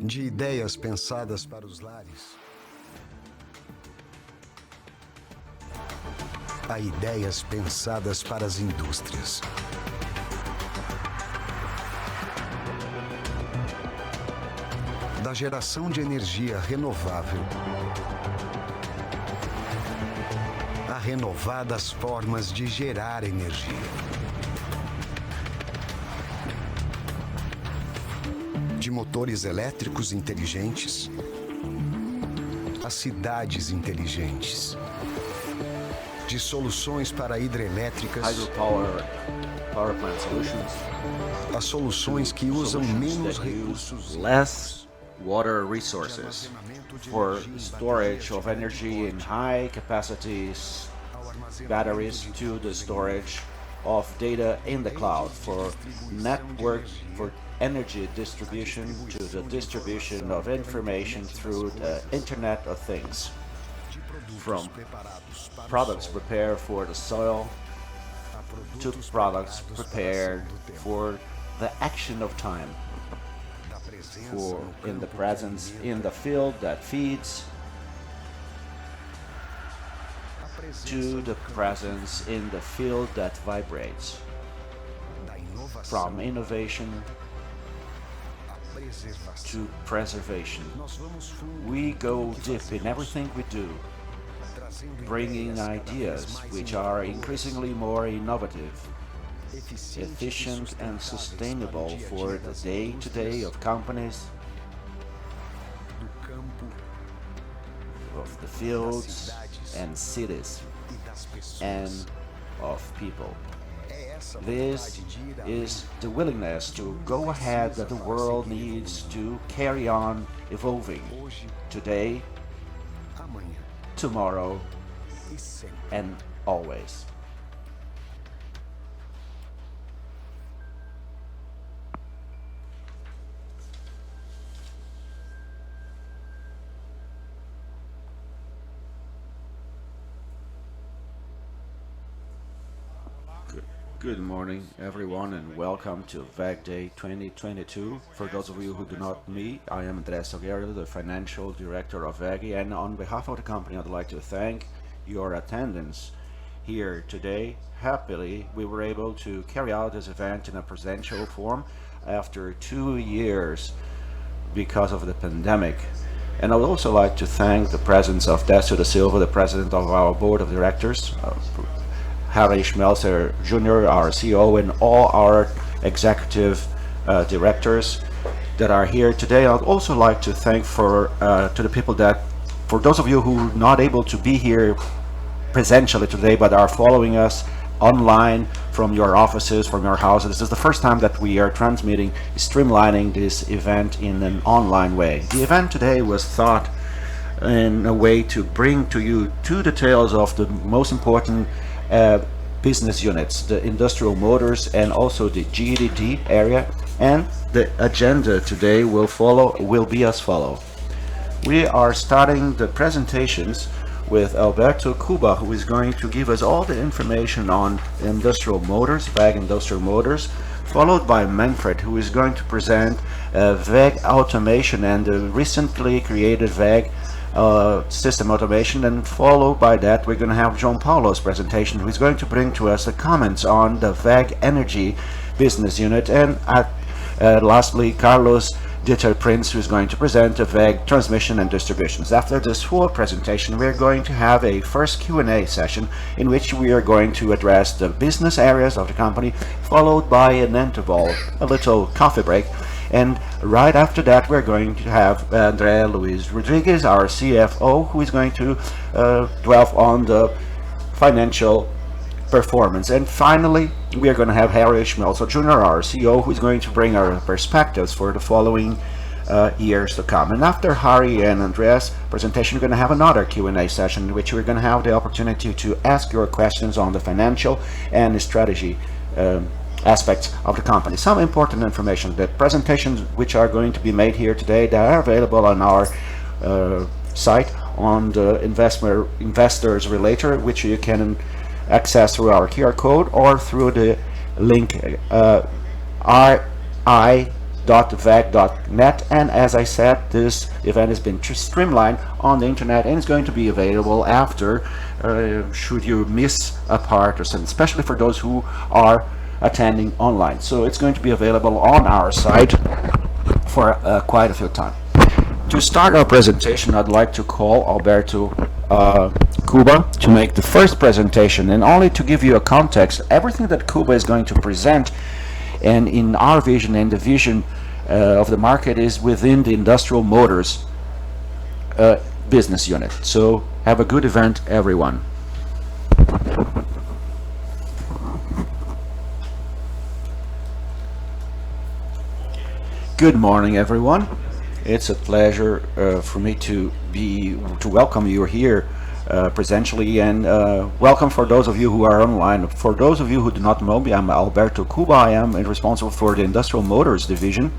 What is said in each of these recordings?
De ideias pensadas para os lares a ideias pensadas para as indústrias. Da geração de energia renovável a renovadas formas de gerar energia. De motores elétricos inteligentes a cidades inteligentes. De soluções para hidrelétricas power plant solutions, a soluções que usam menos recursos, less water resources for storage of energy in high capacities batteries, to the storage of data in the cloud, for network, for energy distribution, to the distribution of information through the Internet of Things, from products prepared for the soil to products prepared for the action of time, for in the presence in the field that feeds, to the presence in the field that vibrates, from innovation to preservation. We go deep in everything we do, bringing ideas which are increasingly more innovative, efficient and sustainable for the day-to-day of companies, of the fields and cities, and of people. This is the willingness to go ahead that the world needs to carry on evolving today, tomorrow, and always. Good morning, everyone, and welcome to WEG Day 2022. For those of you who do not know me, I am André, the Financial Director of WEG, and on behalf of the company, I'd like to thank your attendance here today. Happily, we were able to carry out this event in a presential form after 2 years because of the pandemic. And I would also like to thank the presence of Silva, the President of our Board of Directors, Schmelzer Jr., our CEO, and all our executive directors that are here today. I'd also like to thank to the people that, for those of you who are not able to be here presentially today but are following us online from your offices, from your houses. This is the first time that we are transmitting, streamlining this event in an online way. The event today was thought in a way to bring to you 2 details of the most important business units, the industrial motors and also the GDD area, and the agenda today will be as follows. We are starting the presentations with Alberto Kuba, who is going to give us all the information on industrial motors, WEG industrial motors, followed by Manfred, who is going to present WEG automation and the recently created WEG system automation, and followed by that we're going to have João Paulo's presentation, who is going to bring to us the comments on the WEG Energy business unit, and lastly Carlos Diether Prinz, who is going to present the WEG transmission and distributions. After this full presentation, we're going to have a first Q&A session in which we are going to address the business areas of the company, followed by an interval, a little coffee break. And right after that, we're going to have André Rodrigues, our CFO, who is going to dwell on the financial performance. And finally, we are going to have Schmelzer Jr., our CEO, who is going to bring our perspectives for the following years to come. And after Harry and Andrea's presentation, we're going to have another Q&A session in which we're going to have the opportunity to ask your questions on the financial and strategy aspects of the company. Some important information: the presentations which are going to be made here today, they are available on our site on the investors relator, which you can access through our QR code or through the link www.veg.net, and as I said, this event has been streamlined on the internet and is going to be available after, should you miss a part or something, especially for those who are attending online. So it's going to be available on our site for quite a few time. To start our presentation, I'd like to call Alberto Kuba to make the first presentation, and only to give you a context, everything that Kuba is going to present and in our vision and the vision of the market is within the industrial motors business unit. So have a good event, everyone. Good morning, everyone. It's a pleasure for me to welcome you here presentially, and welcome for those of you who are online. For those of you who do not know me, I'm Alberto Kuba. I am responsible for the Industrial Motors division.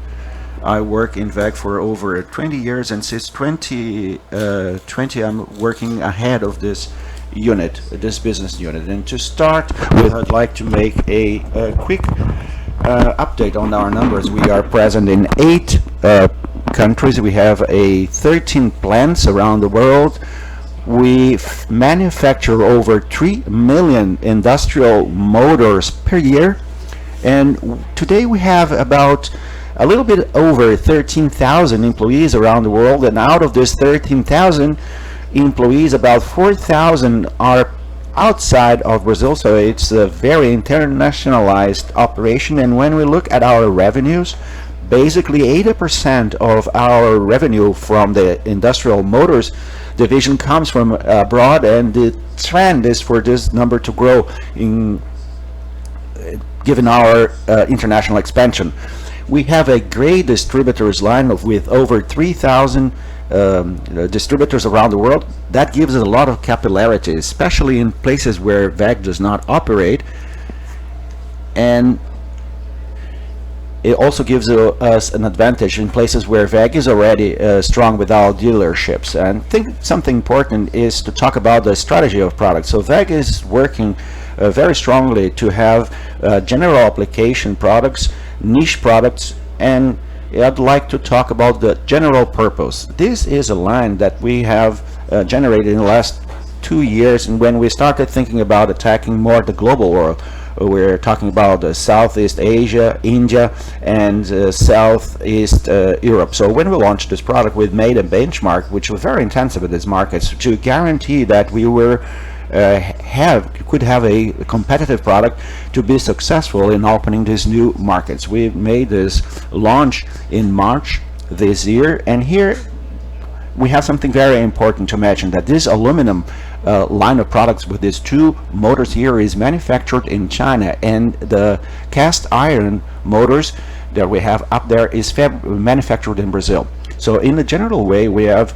I work in WEG for over 20 years, and since 2020 I'm working ahead of this unit, this business unit. And to start with, I'd like to make a quick update on our numbers. We are present in 8 countries. We have 13 plants around the world. We manufacture over 3 million industrial motors per year, and today we have about a little bit over 13,000 employees around the world, and out of this 13,000 employees, about 4,000 are outside of Brazil, so it's a very internationalized operation. And when we look at our revenues, basically 80% of our revenue from the industrial motors division comes from abroad, and the trend is for this number to grow in given our international expansion. We have a great distributors line with over 3,000 distributors around the world. That gives us a lot of capillarity, especially in places where WEG does not operate, and it also gives us an advantage in places where WEG is already strong with our dealerships. And I think something important is to talk about the strategy of products. So WEG is working very strongly to have general application products, niche products, and I'd like to talk about the general purpose. This is a line that we have generated in the last 2 years, and when we started thinking about attacking more the global world, we're talking about Southeast Asia, India, and Southeast Europe. So when we launched this product, we made a benchmark which was very intensive in these markets to guarantee that we could have a competitive product to be successful in opening these new markets. We made this launch in March this year, and here we have something very important to mention, that this aluminum line of products with these 2 motors here is manufactured in China, and the cast iron motors that we have up there is manufactured in Brazil. So in a general way, we have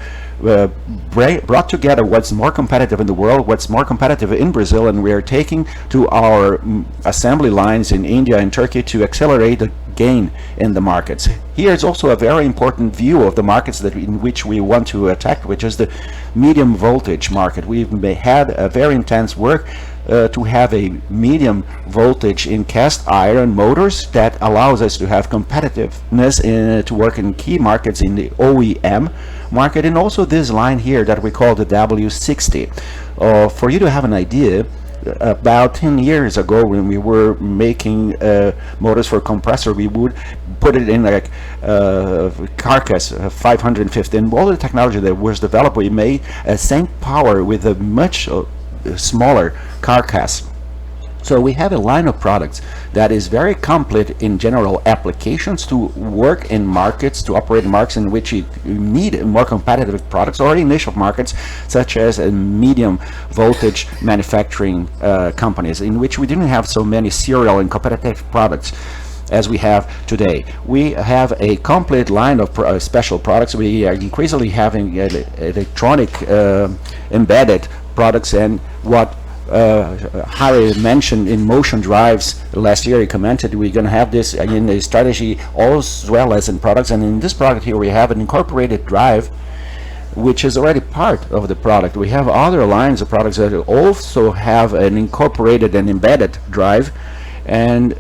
brought together what's more competitive in the world, what's more competitive in Brazil, and we are taking to our assembly lines in India and Turkey to accelerate the gain in the markets. Here is also a very important view of the markets in which we want to attack, which is the medium voltage market. We've had a very intense work to have a medium voltage in cast iron motors that allows us to have competitiveness to work in key markets in the OEM market, and also this line here that we call the W60. For you to have an idea, about 10 years ago, when we were making motors for compressor, we would put it in like carcass 550, and all the technology that was developed, we made a same power with a much smaller carcass. So we have a line of products that is very complete in general applications to work in markets, to operate in markets in which you need more competitive products, or in niche markets such as medium voltage manufacturing companies, in which we didn't have so many serial and competitive products as we have today. We have a complete line of special products. We are increasingly having electronic embedded products, and what Harry mentioned in motion drives last year, he commented we're going to have this in the strategy as well as in products. And in this product here we have an incorporated drive which is already part of the product. We have other lines of products that also have an incorporated and embedded drive, and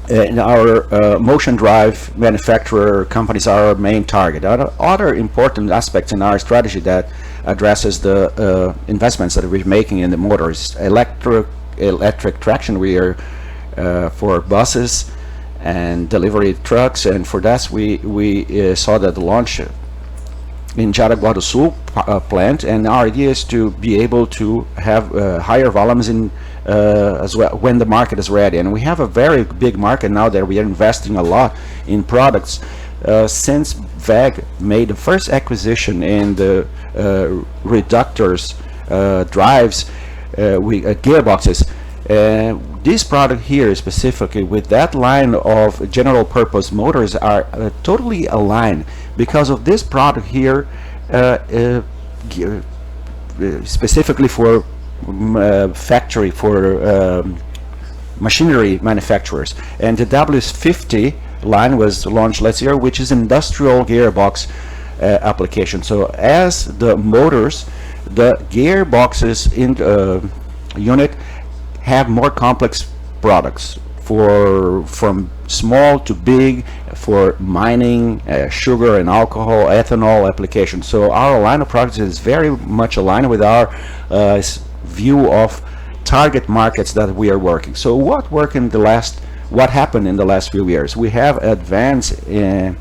And our motion drive manufacturer companies are our main target. Other important aspects in our strategy that addresses the investments that we're making in the motors, electric traction. We are for buses and delivery trucks, and for that we saw that the launch in Jaraguá do Sul plant, and our idea is to be able to have higher volumes in as well when the market is ready. And we have a very big market now that we are investing a lot in products. Since WEG made the first acquisition in the reductors, drives, gearboxes, this product here specifically with that line of general purpose motors are totally aligned because of this product here, specifically for factory, for machinery manufacturers. And the WS50 line was launched last year, which is industrial gearbox application. So as the motors, the gearboxes in unit have more complex products from small to big, for mining, sugar and alcohol, ethanol application. So our line of products is very much aligned with our view of target markets that we are working. So what happened in the last few years? We have advanced in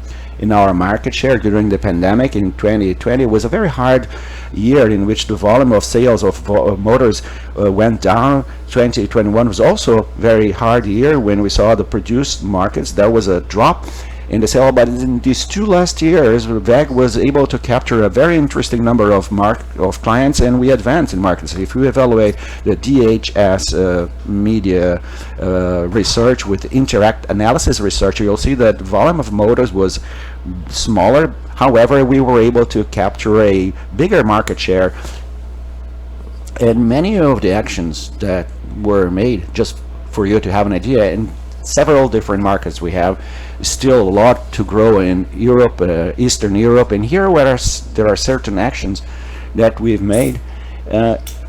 our market share during the pandemic. In 2020 was a very hard year in which the volume of sales of motors went down. 2021 was also a very hard year when we saw the produced markets. There was a drop in the sale, but in these two last years WEG was able to capture a very interesting number of clients, and we advanced in markets. If you evaluate the DHS media research with interact analysis research, you'll see that the volume of motors was smaller. However, we were able to capture a bigger market share, and many of the actions that were made, just for you to have an idea, in several different markets we have still a lot to grow in Europe, Eastern Europe, and here there are certain actions that we've made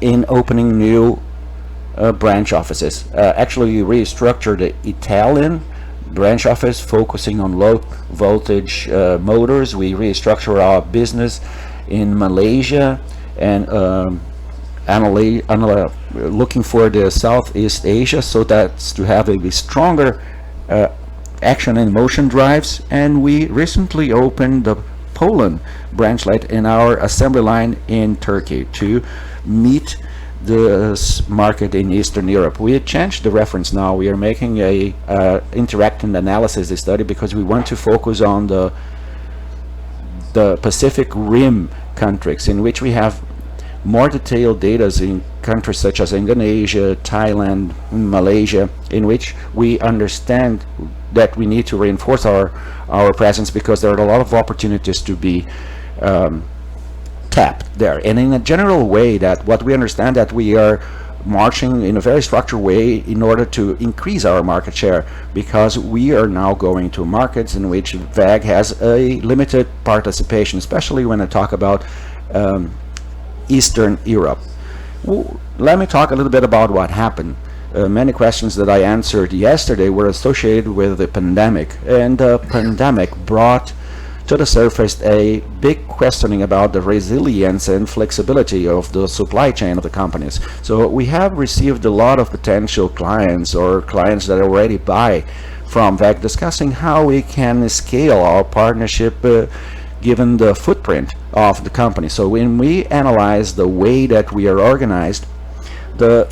in opening new branch offices. Actually, we restructured the Italian branch office focusing on low voltage motors. We restructured our business in Malaysia and looking for the Southeast Asia, so that's to have a stronger action in motion drives. And we recently opened the Poland branch in our assembly line in Turkey to meet this market in Eastern Europe. We changed the reference now. We are making a interactive analysis study because we want to focus on the Pacific Rim countries, in which we have more detailed data in countries such as Indonesia, Thailand, Malaysia, in which we understand that we need to reinforce our presence because there are a lot of opportunities to be tapped there. And in a general way, that what we understand that we are marching in a very structured way in order to increase our market share, because we are now going to markets in which WEG has a limited participation, especially when I talk about Eastern Europe. Let me talk a little bit about what happened. Many questions that I answered yesterday were associated with the pandemic, and the pandemic brought to the surface a big questioning about the resilience and flexibility of the supply chain of the companies. So we have received a lot of potential clients or clients that already buy from WEG discussing how we can scale our partnership given the footprint of the company. So when we analyze the way that we are organized, the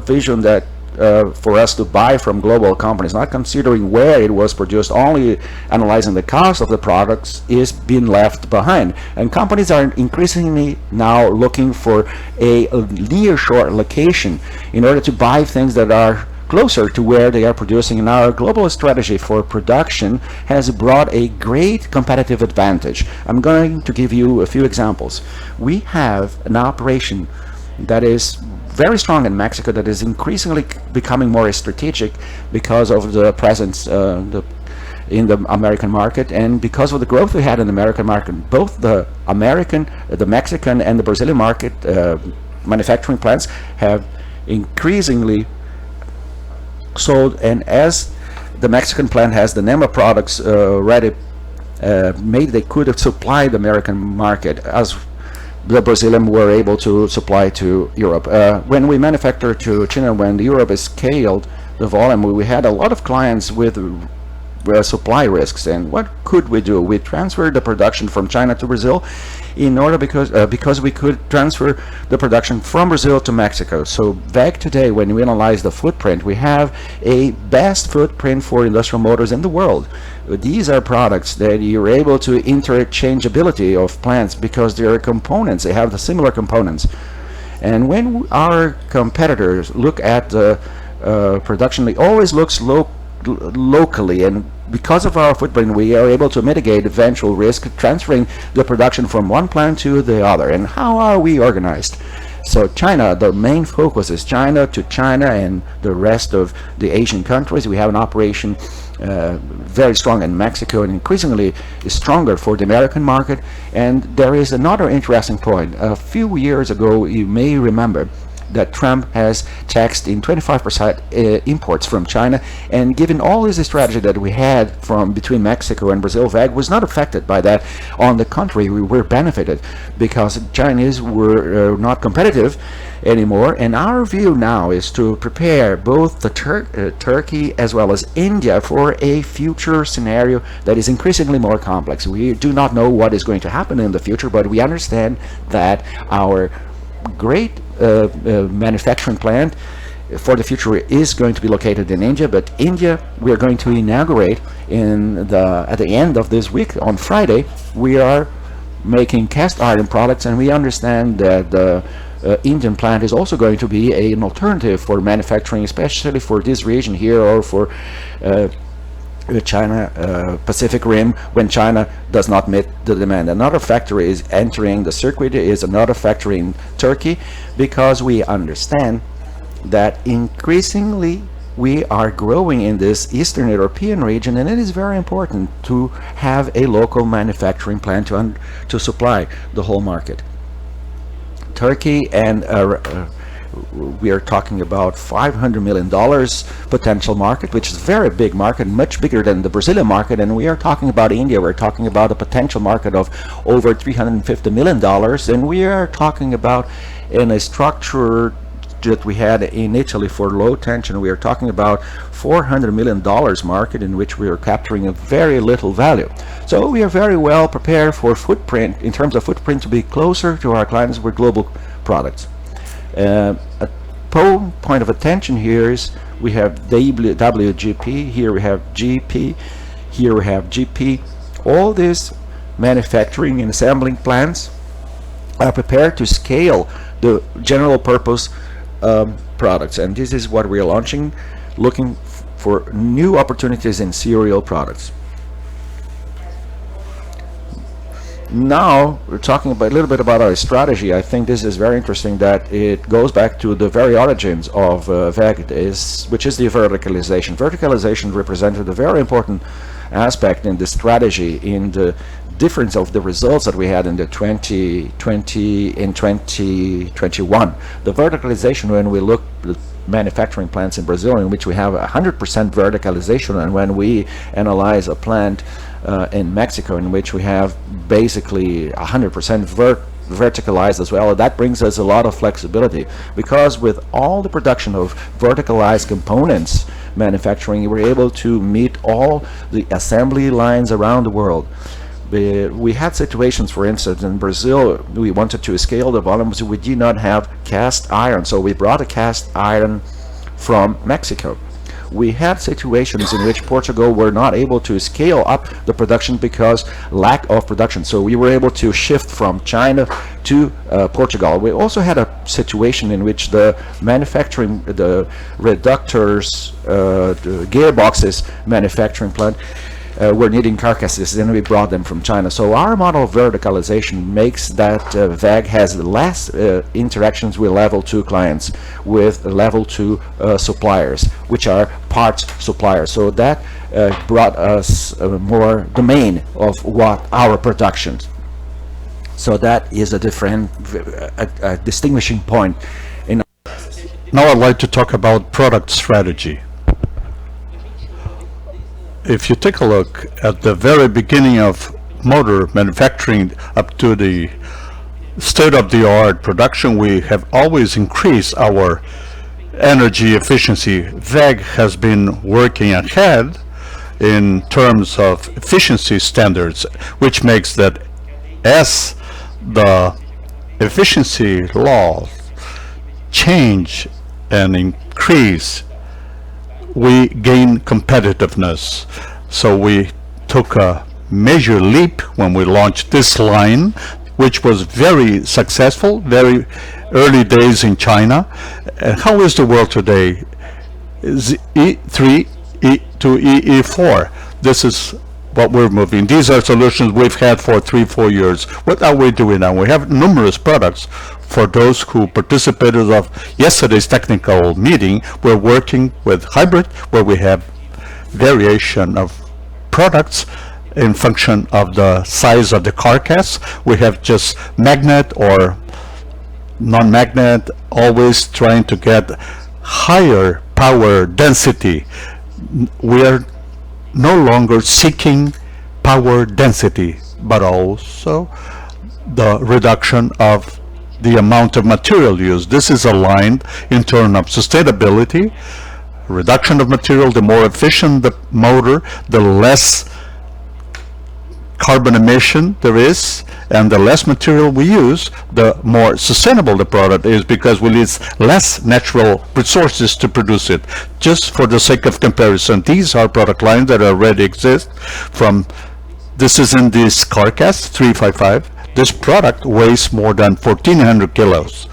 vision that for us to buy from global companies, not considering where it was produced, only analyzing the cost of the products, is being left behind. And companies are increasingly now looking for a nearshore location in order to buy things that are closer to where they are producing. And our global strategy for production has brought a great competitive advantage. I'm going to give you a few examples. We have an operation that is very strong in Mexico, that is increasingly becoming more strategic because of the presence in the American market, and because of the growth we had in the American market. Both the Mexican and the Brazilian market manufacturing plants have increasingly sold, and as the Mexican plant has the NEMA products ready made. They could supply the American market as the Brazilian were able to supply to Europe. When we manufacture to China, when Europe is scaled the volume, we had a lot of clients with supply risks. And what could we do? We transferred the production from China to Brazil in order because we could transfer the production from Brazil to Mexico. So back today, when we analyze the footprint, we have a best footprint for industrial motors in the world. These are products that you're able to interchangeability of plants because they are components. They have the similar components. And when our competitors look at the production, it always looks locally, and because of our footprint, we are able to mitigate eventual risk transferring the production from one plant to the other. And how are we organized? So China, the main focus is China to China and the rest of the Asian countries. We have an operation very strong in Mexico and increasingly stronger for the American market. And there is another interesting point. A few years ago, you may remember that Trump has taxed in 25% imports from China, and given all this strategy that we had from between Mexico and Brazil, WEG was not affected by that. On the contrary, we were benefited because Chinese were not competitive anymore. And our view now is to prepare both the Turkey as well as India for a future scenario that is increasingly more complex. We do not know what is going to happen in the future, but we understand that our great manufacturing plant for the future is going to be located in India. But India, we are going to inaugurate at the end of this week on Friday. We are making cast iron products, and we understand that the Indian plant is also going to be an alternative for manufacturing, especially for this region here, or for China Pacific Rim, when China does not meet the demand. Another factory is entering the circuit, is another factory in Turkey, because we understand that increasingly we are growing in this Eastern European region, and it is very important to have a local manufacturing plant to supply the whole market. Turkey, and we are talking about $500 million potential market, which is a very big market, much bigger than the Brazilian market. And we are talking about India. We're talking about a potential market of over $350 million. And we are talking about in a structure that we had in Italy for low tension. We are talking about $400 million market in which we are capturing a very little value. So we are very well prepared for footprint, in terms of footprint, to be closer to our clients with global products. A point of attention here is we have WGP, here we have GP, here we have GP. All these manufacturing and assembling plants are prepared to scale the general purpose products, and this is what we are launching, looking for new opportunities in serial products. Now we're talking about a little bit about our strategy. I think this is very interesting, that it goes back to the very origins of WEG, which is the verticalization. Verticalization represented a very important aspect in the strategy, in the difference of the results that we had in the 2020 and 2021. The verticalization, when we look at manufacturing plants in Brazil, in which we have 100% verticalization, and when we analyze a plant in Mexico, in which we have basically 100% verticalized as well, that brings us a lot of flexibility, because with all the production of verticalized components manufacturing, we're able to meet all the assembly lines around the world. We had situations, for instance, in Brazil, we wanted to scale the volumes. We did not have cast iron, so we brought a cast iron from Mexico. We had situations in which Portugal were not able to scale up the production because lack of production, so we were able to shift from China to Portugal. We also had a situation in which the manufacturing, the reductors, the gearboxes manufacturing plant were needing carcasses, and we brought them from China. So our model of verticalization makes that WEG has less interactions with level 2 clients, with level 2 suppliers, which are parts suppliers. So that brought us more domain of what our production. So that is a different distinguishing point. Now I'd like to talk about product strategy. if you take a look at the very beginning of motor manufacturing up to the state-of-the-art production, we have always increased our energy efficiency. WEG has been working ahead in terms of efficiency standards, which makes that as the efficiency laws change and increase, we gain competitiveness. So we took a major leap when we launched this line, which was very successful, very early days in China. And how is the world today? Is E3 to EE4. This is what we're moving. These are solutions we've had for 3-4 years. What are we doing now? We have numerous products. For those who participated of yesterday's technical meeting, we're working with hybrid, where we have variation of products in function of the size of the carcass. We have just magnet or non-magnet, always trying to get higher power density. We are no longer seeking power density, but also the reduction of the amount of material used. This is aligned in terms of sustainability. Reduction of material, the more efficient the motor, the less carbon emission there is, and the less material we use, the more sustainable the product is, because we use less natural resources to produce it. Just for the sake of comparison, these are product lines that already exist. This is in this carcass 355. This product weighs more than 1,400 kilos.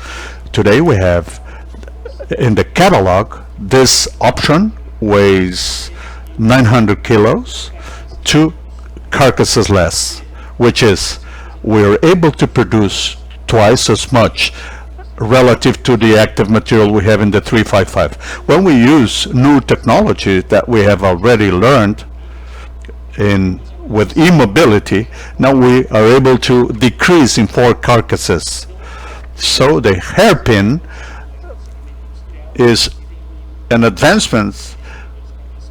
Today we have in the catalog, this option weighs 900 kilos, 2 carcasses less, which is we're able to produce twice as much relative to the active material we have in the 355. When we use new technology that we have already learned with e-mobility, now we are able to decrease in 4 carcasses. So the hairpin is an advancement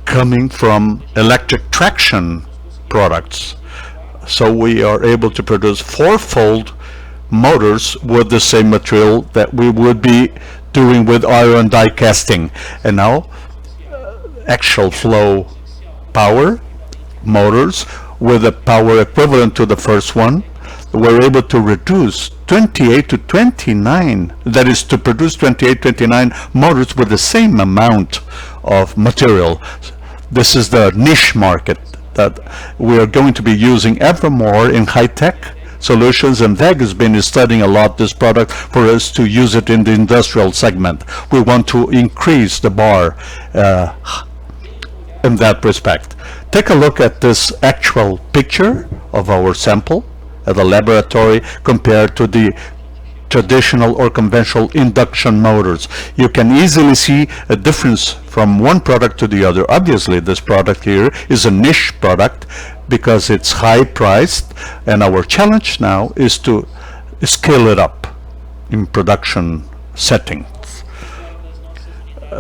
coming from electric traction products. So we are able to produce 4-fold motors with the same material that we would be doing with iron die casting. And now axial flow power motors with a power equivalent to the first one, we're able to reduce 28 to 29, that is to produce 28, 29 motors with the same amount of material. This is the niche market that we are going to be using ever more in high-tech solutions, and WEG has been studying a lot this product for us to use it in the industrial segment. We want to increase the bar in that respect. Take a look at this actual picture of our sample at the laboratory compared to the traditional or conventional induction motors. You can easily see a difference from one product to the other. Obviously, this product here is a niche product because it's high priced, and our challenge now is to scale it up in production settings.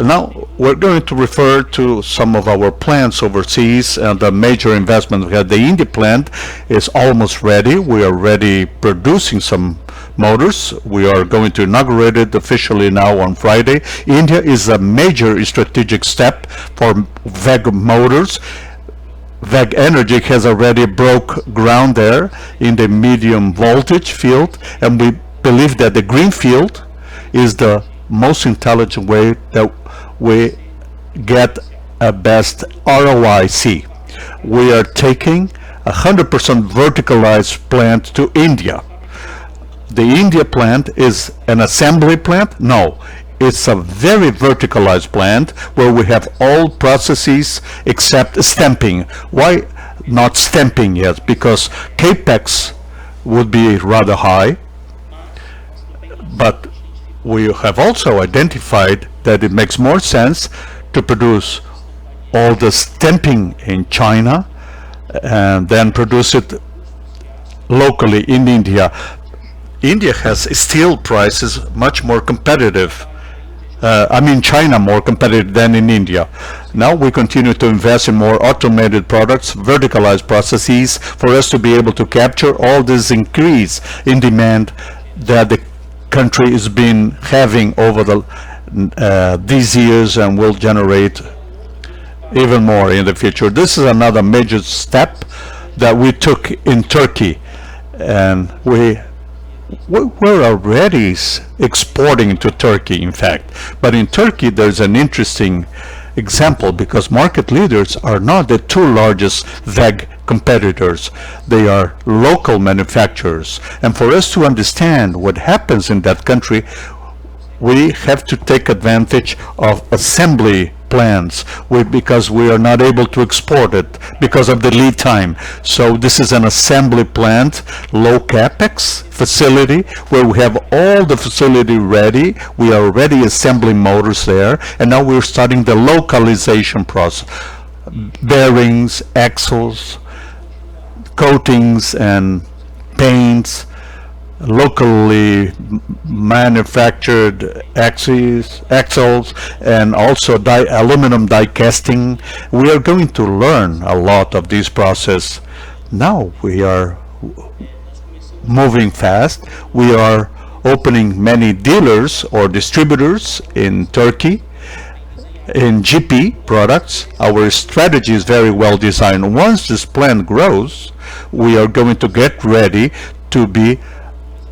Now we're going to refer to some of our plants overseas and the major investment we had. The India plant is almost ready. We are already producing some motors. We are going to inaugurate it officially now on Friday. India is a major strategic step for WEG motors. WEG Energy has already broke ground there in the medium voltage field, and we believe that the green field is the most intelligent way that we get a best ROIC. We are taking 100% verticalized plant to India. The India plant is an assembly plant? No, it's a very verticalized plant where we have all processes except stamping. Why not stamping yet? Because capex would be rather high, but we have also identified that it makes more sense to produce all the stamping in China and then produce it locally in India. India has steel prices much more competitive. China more competitive than in India. Now we continue to invest in more automated products, verticalized processes, for us to be able to capture all this increase in demand that the country has been having over these years and will generate even more in the future. This is another major step that we took in Turkey, and we're already exporting to Turkey, in fact. But in Turkey there's an interesting example, because market leaders are not the two largest WEG competitors. They are local manufacturers, and for us to understand what happens in that country, we have to take advantage of assembly plants because we are not able to export it because of the lead time. So this is an assembly plant, low capex facility, where we have all the facility ready. We are already assembling motors there, and now we're starting the localization process. Bearings, axles, coatings and paints, locally manufactured axles, and also aluminum die casting. We are going to learn a lot of this process. Now we are moving fast. We are opening many dealers or distributors in Turkey in GP products. Our strategy is very well designed. Once this plant grows, we are going to get ready to be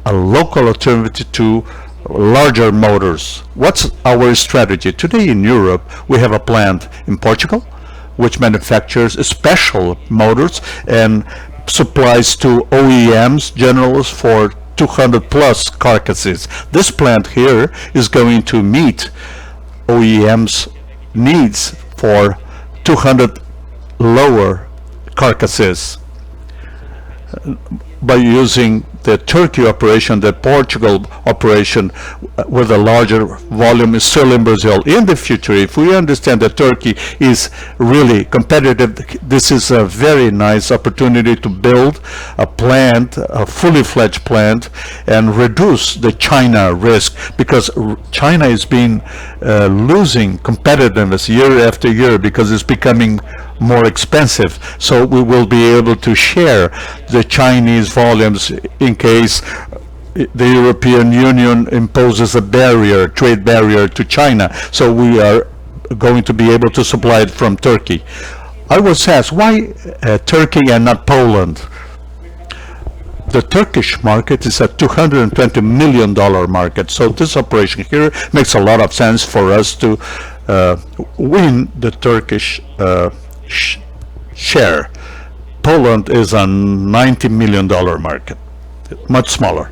a local alternative to larger motors. What's our strategy? Today in Europe, we have a plant in Portugal which manufactures special motors and supplies to OEMs, generals, for 200 plus carcasses. This plant here is going to meet OEMs' needs for 200 lower carcasses by using the Turkey operation. The Portugal operation with a larger volume is still in Brazil. In the future, if we understand that Turkey is really competitive, this is a very nice opportunity to build a plant, a fully fledged plant, and reduce the China risk, because China is being losing competitiveness year after year because it's becoming more expensive. So we will be able to share the Chinese volumes in case the European Union imposes a trade barrier to China. So we are going to be able to supply it from Turkey. I was asked, why Turkey and not Poland? The Turkish market is a $220 million market, so this operation here makes a lot of sense for us to win the Turkish share. Poland is a $90 million market, much smaller.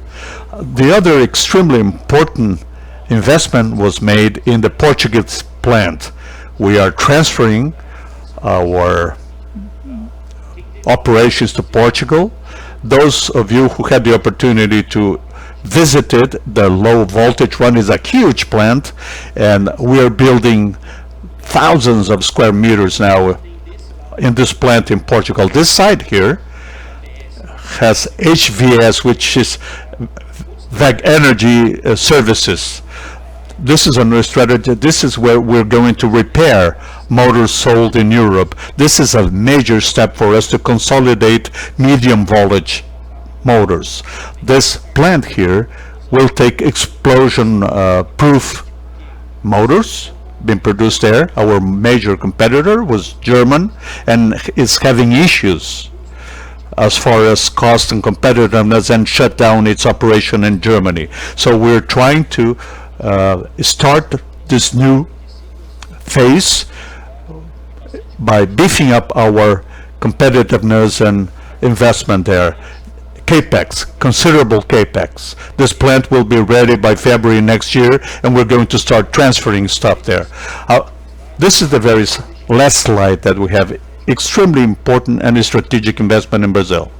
The other extremely important investment was made in the Portuguese plant. We are transferring our operations to Portugal. Those of you who had the opportunity to visit it, the low voltage one is a huge plant, and we are building thousands of square meters now in this plant in Portugal. This side here has HVS, which is WEG Energy Services. This is a new strategy. This is where we're going to repair motors sold in Europe. This is a major step for us to consolidate medium voltage motors. This plant here will take explosion proof motors being produced there. Our major competitor was German and is having issues as far as cost and competitiveness, and shut down its operation in Germany. So we're trying to start this new phase by beefing up our competitiveness and investment there. Capex, considerable capex. This plant will be ready by February next year, and we're going to start transferring stuff there. This is the very last slide that we have. Extremely important and strategic investment in Brazil.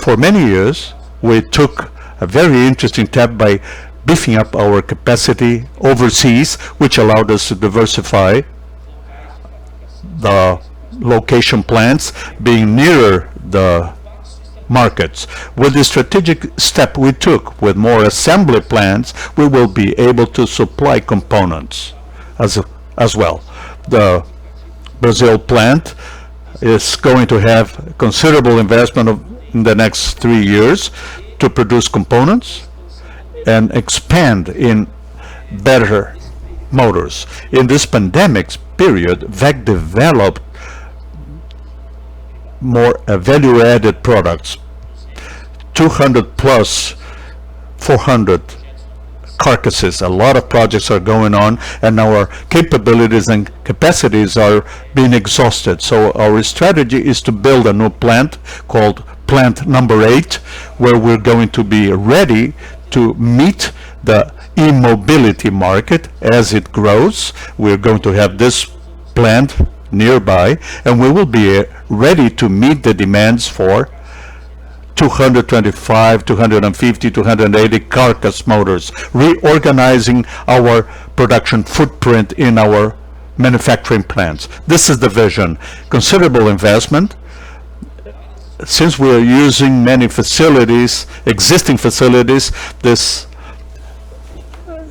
For many years, we took a very interesting step by beefing up our capacity overseas, which allowed us to diversify the location plants, being nearer the markets. With the strategic step we took with more assembly plants, we will be able to supply components as well. The Brazil plant is going to have considerable investment in the next 3 years to produce components and expand in better motors. In this pandemic period, WEG developed more value-added products, 200 plus 400 carcasses. A lot of projects are going on, and our capabilities and capacities are being exhausted. So our strategy is to build a new plant called plant number 8, where we're going to be ready to meet the e-mobility market as it grows. We're going to have this plant nearby, and we will be ready to meet the demands for 225, 250, 280 carcass motors, reorganizing our production footprint in our manufacturing plants. This is the vision. Considerable investment. Since we are using many facilities, existing facilities, this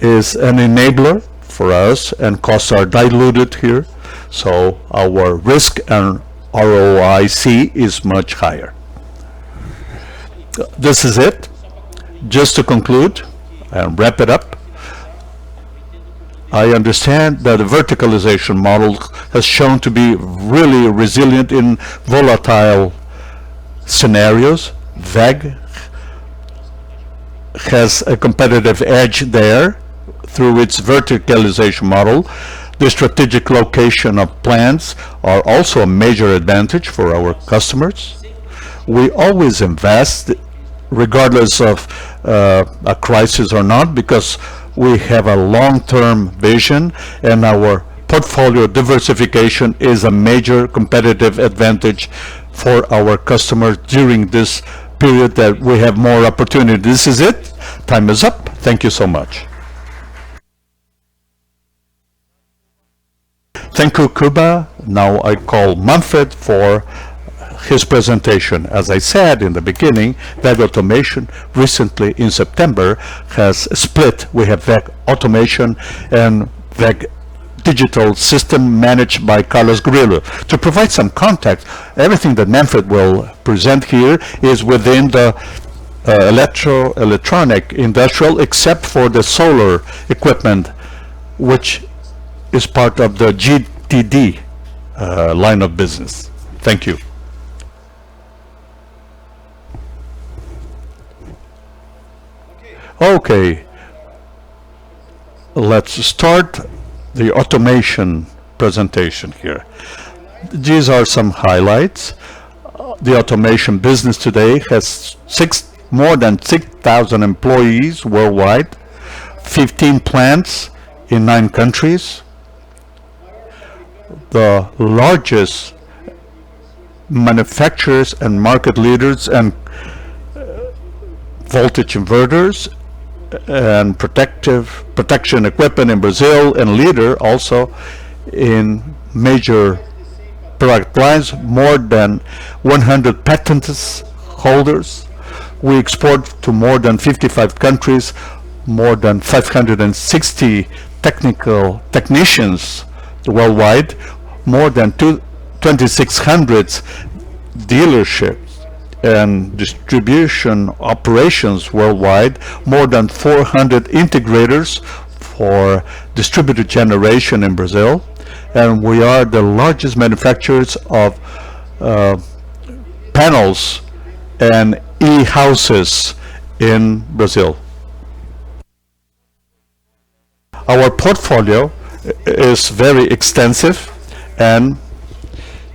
is an enabler for us, and costs are diluted here. So our risk and ROIC is much higher. This is it. Just to conclude and wrap it up, I understand that the verticalization model has shown to be really resilient in volatile scenarios. WEG has a competitive edge there through its verticalization model. The strategic location of plants are also a major advantage for our customers. We always invest regardless of a crisis or not, because we have a long-term vision, and our portfolio diversification is a major competitive advantage for our customers during this period that we have more opportunity. This is it. Time is up. Thank you so much. Thank you, Kuba. Now I call Manfred for his presentation. As I said in the beginning, WEG Automation recently in September has split. We have WEG Automation and WEG Digital System managed by Carlos Grillo. To provide some context, everything that Manfred will present here is within the electronic industrial, except for the solar equipment, which is part of the GTD line of business. Thank you. Okay, let's start the automation presentation here. These are some highlights. The automation business today has more than 6,000 employees worldwide, 15 plants in 9 countries. The largest manufacturers and market leaders and voltage inverters and protection equipment in Brazil, and leader also in major product lines, more than 100 patents holders. We export to more than 55 countries, more than 560 technicians worldwide, more than 2,600 dealerships and distribution operations worldwide, more than 400 integrators for distributed generation in Brazil, and we are the largest manufacturers of panels and e-houses in Brazil. Our portfolio is very extensive and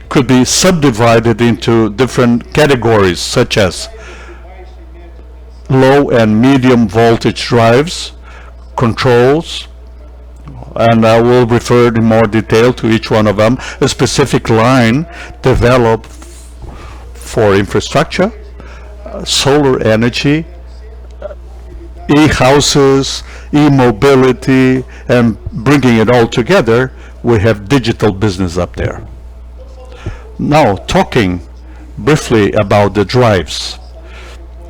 could be subdivided into different categories, such as low and medium voltage drives, controls, and I will refer in more detail to each one of them. A specific line developed for infrastructure, solar energy, e-houses, e-mobility, and bringing it all together, we have digital business up there. Now, talking briefly about the drives.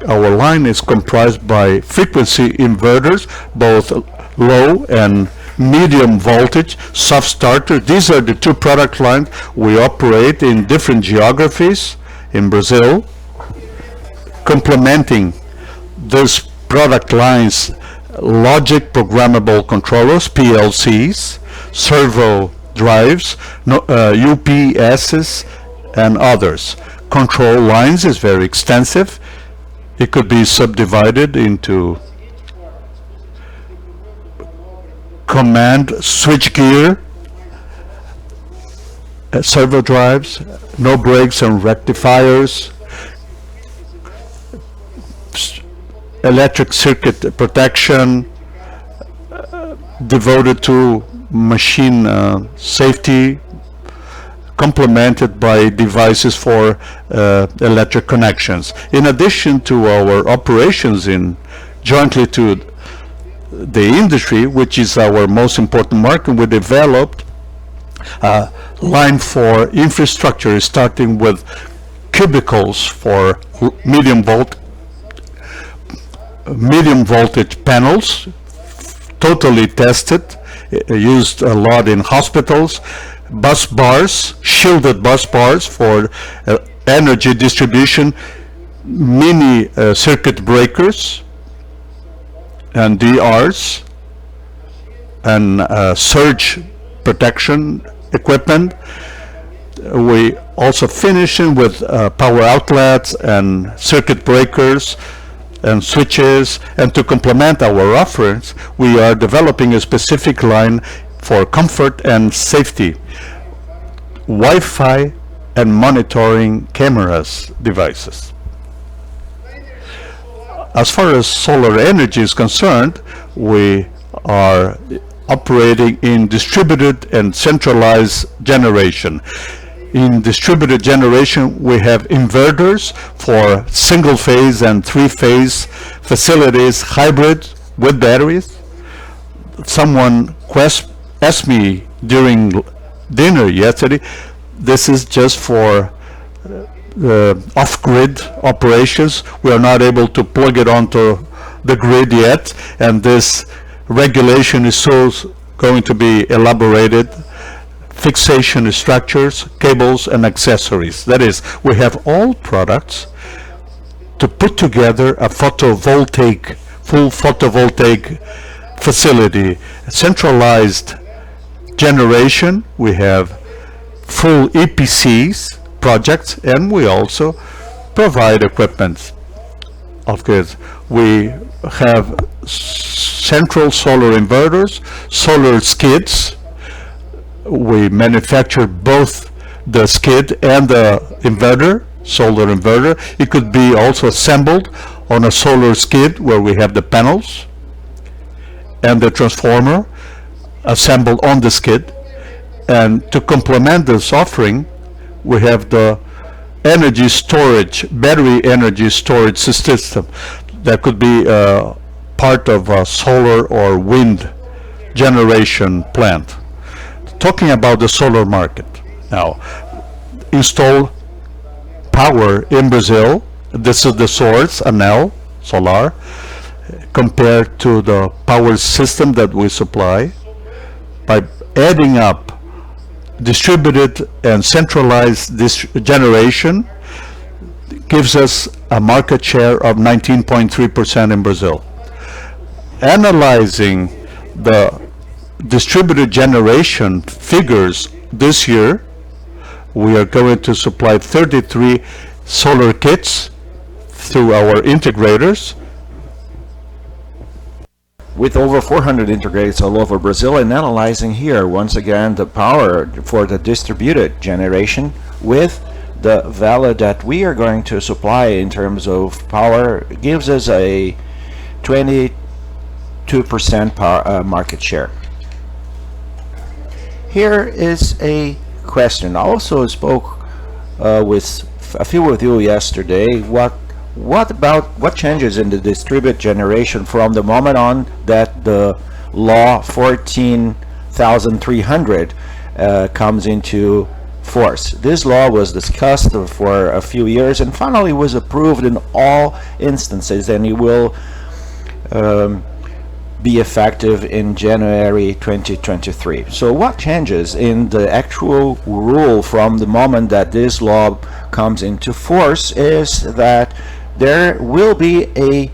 Our line is comprised by frequency inverters, both low and medium voltage, soft starter. These are the two product lines we operate in different geographies in Brazil, complementing these product lines, logic programmable controllers, PLCs, servo drives, UPSs, and others. Control lines is very extensive. It could be subdivided into command switchgear, servo drives, no brakes and rectifiers, electric circuit protection, devoted to machine safety, complemented by devices for electric connections. In addition to our operations in jointly to the industry, which is our most important market, we developed a line for infrastructure, starting with cubicles for medium voltage panels, totally tested, used a lot in hospitals, bus bars, shielded bus bars for energy distribution, mini circuit breakers and DRs, and surge protection equipment. We also finishing with power outlets and circuit breakers and switches, and to complement our offerings, we are developing a specific line for comfort and safety, Wi-Fi and monitoring cameras devices. As far as solar energy is concerned, we are operating in distributed and centralized generation. In distributed generation, we have inverters for single-phase and three-phase facilities, hybrid with batteries. Someone asked me during dinner yesterday, this is just for off-grid operations. We are not able to plug it onto the grid yet, and this regulation is so going to be elaborated. Fixation structures, cables, and accessories. That is, we have all products to put together a full photovoltaic facility. Centralized generation, we have full EPCs projects, and we also provide equipment. Of course, we have central solar inverters, solar skids. We manufacture both the skid and the inverter, solar inverter. It could be also assembled on a solar skid where we have the panels and the transformer assembled on the skid. And to complement this offering, we have the energy storage, battery energy storage system that could be part of a solar or wind generation plant. Talking about the solar market now, install power in Brazil. This is the source, Anel Solar, compared to the power system that we supply. By adding up distributed and centralized generation, gives us a market share of 19.3% in Brazil. Analyzing the distributed generation figures this year, we are going to supply 33 solar kits through our integrators. With over 400 integrators all over Brazil, and analyzing here once again the power for the distributed generation with the value that we are going to supply in terms of power, gives us a 22% market share. Here is a question. I also spoke with a few of you yesterday. What changes in the distributed generation from the moment on that the law 14,300 comes into force? This law was discussed for a few years and finally was approved in all instances, and it will be effective in January 2023. So what changes in the actual rule from the moment that this law comes into force is that there will be a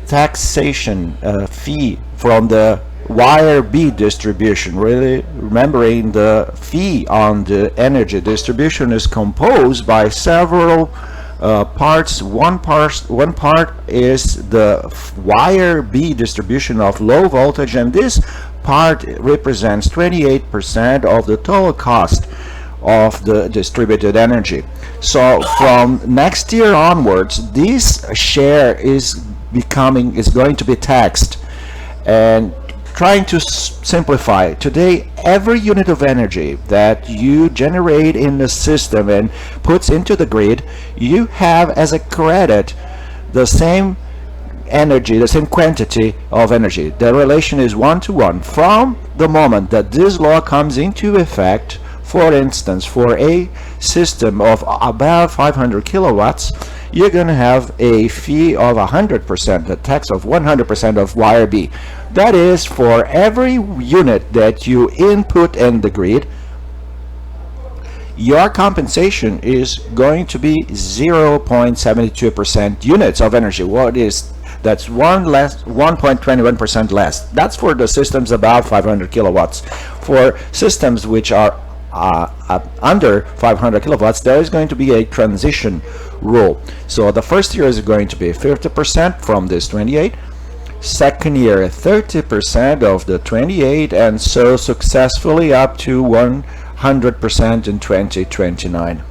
taxation fee from the wire B distribution. Really remembering the fee on the energy distribution is composed by several parts. One part is the wire B distribution of low voltage, and this part represents 28% of the total cost of the distributed energy. So from next year onwards, this share is going to be taxed. And trying to simplify, today every unit of energy that you generate in the system and puts into the grid, you have as a credit the same energy, the same quantity of energy. The relation is 1-to-1. From the moment that this law comes into effect, for instance, for a system of about 500 kilowatts, you're going to have a fee of 100%, a tax of 100% of wire B. That is, for every unit that you input in the grid, your compensation is going to be 0.72% units of energy. That's 1.21% less. That's for the systems about 500 kilowatts. For systems which are under 500 kilowatts, there is going to be a transition rule. So the first year is going to be 50% from this 28, second year 30% of the 28, and so successfully up to 100% in 2029.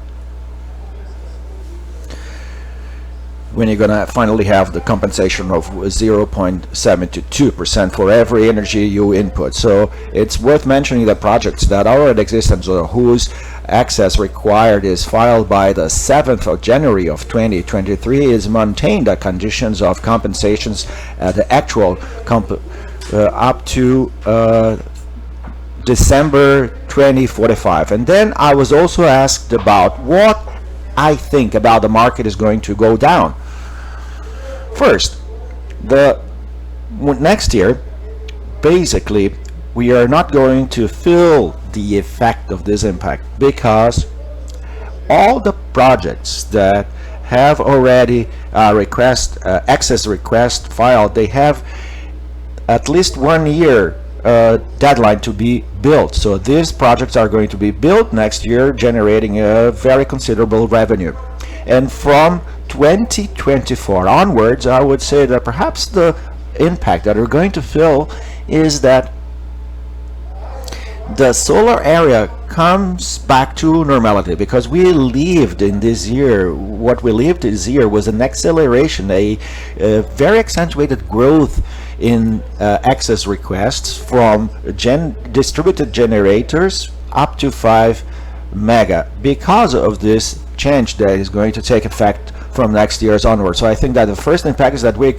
When you're gonna finally have the compensation of 0.72% for every energy you input. So it's worth mentioning that projects that already exist or whose access required is filed by the 7th of January of 2023 is maintained at conditions of compensations at the actual up to December 2045. And then I was also asked about what I think about the market is going to go down. First, next year, basically, we are not going to feel the effect of this impact because all the projects that have already access request filed, they have at least 1 year deadline to be built. So these projects are going to be built next year, generating a very considerable revenue. And from 2024 onwards, I would say that perhaps the impact that we're going to feel is that the solar area comes back to normality, because we lived in this year, what we lived this year was an acceleration, a very accentuated growth in access requests from distributed generators up to 5 mega because of this change that is going to take effect from next year's onward. So I think that the first impact is that we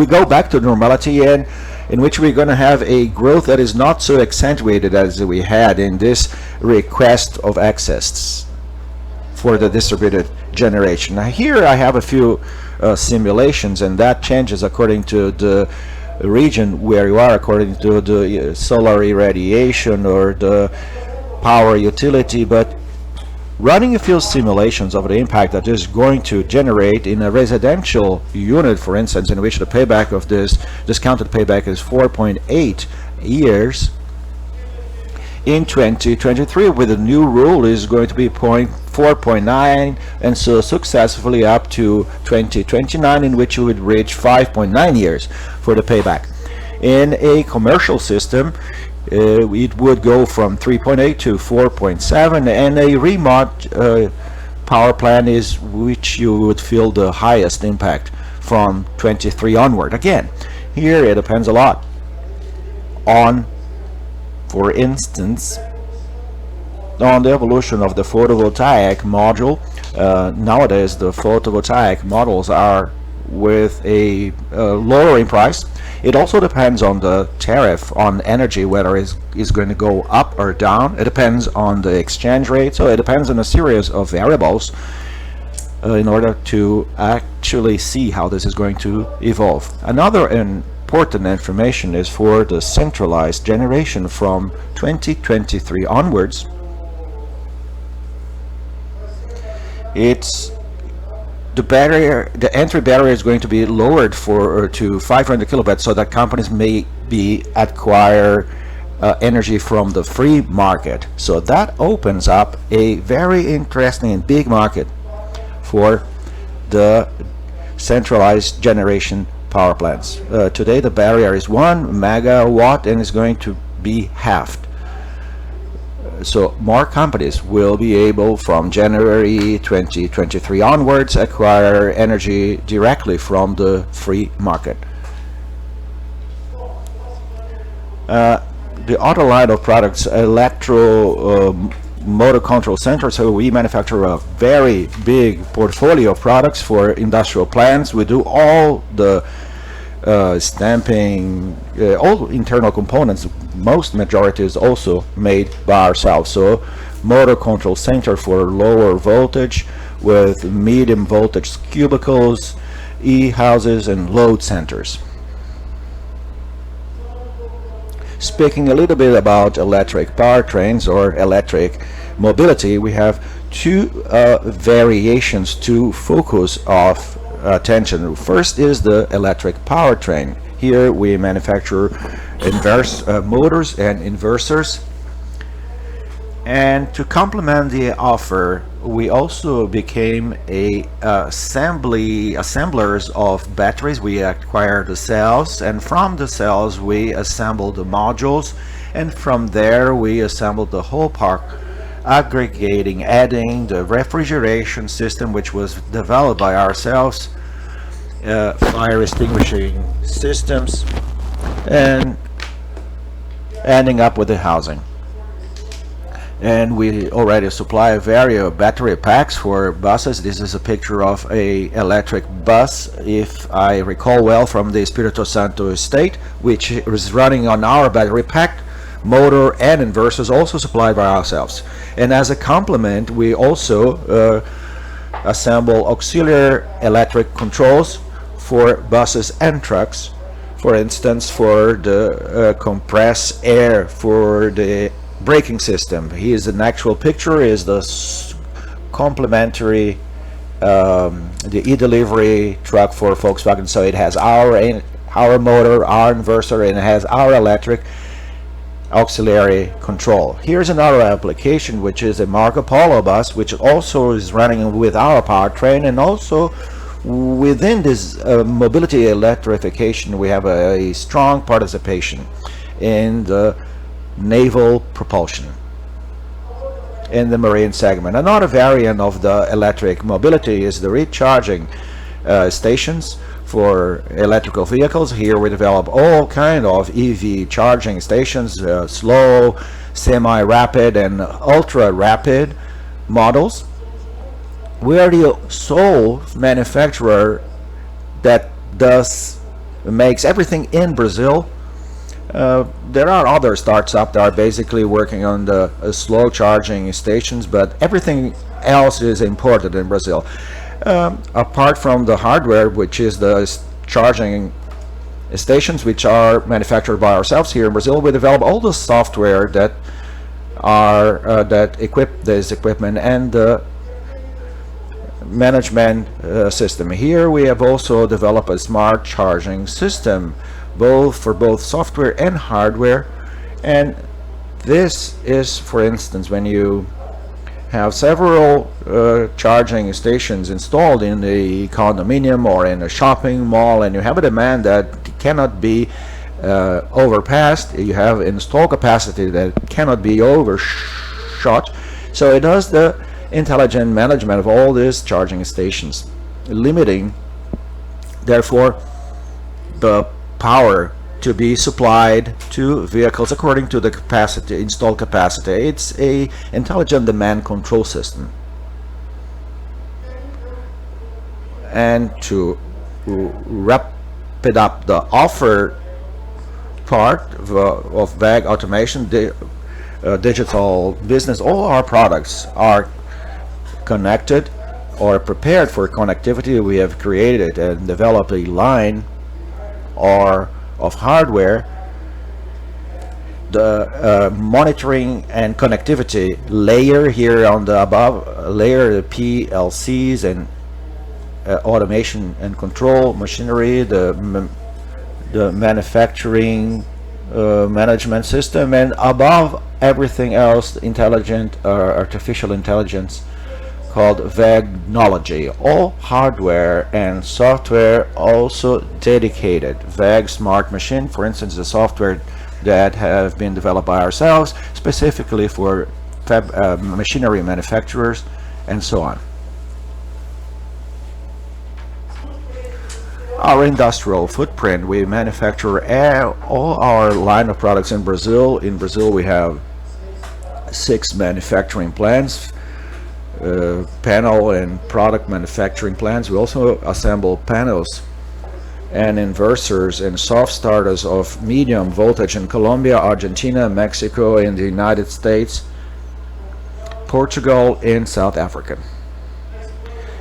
go back to normality, and in which we're going to have a growth that is not so accentuated as we had in this request of access for the distributed generation. Now here I have a few simulations, and that changes according to the region where you are, according to the solar irradiation or the power utility. But running a few simulations of the impact that is going to generate in a residential unit, for instance, in which the payback of this discounted payback is 4.8 years, in 2023 with the new rule is going to be 4.9, and so successfully up to 2029, in which you would reach 5.9 years for the payback. In a commercial system, it would go from 3.8 to 4.7, and a remote power plant is which you would feel the highest impact from 23 onward. Again, here it depends a lot on, for instance, on the evolution of the photovoltaic module. Nowadays the photovoltaic models are with a lowering price. It also depends on the tariff on energy, whether it is going to go up or down. It depends on the exchange rate, so it depends on a series of variables in order to actually see how this is going to evolve. Another important information is for the centralized generation from 2023 onwards. It's the entry barrier is going to be lowered to 500 kilowatts, so that companies may acquire energy from the free market. So that opens up a very interesting and big market for the centralized generation power plants. Today the barrier is 1 megawatt and is going to be halved. So more companies will be able from January 2023 onwards acquire energy directly from the free market. The other line of products, motor control center. So we manufacture a very big portfolio of products for industrial plants. We do all the stamping, all internal components. Most majority is also made by ourselves. So motor control center for lower voltage with medium voltage cubicles, e-houses and load centers. Speaking a little bit about electric powertrains or electric mobility, we have two variations to focus of attention. First is the electric powertrain. Here we manufacture motors and inverters. And to complement the offer, we also became assemblers of batteries. We acquired the cells, and from the cells we assembled the modules, and from there we assembled the whole part, aggregating, adding the refrigeration system, which was developed by ourselves, fire extinguishing systems, and ending up with the housing. And we already supply various battery packs for buses. This is a picture of a electric bus, if I recall well, from the Espírito Santo state, which is running on our battery pack, motor and inverters, also supplied by ourselves. And as a complement, we also assemble auxiliary electric controls for buses and trucks. For instance, for the compressed air for the braking system. Here's an actual picture, is the complementary the e-delivery truck for Volkswagen. So it has our motor, our inverter, and it has our electric auxiliary control. Here's another application, which is a Marco Polo bus, which also is running with our powertrain. And also within this mobility electrification, we have a strong participation in the naval propulsion in the marine segment. Another variant of the electric mobility is the recharging stations for electrical vehicles. Here we develop all kind of EV charging stations, slow, semi-rapid and ultra-rapid models. We are the sole manufacturer that makes everything in Brazil. There are other startups that are basically working on the slow charging stations, but everything else is imported in Brazil. Apart from the hardware, which is the charging stations, which are manufactured by ourselves here in Brazil, we develop all the software that equip this equipment and the management system. Here we have also developed a smart charging system, for both software and hardware. And this is, for instance, when you have several charging stations installed in the condominium or in a shopping mall, and you have a demand that cannot be overpassed, you have install capacity that cannot be overshot. So it does the intelligent management of all these charging stations, limiting therefore the power to be supplied to vehicles according to the capacity, installed capacity. It's a intelligent demand control system. And to wrap it up, the offer part of WEG automation, digital business, all our products are connected or prepared for connectivity. We have created and developed a line or of hardware, the monitoring and connectivity layer here on the above layer, the PLCs and automation and control machinery, the manufacturing management system, and above everything else, intelligent artificial intelligence called WEG-nology. All hardware and software also dedicated. WEG Smart Machine, for instance, the software that have been developed by ourselves specifically for machinery manufacturers and so on. Our industrial footprint, we manufacture all our line of products in Brazil. In Brazil we have 6 manufacturing plants, panel and product manufacturing plants. We also assemble panels and inverters and soft starters of medium voltage in Colombia, Argentina, Mexico, in the United States, Portugal, and South Africa.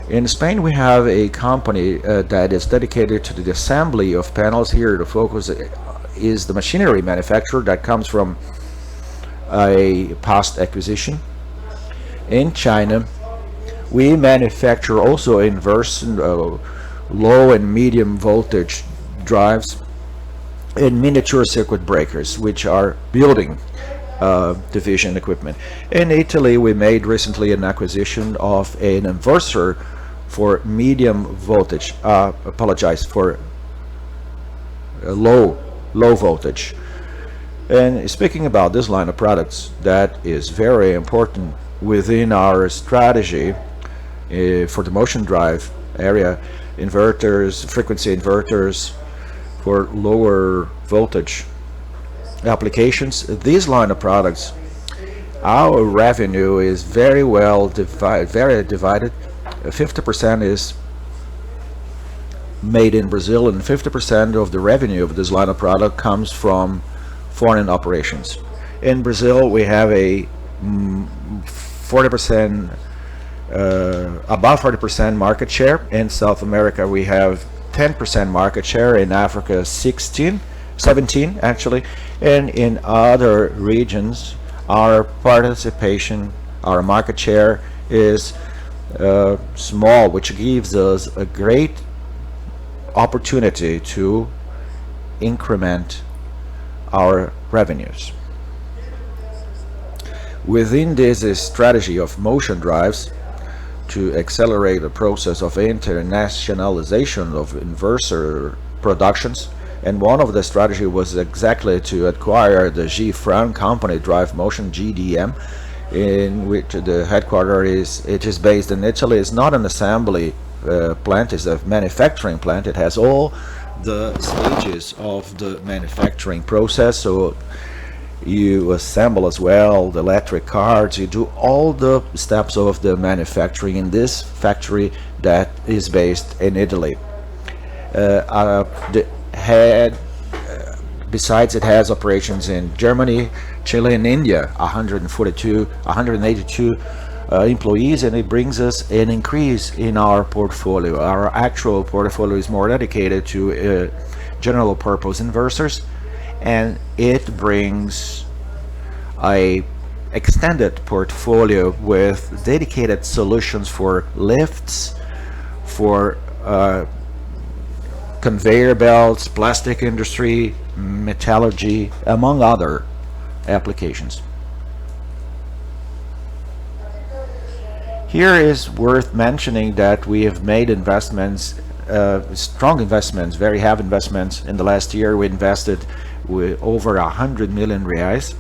In Spain we have a company that is dedicated to the assembly of panels. Here the focus is the machinery manufacturer that comes from a past acquisition. In China we manufacture also inverters, low and medium voltage drives, and miniature circuit breakers, which are building division equipment. In Italy we made recently an acquisition of an inverter for medium voltage, for low voltage. And speaking about this line of products, that is very important within our strategy for the motion drive area. Inverters, frequency inverters for lower voltage applications. These line of products, our revenue is very well divided. 50% is made in Brazil, and 50% of the revenue of this line of product comes from foreign operations. In Brazil we have a 40%, about 40% market share. In South America we have 10% market share. In Africa 17 actually, and in other regions our participation, our market share is small, which gives us a great opportunity to increment our revenues. Within this strategy of motion drives, to accelerate the process of internationalization of inverter productions, and one of the strategy was exactly to acquire the G-Fran company, Drive Motion, GDM, in which the headquarters is based in Italy. It's not an assembly plant, it's a manufacturing plant. It has all the stages of the manufacturing process, so you assemble as well the electric cars, you do all the steps of the manufacturing in this factory that is based in Italy. Besides, it has operations in Germany, Chile, and India. 182 employees, and it brings us an increase in our portfolio. Our actual portfolio is more dedicated to general purpose inverters, and it brings a extended portfolio with dedicated solutions for lifts, for conveyor belts, plastic industry, metallurgy, among other applications. Here is worth mentioning that we have made investments, strong investments, very heavy investments. In the last year we invested with over 100 million reais.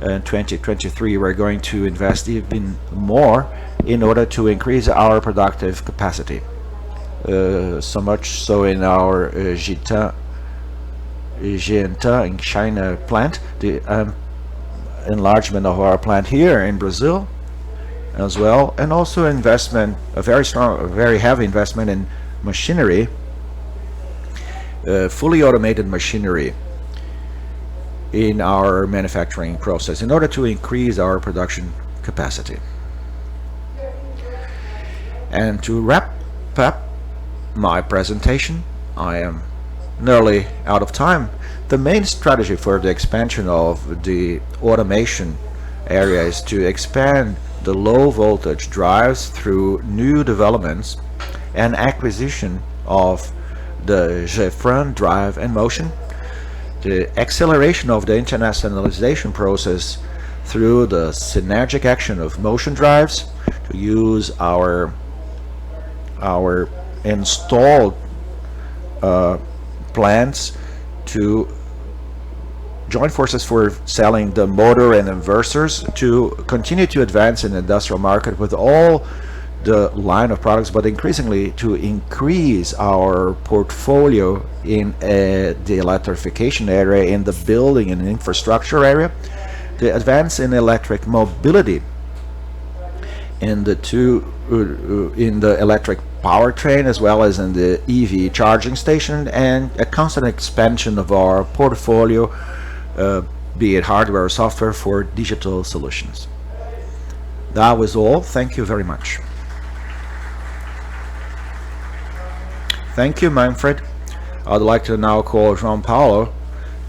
In 2023 we're going to invest even more in order to increase our productive capacity. So much so in our Jianta in China plant, the enlargement of our plant here in Brazil as well, and also investment, a very strong, a very heavy investment in machinery, fully automated machinery in our manufacturing process in order to increase our production capacity. And to wrap up my presentation, I am nearly out of time. The main strategy for the expansion of the automation area is to expand the low voltage drives through new developments and acquisition of the GFRAN drive and motion, the acceleration of the internationalization process through the synergic action of motion drives, to use our installed plants to join forces for selling the motor and inverters, to continue to advance in the industrial market with all the line of products, but increasingly to increase our portfolio in the electrification area, in the building and infrastructure area, the advance in electric mobility, in the electric powertrain, as well as in the EV charging station, and a constant expansion of our portfolio, be it hardware or software, for digital solutions. That was all. Thank you very much. Thank you, Manfred. I'd like to now call João Paulo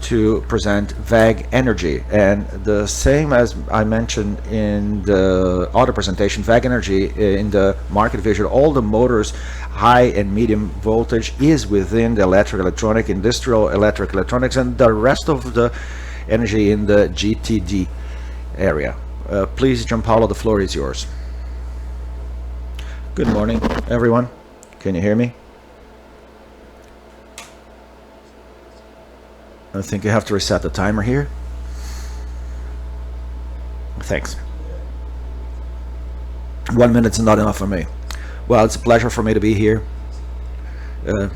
to present WEG Energy, and the same as I mentioned in the other presentation, WEG Energy, in the market vision, all the motors, high and medium voltage, is within the electronic, industrial electric electronics, and the rest of the energy in the GTD area. Please, João Paulo, the floor is yours. Good morning, everyone. Can you hear me? I think you have to reset the timer here. Thanks. 1 minute's not enough for me. Well, it's a pleasure for me to be here in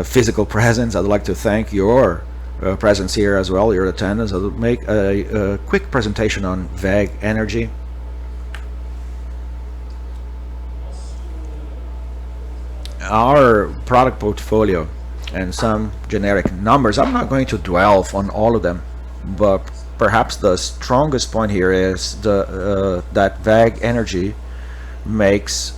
a physical presence. I'd like to thank your presence here as well, your attendance. I'll make a quick presentation on WEG Energy. Our product portfolio and some generic numbers. I'm not going to dwell on all of them, but perhaps the strongest point here is that WEG Energy makes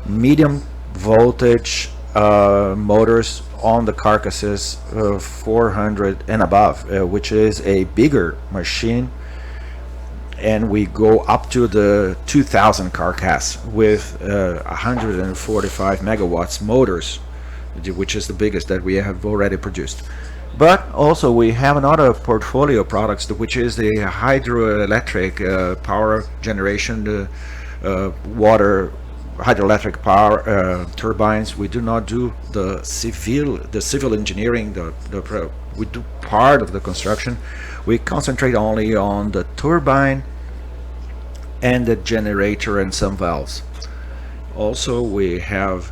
medium voltage motors on the carcasses of 400 and above, which is a bigger machine, and we go up to the 2000 carcass with 145 megawatts motors, which is the biggest that we have already produced. But also we have another portfolio of products, which is the hydroelectric power generation, the hydroelectric power turbines. We do not do the civil engineering. We do part of the construction. We concentrate only on the turbine and the generator and some valves. Also, we have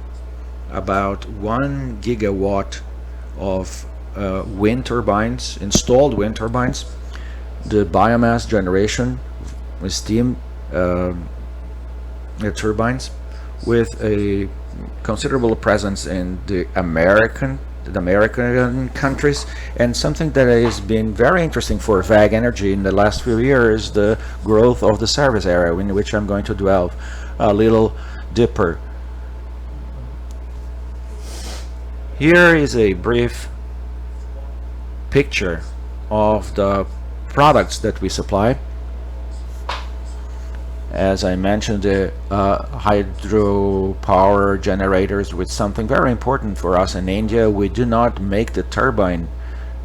about 1 gigawatt of wind turbines, installed wind turbines, the biomass generation with steam turbines, with a considerable presence in the American countries, and something that has been very interesting for WEG Energy in the last few years, the growth of the service area, in which I'm going to dwell a little deeper. Here is a brief picture of the products that we supply. As I mentioned, the hydropower generators, with something very important for us in India. We do not make the turbine,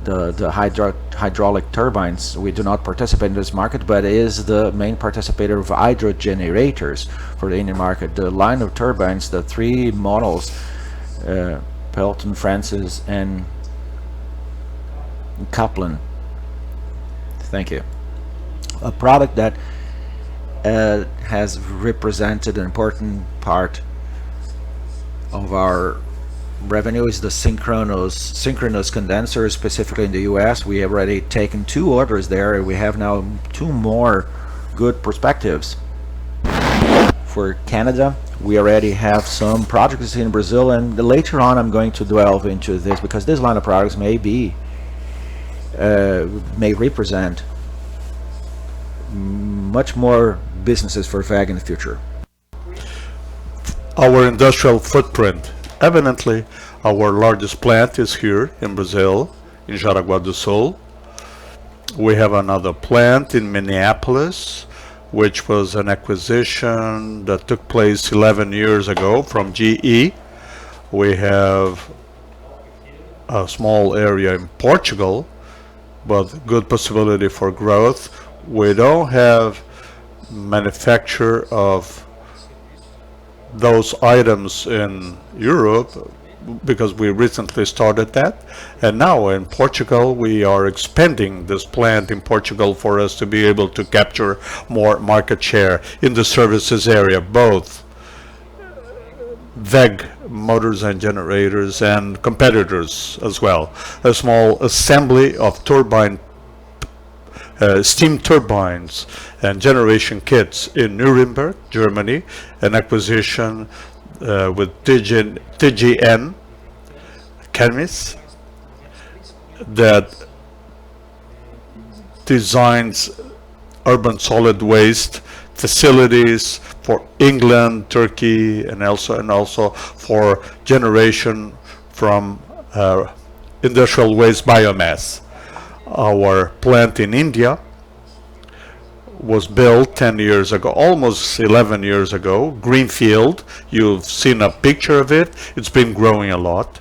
the hydraulic turbines. We do not participate in this market, but is the main participator of hydro generators for the Indian market. The line of turbines, the 3 models, Pelton, Francis, and Kaplan. Thank you. A product that has represented an important part of our revenue is the synchronous condenser, specifically in the US. We have already taken 2 orders there. We have now 2 more good perspectives. For Canada, we already have some projects in Brazil, and later on I'm going to delve into this, because this line of products may represent much more businesses for WEG in the future. Our industrial footprint Evidently, our largest plant is here in Brazil, in Jaraguá do Sul. We have another plant in Minneapolis, which was an acquisition that took place 11 years ago from GE. We have a small area in Portugal, but good possibility for growth. We don't have manufacture of those items in Europe because we recently started that, and now in Portugal we are expanding this plant in Portugal for us to be able to capture more market share in the services area, both WEG motors and generators and competitors as well. A small assembly of steam turbines and generation kits in Nuremberg, Germany, an acquisition with TGN chemists that designs urban solid waste facilities for England, Turkey, and also for generation from industrial waste biomass. Our plant in India was built 10 years ago, almost 11 years ago, greenfield. You've seen a picture of it. It's been growing a lot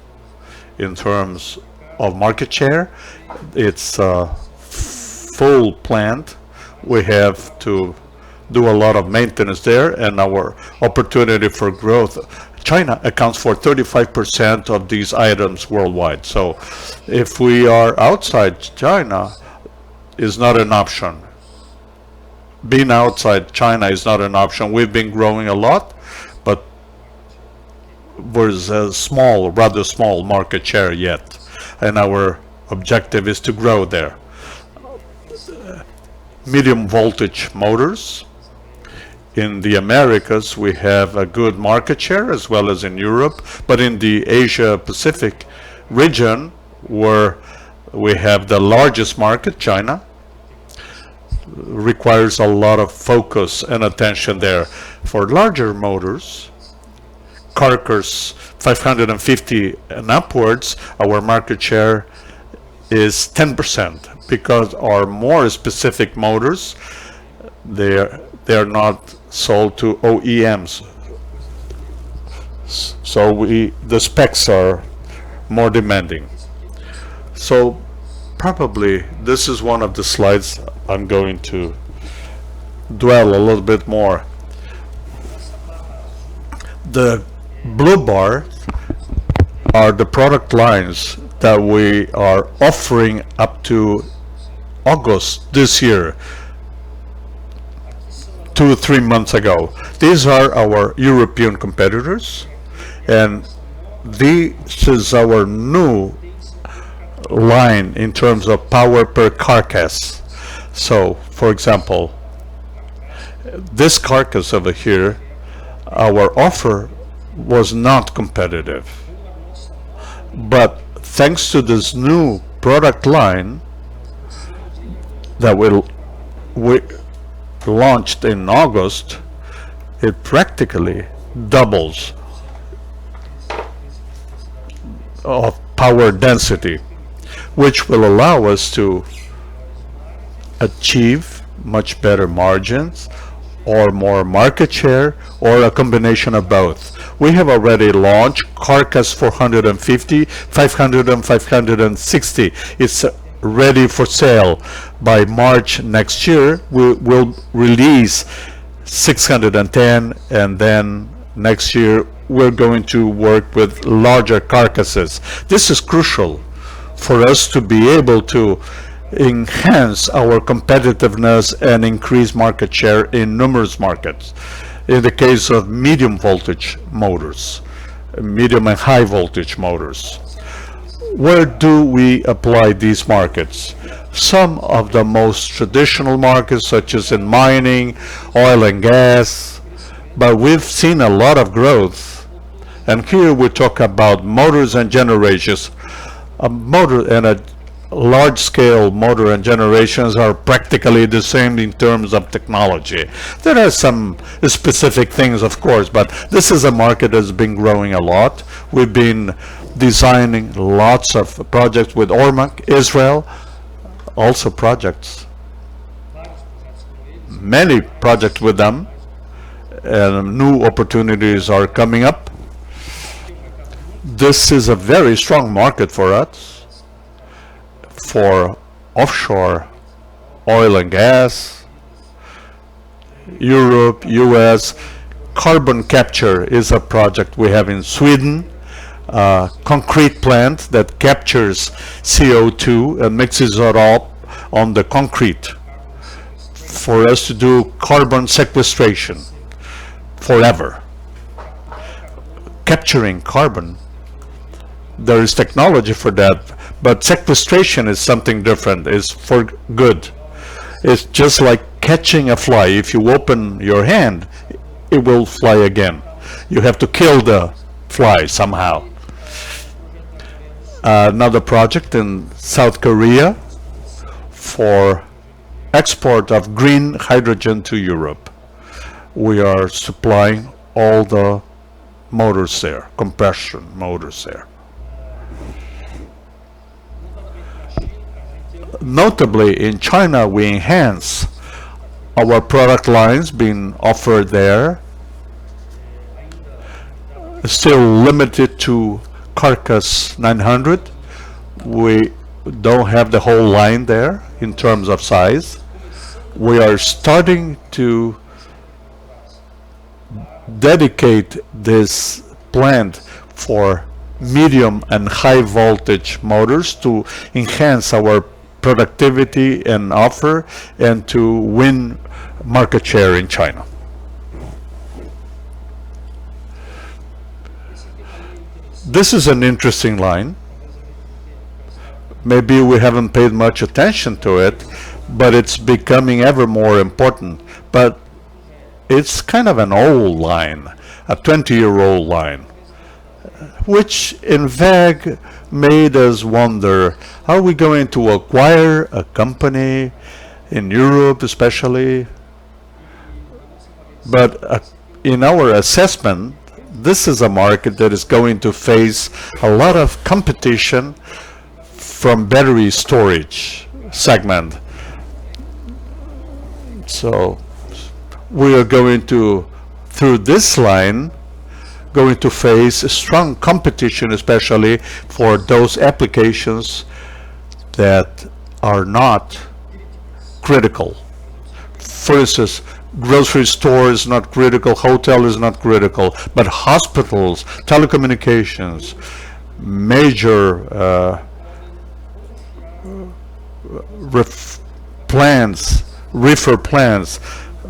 in terms of market share. It's a full plant. We have to do a lot of maintenance there, and our opportunity for growth. China accounts for 35% of these items worldwide. So if we are outside China is not an option. Being outside China is not an option. We've been growing a lot, but there's a rather small market share yet, and our objective is to grow there. Medium voltage motors. In the Americas, we have a good market share as well as in Europe, but in the Asia Pacific region, where we have the largest market, China, requires a lot of focus and attention there. For larger motors, Carkers 550 and upwards, our market share is 10%, because our more specific motors, they're not sold to OEMs, so the specs are more demanding. So probably this is one of the slides I'm going to dwell a little bit more. The blue bar are the product lines that we are offering up to August this year, 2 or 3 months ago. These are our European competitors, and this is our new line in terms of power per carcass. So, for example, this carcass over here, our offer was not competitive. But thanks to this new product line that we launched in August, it practically doubles of power density, which will allow us to achieve much better margins or more market share, or a combination of both. We have already launched Carcass 450, 500 and 560. It's ready for sale. By March next year, we will release 610, and then next year we're going to work with larger carcasses. This is crucial for us to be able to enhance our competitiveness and increase market share in numerous markets. In the case of medium voltage motors, medium and high voltage motors, where do we apply these markets? Some of the most traditional markets, such as in mining, oil and gas, but we've seen a lot of growth. And here we talk about motors and generations. A motor and a large-scale motor and generations are practically the same in terms of technology. There are some specific things, of course, but this is a market that's been growing a lot. We've been designing lots of projects with Ormac, Israel, also projects, many projects with them, and new opportunities are coming up. This is a very strong market for us, for offshore oil and gas, Europe, US. Carbon capture is a project we have in Sweden, a concrete plant that captures CO2 and mixes it up on the concrete for us to do carbon sequestration forever. Capturing carbon, there is technology for that, but sequestration is something different. It's for good. It's just like catching a fly. If you open your hand, it will fly again. You have to kill the fly somehow. Another project in South Korea for export of green hydrogen to Europe. We are supplying all the motors there, compression motors there. Notably, in China, we enhance our product lines being offered there, still limited to Carcass 900. We don't have the whole line there in terms of size. We are starting to dedicate this plant for medium and high voltage motors to enhance our productivity and offer and to win market share in China. This is an interesting line. Maybe we haven't paid much attention to it, but it's becoming ever more important. But it's kind of an old line, a 20-year-old line, which in WEG made us wonder, are we going to acquire a company in Europe especially? But in our assessment, this is a market that is going to face a lot of competition from battery storage segment. So we are going to, through this line, going to face a strong competition, especially for those applications that are not critical. For instance, grocery store is not critical, hotel is not critical, but hospitals, telecommunications, major reefer plants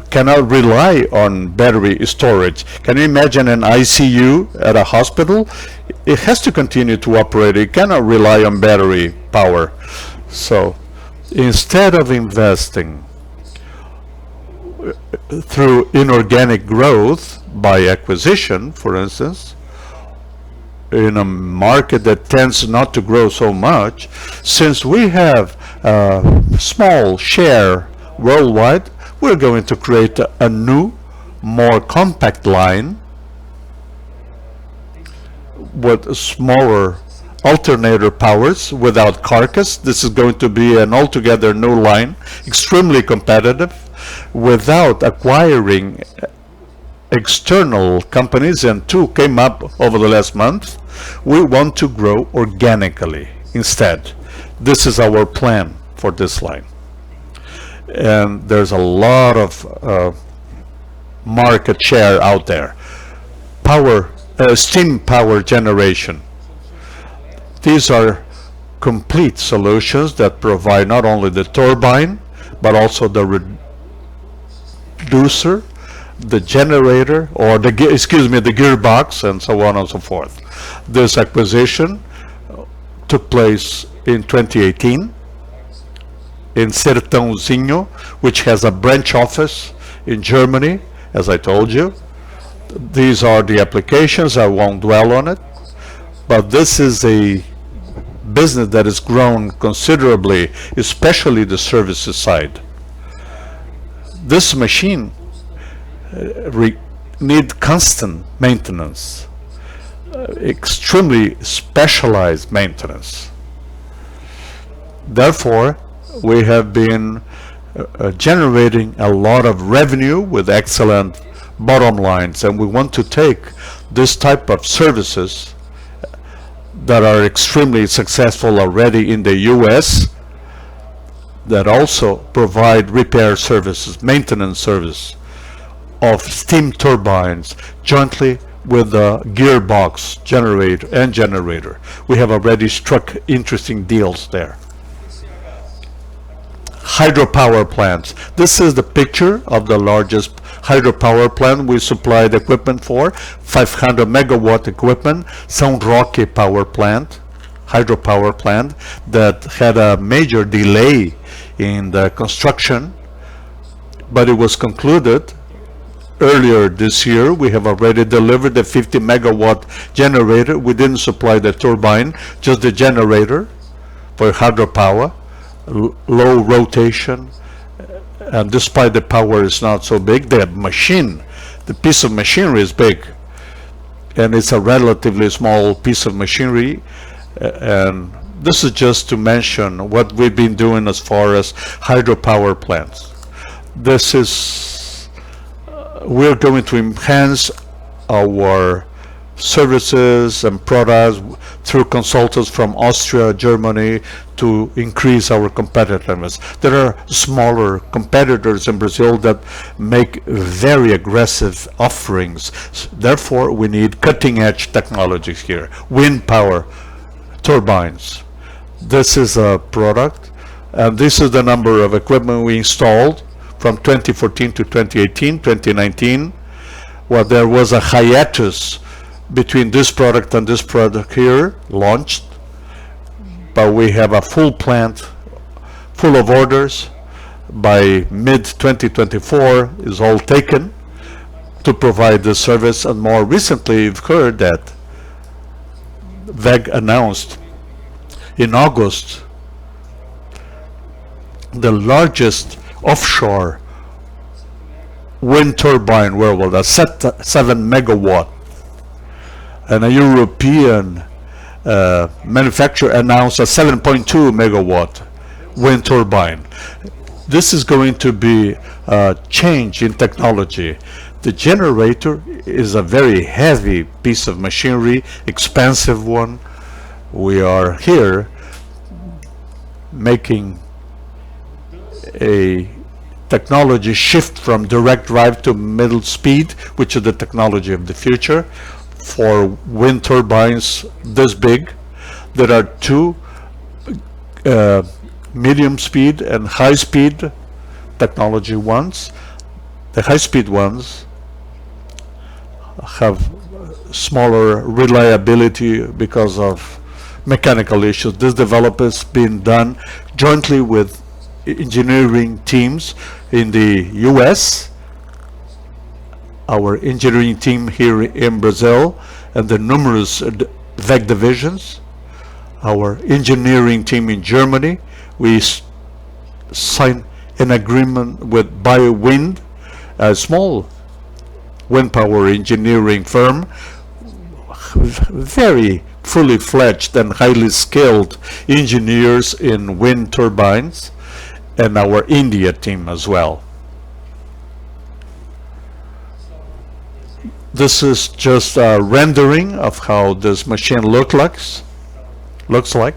cannot rely on battery storage. Can you imagine an ICU at a hospital? It has to continue to operate. It cannot rely on battery power. So instead of investing through inorganic growth by acquisition, for instance, in a market that tends not to grow so much, since we have a small share worldwide, we're going to create a new, more compact line with smaller alternator powers without carcass. This is going to be an altogether new line, extremely competitive, without acquiring external companies, and two came up over the last month. We want to grow organically instead. This is our plan for this line. And there's a lot of market share out there. Steam power generation. These are complete solutions that provide not only the turbine, but also the reducer, the generator, or the gearbox, and so on and so forth. This acquisition took place in 2018 in Sertãozinho, which has a branch office in Germany, as I told you. These are the applications. I won't dwell on it, but this is a business that has grown considerably, especially the services side. This machine need constant maintenance, extremely specialized maintenance. Therefore, we have been generating a lot of revenue with excellent bottom lines, and we want to take this type of services that are extremely successful already in the US, that also provide repair services, maintenance service of steam turbines jointly with the gearbox generator. We have already struck interesting deals there. Hydropower plants. This is the picture of the largest hydropower plant we supplied equipment for, 500 megawatt equipment, São Roque power plant, hydropower plant that had a major delay in the construction, but it was concluded earlier this year. We have already delivered the 50 megawatt generator. We didn't supply the turbine, just the generator for hydropower, low rotation, and despite the power is not so big, the machine, the piece of machinery is big, and it's a relatively small piece of machinery. And this is just to mention what we've been doing as far as hydropower plants. This is, we're going to enhance our services and products through consultants from Austria, Germany, to increase our competitiveness. There are smaller competitors in Brazil that make very aggressive offerings. Therefore, we need cutting-edge technologies here. Wind power turbines. This is a product, and this is the number of equipment we installed from 2014 to 2018, 2019. Well, there was a hiatus between this product and this product here, launched, but we have a full plant full of orders. By mid-2024 is all taken to provide the service. And more recently, you've heard that WEG announced in August the largest offshore wind turbine worldwide, a 7 megawatt, and a European manufacturer announced a 7.2 megawatt wind turbine. This is going to be a change in technology. The generator is a very heavy piece of machinery, expensive one. We are here making a technology shift from direct drive to middle speed, which is the technology of the future. For wind turbines this big, there are two medium speed and high speed technology ones. The high speed ones have smaller reliability because of mechanical issues. This development has been done jointly with engineering teams in the US, our engineering team here in Brazil, and the numerous WEG divisions, our engineering team in Germany. We signed an agreement with BioWind, a small wind power engineering firm, very fully fledged and highly skilled engineers in wind turbines, and our India team as well. This is just a rendering of how this machine looks like.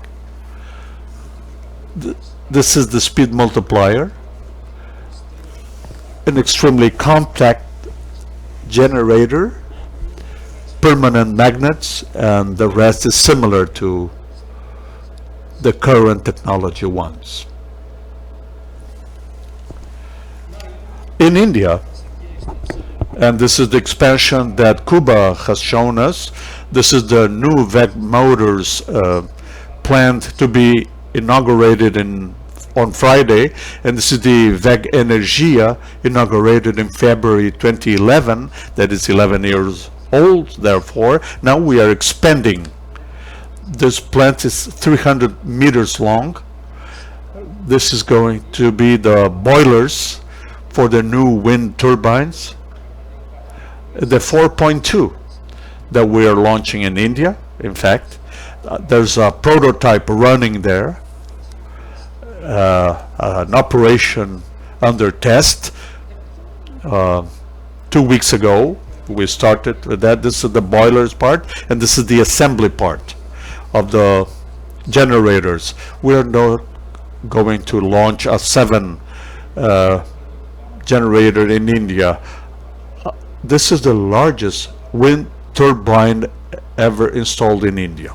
This is the speed multiplier, an extremely compact generator, permanent magnets, and the rest is similar to the current technology ones. In India, and this is the expansion that Kuba has shown us. This is the new WEG motors planned to be inaugurated on Friday, and this is the WEG Energia, inaugurated in February 2011. That is 11 years old. Therefore, now we are expanding This plant is 300 meters long. This is going to be the boilers for the new wind turbines. The 4.2 that we are launching in India, in fact, there's a prototype running there, an operation under test. 2 weeks ago we started with that. This is the boilers part, and this is the assembly part of the generators. We are not going to launch a 7 generator in India. This is the largest wind turbine ever installed in India.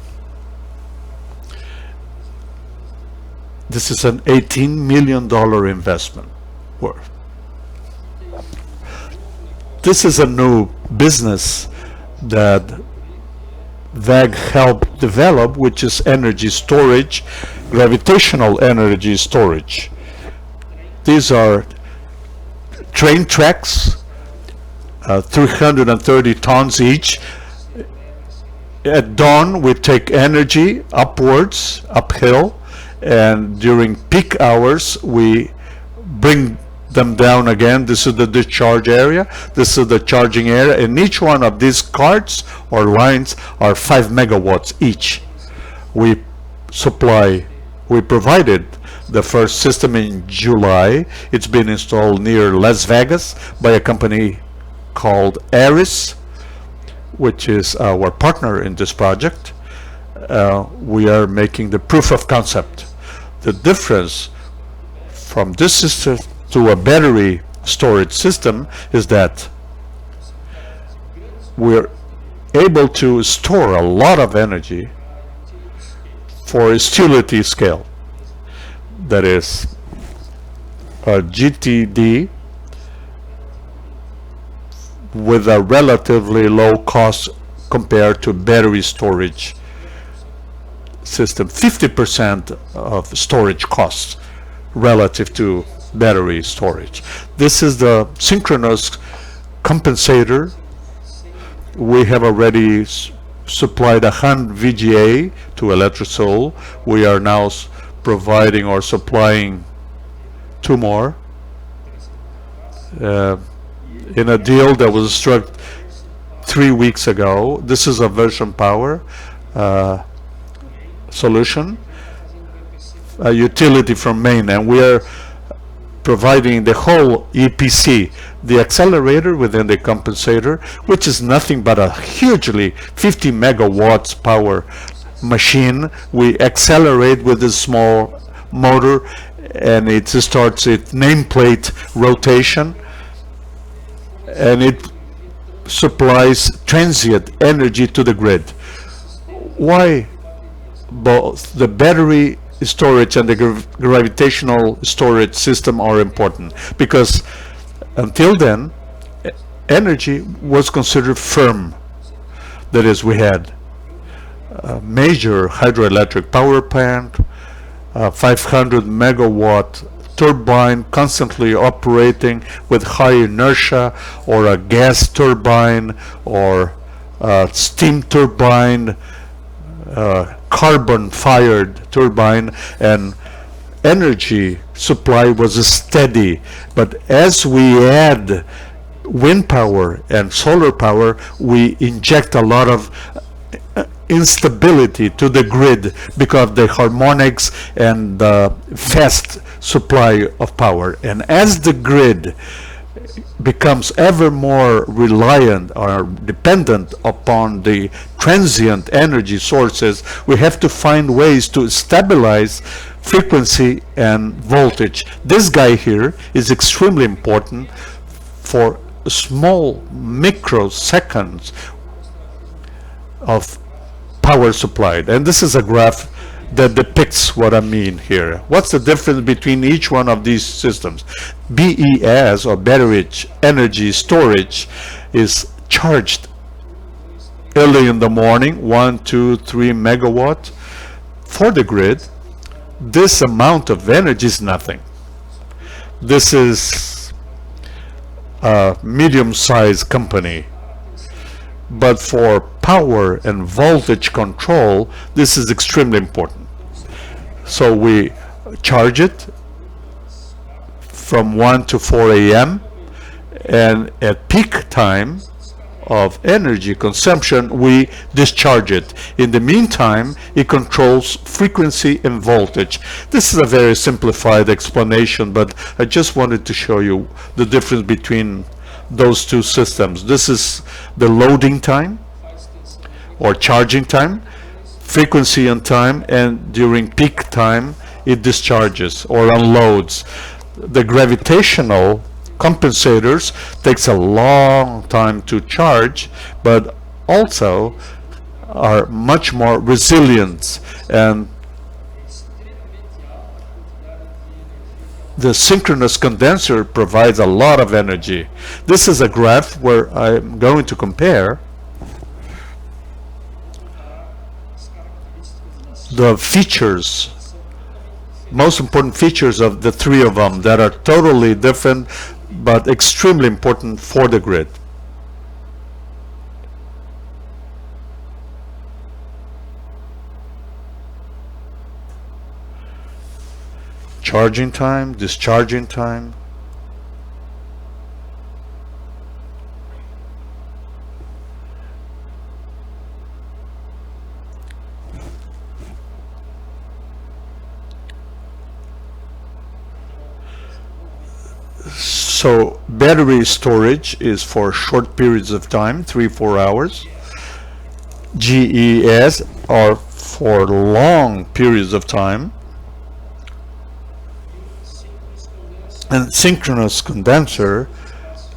This is an $18 million investment worth. This is a new business that WEG helped develop, which is energy storage, gravitational energy storage. These are train tracks, 330 tons each. At dawn, we take energy upwards, uphill, and during peak hours, we bring them down again. This is the discharge area. This is the charging area. And each one of these carts or lines are 5 megawatts each. We provided the first system in July. It's been installed near Las Vegas by a company called Aris, which is our partner in this project. We are making the proof of concept. The difference from this system to a battery storage system is that we're able to store a lot of energy for a utility scale. That is a GTD with a relatively low cost compared to battery storage system. 50% of storage costs relative to battery storage. This is the synchronous compensator. We have already supplied a Johann VGA to Electrosol. We are now providing or supplying 2 more in a deal that was struck 3 weeks ago. This is a version power solution, a utility from Maine, and we are providing the whole EPC, the accelerator within the compensator, which is nothing but a hugely 50 megawatts power machine. We accelerate with a small motor, and it starts its nameplate rotation, and it supplies transient energy to the grid. Why both the battery storage and the gravitational storage system are important? Because until then, energy was considered firm. That is, we had a major hydroelectric power plant, a 500 megawatt turbine constantly operating with high inertia, or a gas turbine, or a steam turbine, carbon fired turbine, and energy supply was steady. But as we add wind power and solar power, we inject a lot of instability to the grid because of the harmonics and the fast supply of power. And as the grid becomes ever more reliant or dependent upon the transient energy sources, we have to find ways to stabilize frequency and voltage. This guy here is extremely important for small microseconds of power supplied. And this is a graph that depicts what I mean here. What's the difference between each one of these systems? BES, or battery energy storage, is charged early in the morning, 1, 2, 3 megawatt for the grid. This amount of energy is nothing. This is a medium-sized company. But for power and voltage control, this is extremely important. So we charge it from 1 to 4 a.m. and at peak time of energy consumption we discharge it. In the meantime, it controls frequency and voltage. This is a very simplified explanation, but I just wanted to show you the difference between those two systems. This is the loading time or charging time, frequency and time, and during peak time it discharges or unloads. The gravitational compensators takes a long time to charge, but also are much more resilient, and the synchronous condenser provides a lot of energy. This is a graph where I'm going to compare the features, most important features of the three of them that are totally different but extremely important for the grid. Charging time, discharging time. So battery storage is for short periods of time, 3-4 hours. GES are for long periods of time. And synchronous condenser,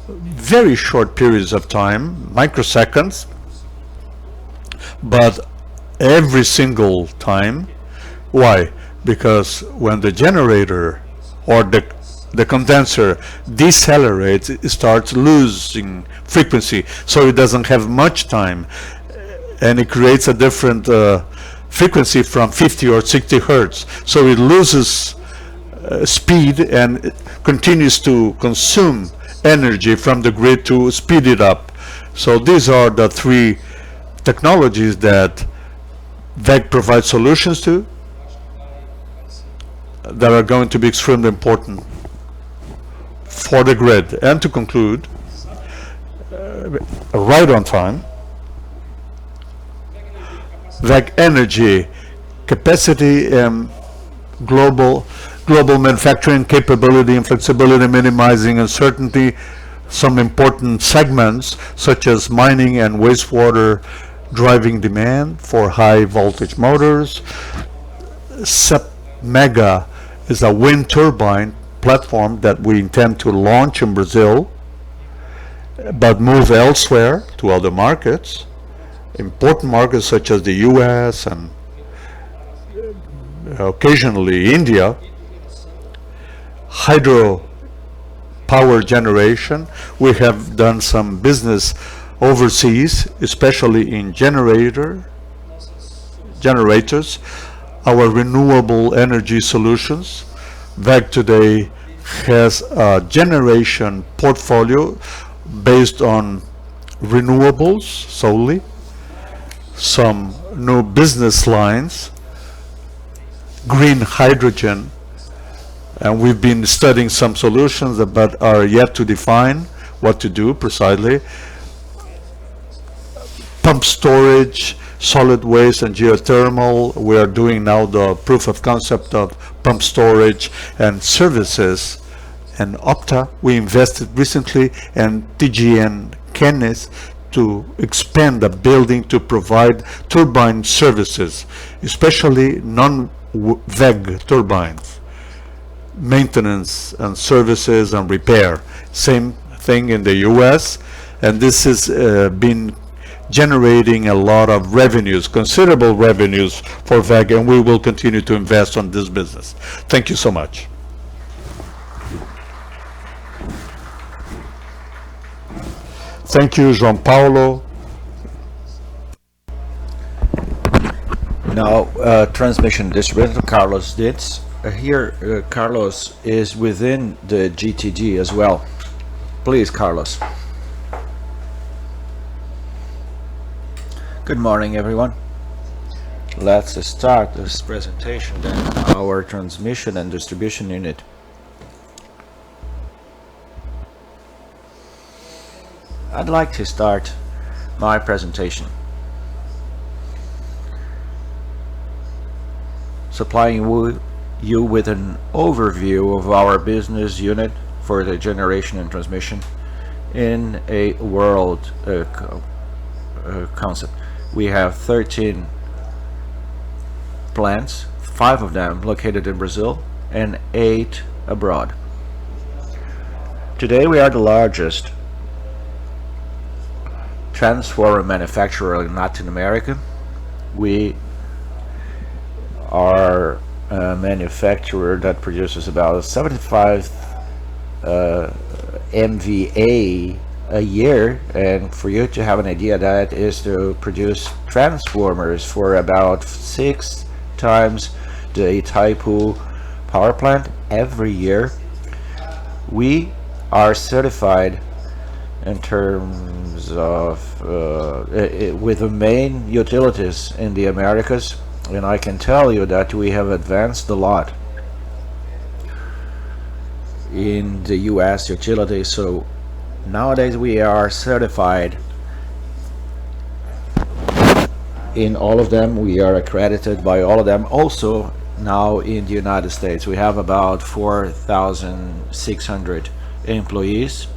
very short periods of time, microseconds, but every single time. Why? Because when the generator or the condenser decelerates, it starts losing frequency, so it doesn't have much time, and it creates a different frequency from 50 or 60 hertz, so it loses speed and continues to consume energy from the grid to speed it up. So these are the three technologies that WEG provides solutions to that are going to be extremely important for the grid. And to conclude, right on time, WEG Energy capacity and global manufacturing capability and flexibility, minimizing uncertainty. Some important segments such as mining and wastewater driving demand for high voltage motors. SEP Mega is a wind turbine platform that we intend to launch in Brazil but move elsewhere to other markets, important markets such as the US and occasionally India. Hydro power generation, we have done some business overseas, especially in generators. Our renewable energy solutions, WEG today has a generation portfolio based on renewables solely, some new business lines, green hydrogen, and we've been studying some solutions but are yet to define what to do precisely. Pump storage, solid waste and geothermal. We are doing now the proof of concept of pump storage and services. And Opta, we invested recently, and TGN Kennis to expand the building to provide turbine services, especially non-WEG turbines, maintenance and services and repair. Same thing in the US, and this has been generating a lot of revenues, considerable revenues for WEG, and we will continue to invest on this business. Thank you so much. Thank you, João Paulo. Now, transmission distributor Carlos Ditz. Here, Carlos is within the GTD as well. Please, Carlos. Good morning, everyone. Let's start this presentation then. Our transmission and distribution unit. I'd like to start my presentation supplying you with an overview of our business unit for the generation and transmission in a world concept. We have 13 plants, 5 of them located in Brazil and 8 abroad. Today we are the largest transformer manufacturer in Latin America. We are a manufacturer that produces about 75 MVA a year, and for you to have an idea, that is to produce transformers for about 6 times the Itaipu power plant every year. We are certified in terms of with the main utilities in the Americas, and I can tell you that we have advanced a lot in the US utilities. So nowadays we are certified in all of them. We are accredited by all of them. Also now in the United States we have about 4,600 employees,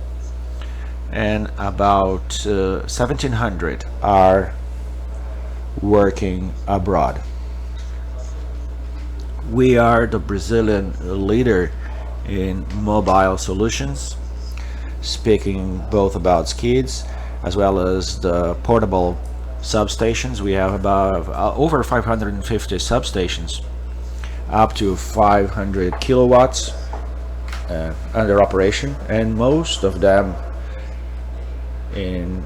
and about 1,700 are working abroad. We are the Brazilian leader in mobile solutions, speaking both about skids as well as the portable substations. We have about over 550 substations, up to 500 kilowatts under operation, and most of them in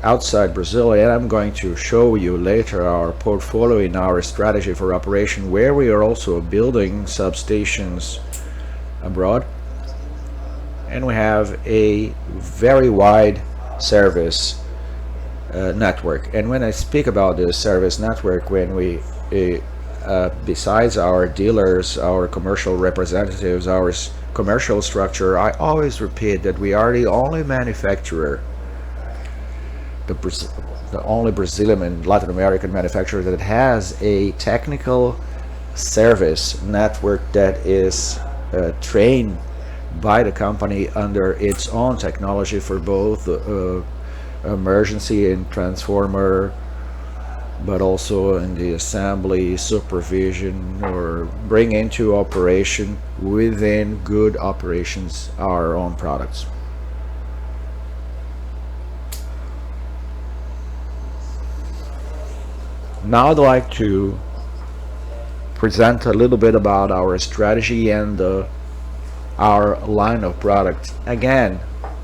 outside Brazil. And I'm going to show you later our portfolio in our strategy for operation, where we are also building substations abroad, and we have a very wide service network. And when I speak about this service network, when we besides our dealers, our commercial representatives, our commercial structure, I always repeat that we are the only manufacturer, the only Brazilian and Latin American manufacturer that has a technical service network that is trained by the company under its own technology for both emergency and transformer, but also in the assembly, supervision, or bring into operation within good operations our own products. Now I'd like to present a little bit about our strategy and our line of products. Again,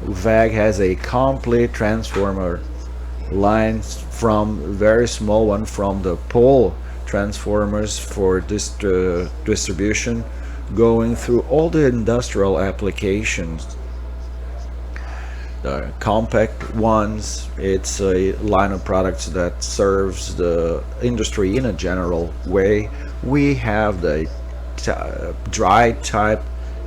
WEG has a complete transformer line, from very small one, from the pole transformers for distribution, going through all the industrial applications, the compact ones. It's a line of products that serves the industry in a general way. We have the dry type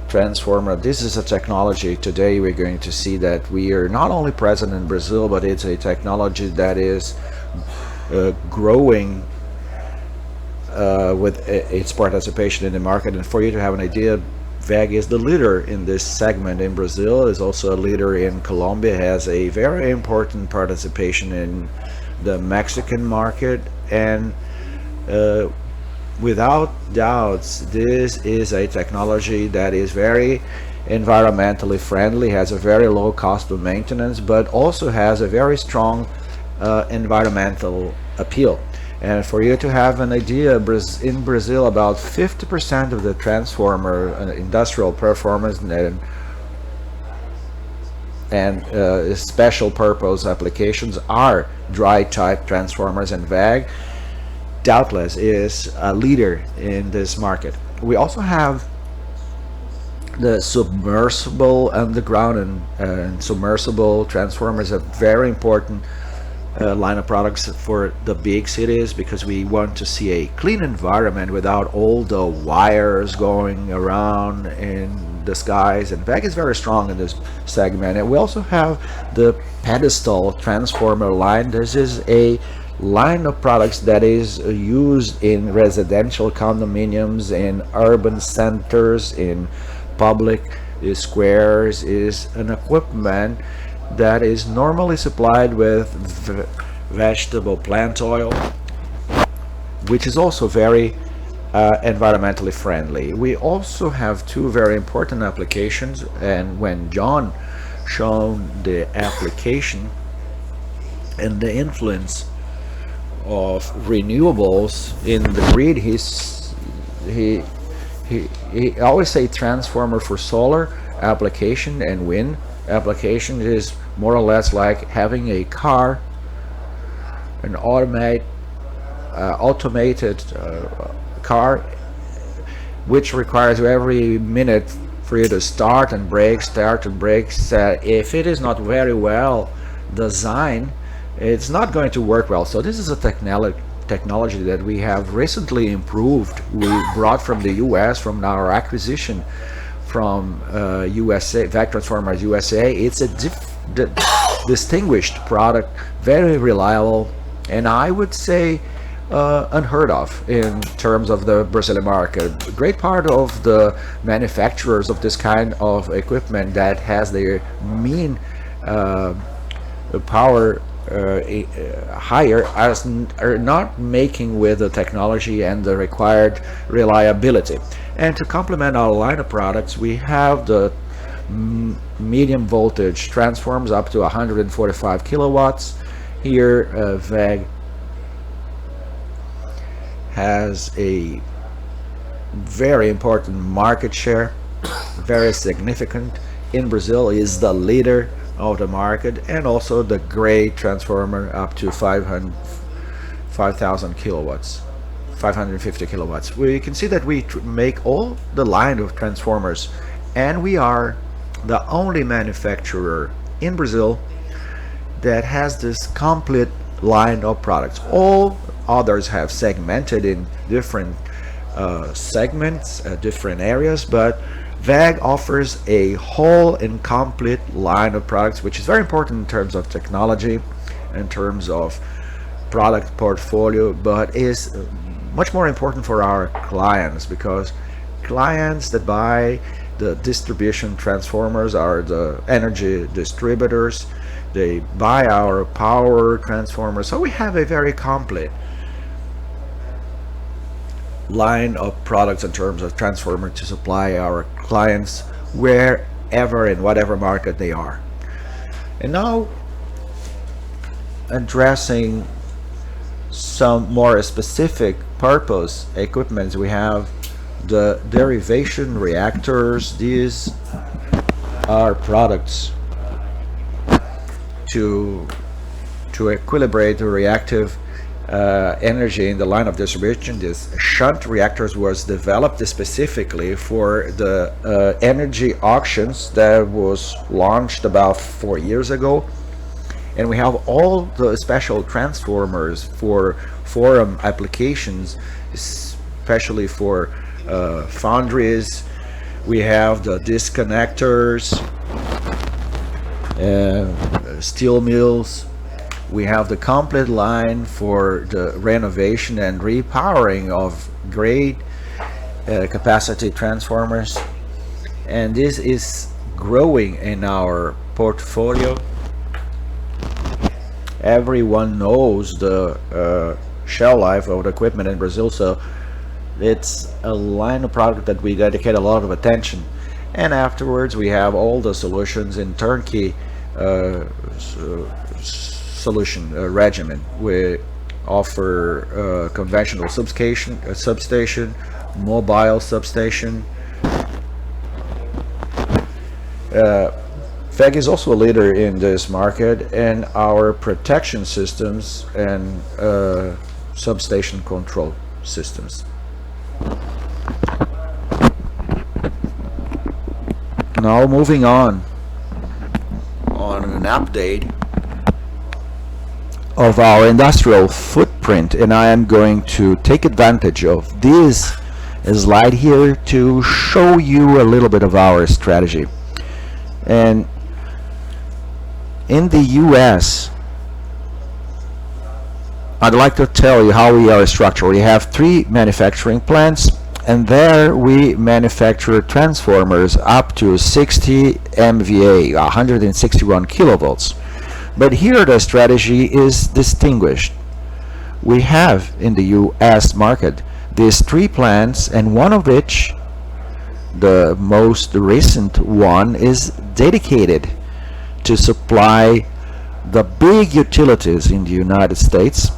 transformer. This is a technology today we're going to see that we are not only present in Brazil, but it's a technology that is growing with its participation in the market. And for you to have an idea, WEG is the leader in this segment in Brazil, is also a leader in Colombia, has a very important participation in the Mexican market, and without doubts this is a technology that is very environmentally friendly, has a very low cost of maintenance, but also has a very strong environmental appeal. And for you to have an idea, in Brazil about 50% of the transformer industrial performance and special purpose applications are dry type transformers, and WEG doubtless is a leader in this market. We also have the submersible underground and submersible transformers, a very important line of products for the big cities, because we want to see a clean environment without all the wires going around in the skies, and WEG is very strong in this segment. And we also have the pedestal transformer line. This is a line of products that is used in residential condominiums, in urban centers, in public squares. Is an equipment that is normally supplied with vegetable plant oil, which is also very environmentally friendly. We also have two very important applications, and when John shown the application and the influence of renewables in the grid, he always say transformer for solar application and wind application is more or less like having a car, an automated car, which requires every minute for you to start and brake. If it is not very well designed, it's not going to work well. So this is a technology that we have recently improved. We brought from the US, from our acquisition from USA, WEG Transformers USA. It's a distinguished product, very reliable, and I would say unheard of in terms of the Brazilian market. A great part of the manufacturers of this kind of equipment that has their mean power higher are not making with the technology and the required reliability. And to complement our line of products, we have the medium voltage transformers up to 145 kilowatts. Here WEG has a very important market share, very significant. In Brazil is the leader of the market, and also the gray transformer up to 5,000 kilowatts, 550 kilowatts. We can see that we make all the line of transformers, and we are the only manufacturer in Brazil that has this complete line of products. All others have segmented in different segments, different areas, but WEG offers a whole and complete line of products, which is very important in terms of technology, in terms of product portfolio, but is much more important for our clients, because clients that buy the distribution transformers are the energy distributors. They buy our power transformers, so we have a very complete line of products in terms of transformer to supply our clients wherever in whatever market they are. And now addressing some more specific purpose equipments, we have the derivation reactors. These are products to equilibrate the reactive energy in the line of distribution. This shunt reactors was developed specifically for the energy auctions that was launched about 4 years ago, and we have all the special transformers for forum applications, especially for foundries. We have the disconnectors, steel mills. We have the complete line for the renovation and repowering of great capacity transformers, and this is growing in our portfolio. Everyone knows the shelf life of the equipment in Brazil, so it's a line of product that we dedicate a lot of attention. And afterwards we have all the solutions in turnkey solution regimen. We offer conventional substation, mobile substation. WEG is also a leader in this market, and our protection systems and substation control systems. Now moving on an update of our industrial footprint, and I am going to take advantage of this slide here to show you a little bit of our strategy. And in the US, I'd like to tell you how we are structured. We have 3 manufacturing plants, and there we manufacture transformers up to 60 MVA, 161 kilovolts. But here the strategy is distinguished. We have in the US market these 3 plants, and one of which, the most recent one, is dedicated to supply the big utilities in the United States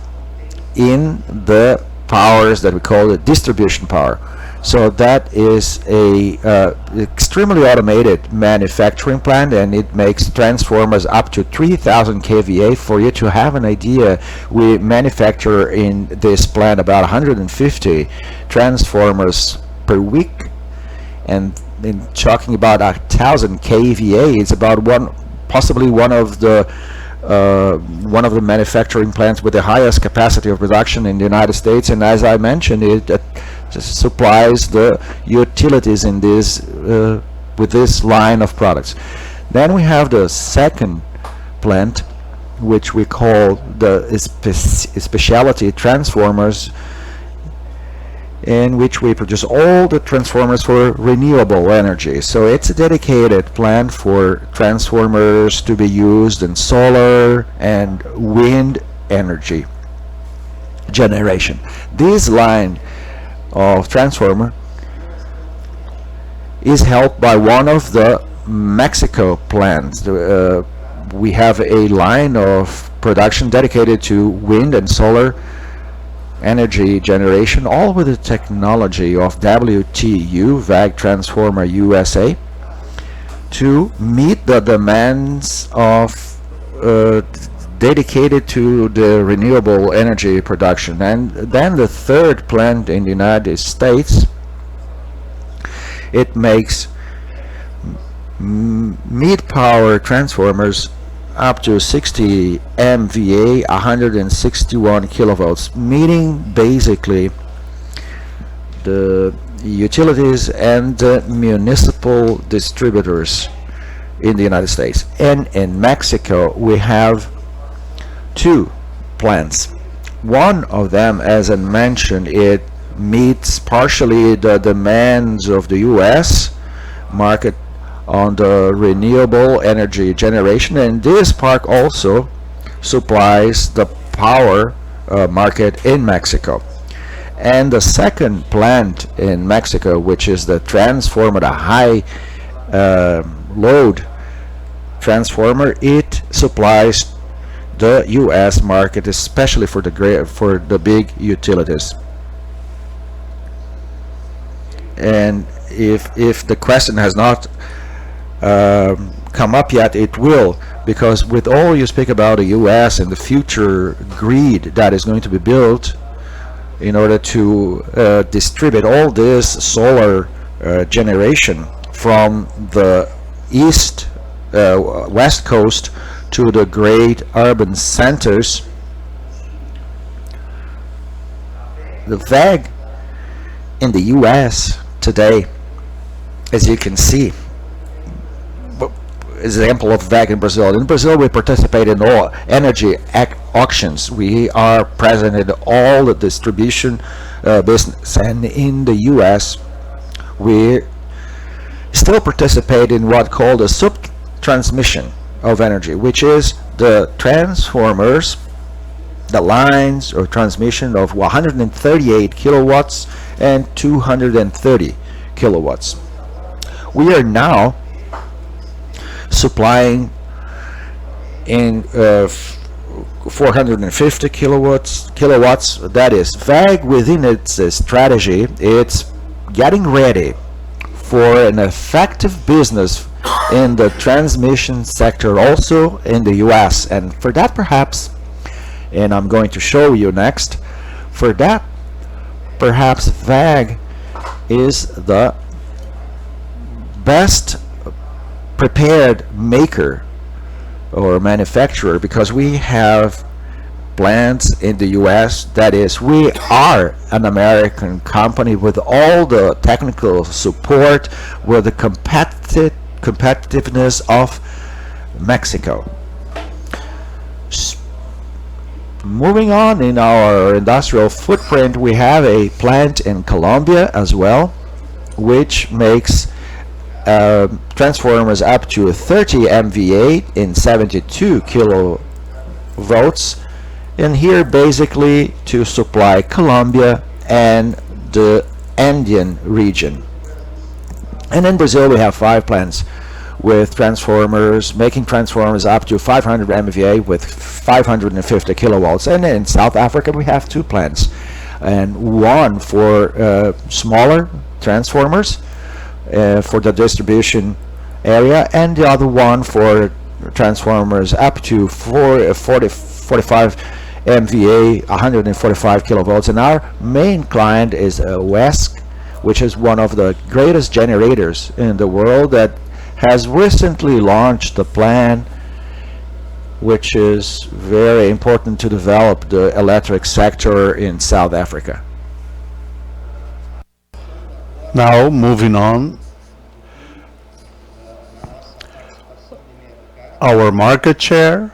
in the powers that we call the distribution power. So that is a extremely automated manufacturing plant, and it makes transformers up to 3000 kVA. For you to have an idea, we manufacture in this plant about 150 transformers per week, and in talking about 1000 kVA, it's about possibly one of the manufacturing plants with the highest capacity of production in the United States. And as I mentioned, it supplies the utilities in this with this line of products. Then we have the second plant, which we call the specialty transformers, in which we produce all the transformers for renewable energy. So it's a dedicated plant for transformers to be used in solar and wind energy generation. This line of transformer is helped by one of the Mexico plants. We have a line of production dedicated to wind and solar energy generation, all with the technology of WTU, WEG Transformer USA, to meet the demands of dedicated to the renewable energy production. And then the third plant in the United States, it makes mid-power transformers up to 60 MVA, 161 kilovolts, meaning basically the utilities and the municipal distributors in the United States. And in Mexico we have 2 plants. One of them, as I mentioned, it meets partially the demands of the US market on the renewable energy generation, and this park also supplies the power market in Mexico. And the second plant in Mexico, which is the transformer, the high load transformer, it supplies the US market, especially for the big utilities. And if the question has not come up yet, it will, because with all you speak about the US and the future grid that is going to be built in order to distribute all this solar generation from the west coast to the great urban centers, the WEG in the US today, as you can see, example of WEG in Brazil. In Brazil, we participate in all energy auctions. We are present in all the distribution business, and in the US, we still participate in what called a sub-transmission of energy, which is the transformers, the lines or transmission of 138 kilowatts and 230 kilowatts. We are now supplying in 450 kilowatts. That is WEG within its strategy. It's getting ready for an effective business in the transmission sector, also in the US. And for that, perhaps, and I'm going to show you next, for that perhaps WEG is the best prepared maker or manufacturer, because we have plants in the US. That is, we are an American company with all the technical support, with the competitiveness of Mexico. Moving on in our industrial footprint, we have a plant in Colombia as well, which makes transformers up to 30 MVA in 72 kilovolts, and here basically to supply Colombia and the Andean region. And in Brazil we have 5 plants with transformers, making transformers up to 500 MVA with 550 kilowatts. And in South Africa we have 2 plants, and one for smaller transformers for the distribution area, and the other one for transformers up to 45 MVA, 145 kilovolts. And our main client is WEG, which is one of the greatest generators in the world, that has recently launched the plan, which is very important to develop the electric sector in South Africa. Now, moving on, our market share.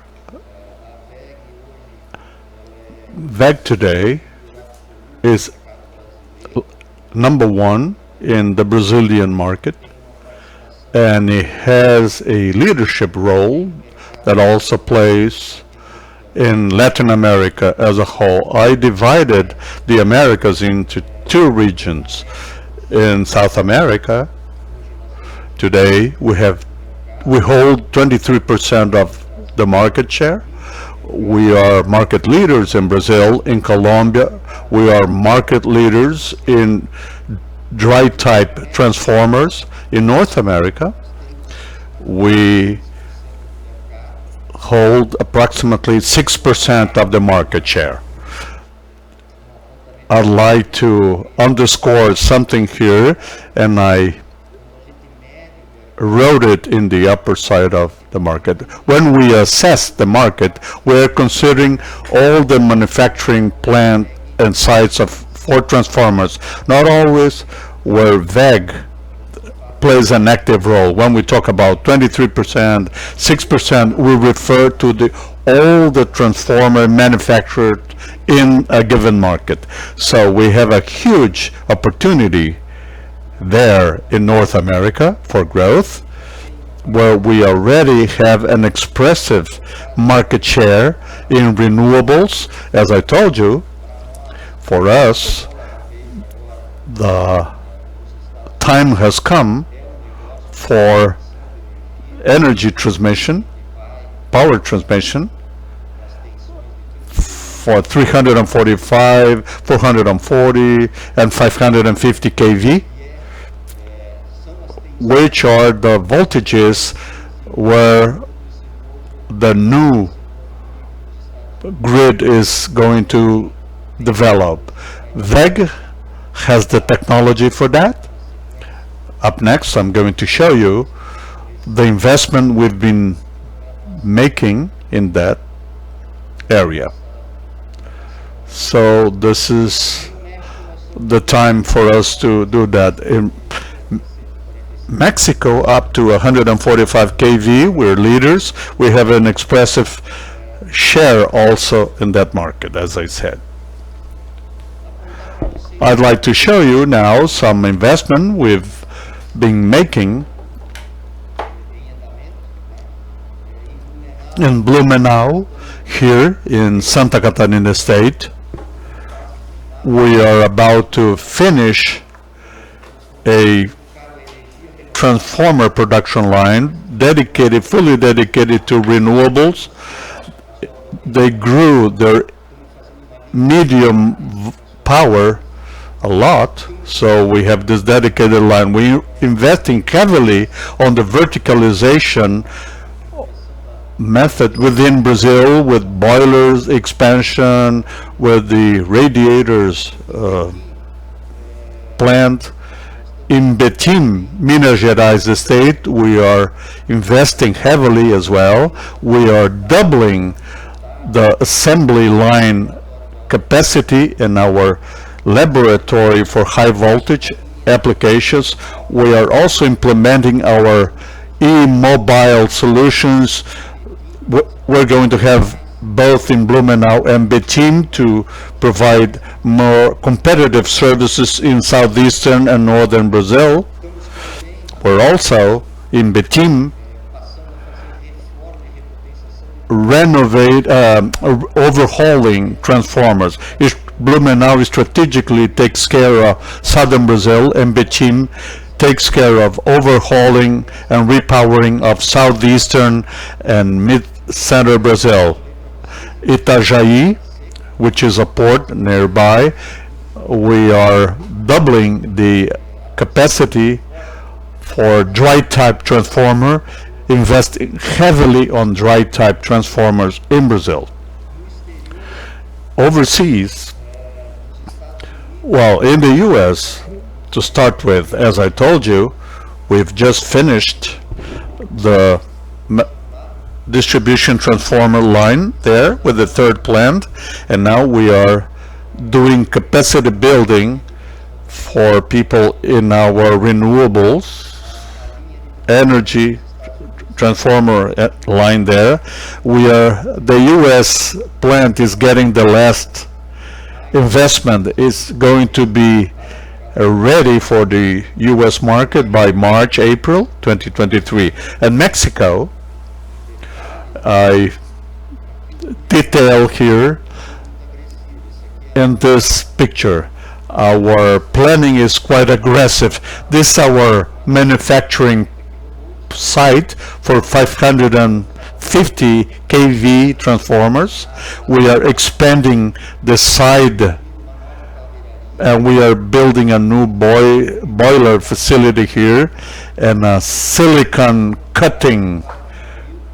WEG today is number 1 in the Brazilian market, and it has a leadership role that also plays in Latin America as a whole. I divided the Americas into 2 regions. In South America, today we hold 23% of the market share. We are market leaders in Brazil. In Colombia, we are market leaders in dry type transformers. In North America, we hold approximately 6% of the market share. I'd like to underscore something here, and I wrote it in the upper side of the market. When we assess the market, we're considering all the manufacturing plant and sites for transformers, not always where WEG plays an active role. When we talk about 23%, 6%, we refer to all the transformer manufactured in a given market. So we have a huge opportunity there in North America for growth, where we already have an expressive market share in renewables. As I told you, for us, the time has come for energy transmission, power transmission, for 345, 440, and 550 kV, which are the voltages where the new grid is going to develop. WEG has the technology for that. Up next, I'm going to show you the investment we've been making in that area. So this is the time for us to do that. In Mexico, up to 145 kV, we're leaders. We have an expressive share also in that market, as I said. I'd like to show you now some investment we've been making in Blumenau, here in Santa Catarina State. We are about to finish a transformer production line fully dedicated to renewables. They grew their medium power a lot, so we have this dedicated line. We're investing heavily on the verticalization method within Brazil, with boilers expansion, with the radiators plant. In Betim, Minas Gerais state, we are investing heavily as well. We are doubling the assembly line capacity in our laboratory for high voltage applications. We are also implementing our e-mobile solutions. We're going to have both in Blumenau and Betim to provide more competitive services in southeastern and northern Brazil. We're also in Betim overhauling transformers. Blumenau strategically takes care of southern Brazil, and Betim takes care of overhauling and repowering of southeastern and mid-center Brazil. Itajaí, which is a port nearby, we are doubling the capacity for dry type transformer, investing heavily on dry type transformers in Brazil. Overseas, well, in the US, to start with, as I told you, we've just finished the distribution transformer line there with the third plant, and now we are doing capacity building for people in our renewables energy transformer line there. The US plant is getting the last investment, is going to be ready for the US market by March, April 2023. And Mexico, I detail here in this picture. Our planning is quite aggressive. This is our manufacturing site for 550 kV transformers. We are expanding the side, and we are building a new boiler facility here and a silicon cutting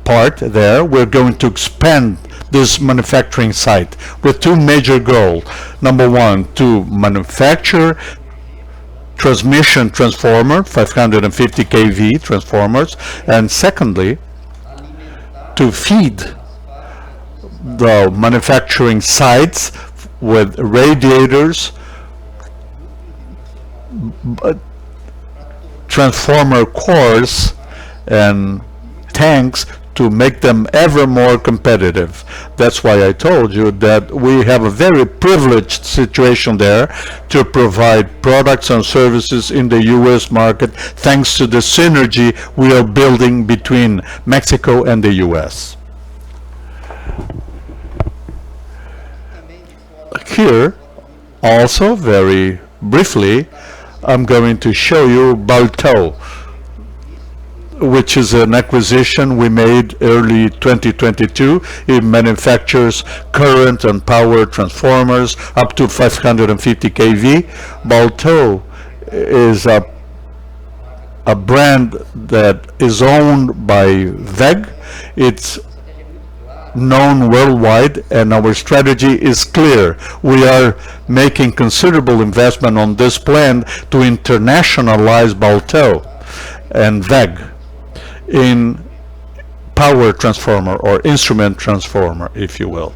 part there. We're going to expand this manufacturing site with two major goals. Number one, to manufacture transmission transformer, 550 kV transformers, and secondly, to feed the manufacturing sites with radiators, transformer cores, and tanks to make them ever more competitive. That's why I told you that we have a very privileged situation there to provide products and services in the US market, thanks to the synergy we are building between Mexico and the US. Here, also very briefly, I'm going to show you Balto, which is an acquisition we made early 2022. It manufactures current and power transformers up to 550 kV. Balto is a brand that is owned by WEG. It's known worldwide, and our strategy is clear. We are making considerable investment on this plan to internationalize Balto and WEG in power transformer or instrument transformer, if you will.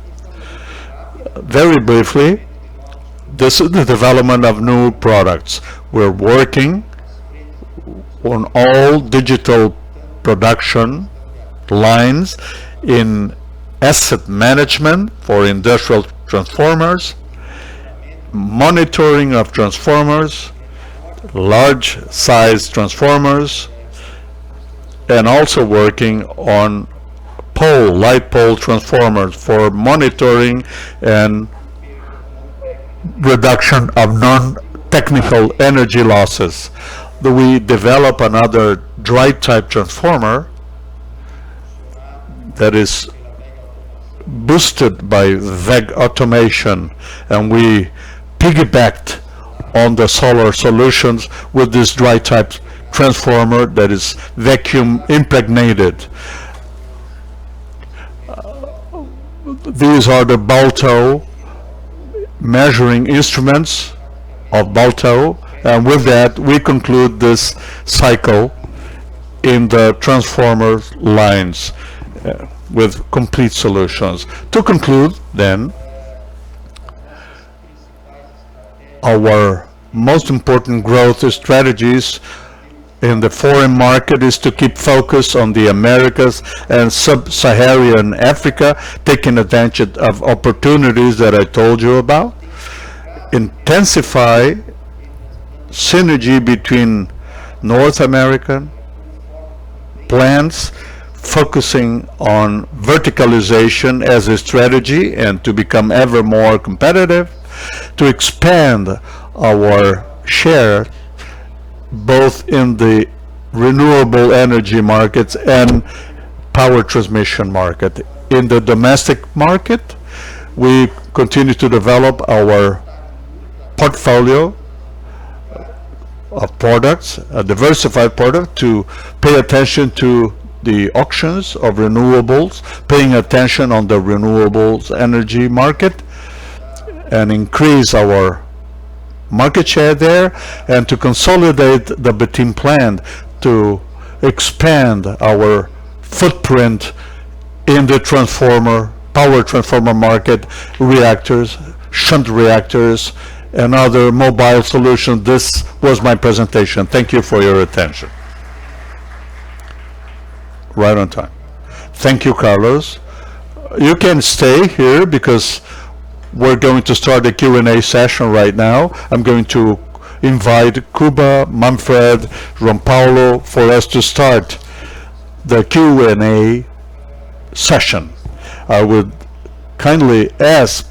Very briefly, this is the development of new products. We're working on all digital production lines in asset management for industrial transformers, monitoring of transformers, large size transformers, and also working on light pole transformers for monitoring and reduction of non-technical energy losses. We develop another dry type transformer that is boosted by WEG automation, and we piggybacked on the solar solutions with this dry type transformer that is vacuum impregnated. These are the Balto measuring instruments of Balto, and with that we conclude this cycle in the transformer lines. with complete solutions. To conclude, then, our most important growth strategies in the foreign market is to keep focus on the Americas and sub-Saharan Africa, taking advantage of opportunities that I told you about. Intensify synergy between North American plants, focusing on verticalization as a strategy and to become ever more competitive, to expand our share both in the renewable energy markets and power transmission market. In the domestic market, we continue to develop our portfolio of products, a diversified product, to pay attention to the auctions of renewables, paying attention on the renewables energy market, and increase our market share there, and to consolidate the Betim plan to expand our footprint in the power transformer market, reactors, shunt reactors, and other mobile solutions. This was my presentation. Thank you for your attention. Right on time. Thank you, Carlos. You can stay here because we're going to start a Q&A session right now. I'm going to invite Kuba, Manfred, João Paulo for us to start the Q&A session. I would kindly ask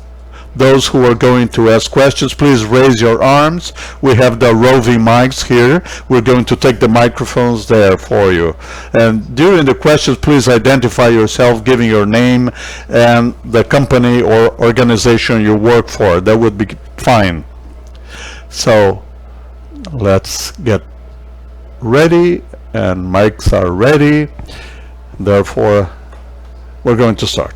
those who are going to ask questions, please raise your arms. We have the roving mics here. We're going to take the microphones there for you. And during the questions, please identify yourself, giving your name and the company or organization you work for. That would be fine. So let's get ready, and mics are ready. Therefore, we're going to start.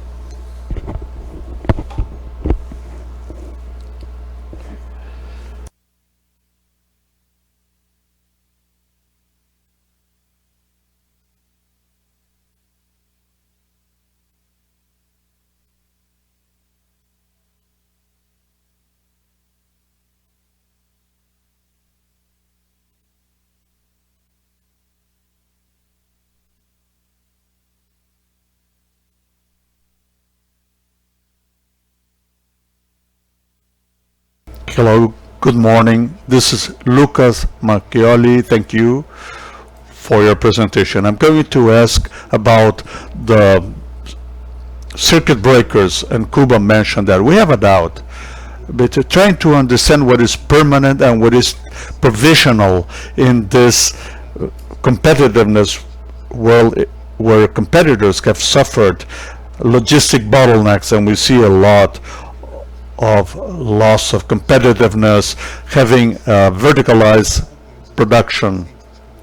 Hello, good morning. This is Lucas Macchioli. Thank you for your presentation. I'm going to ask about the circuit breakers, and Kuba mentioned that. We have a doubt, but trying to understand what is permanent and what is provisional in this competitiveness world where competitors have suffered logistic bottlenecks, and we see a lot of loss of competitiveness having verticalized production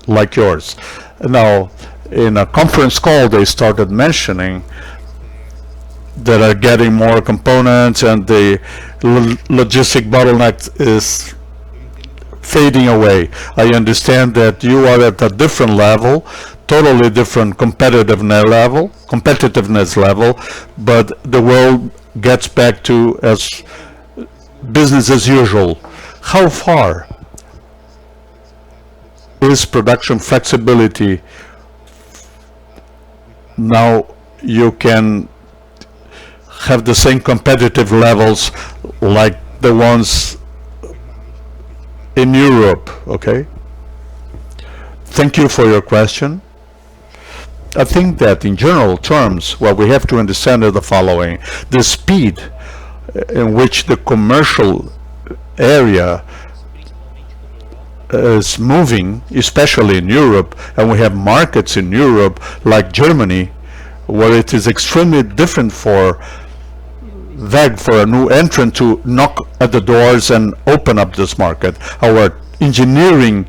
like yours. Now, in a conference call, they started mentioning that are getting more components and the logistic bottleneck is fading away. I understand that you are at a different level, totally different competitiveness level, but the world gets back to as business as usual. How far is production flexibility now? You can have the same competitive levels like the ones in Europe. Okay, thank you for your question. I think that in general terms, what we have to understand is the following: the speed in which the commercial area is moving, especially in Europe, and we have markets in Europe like Germany, where it is extremely different for WEG, for a new entrant, to knock at the doors and open up this market. Our engineering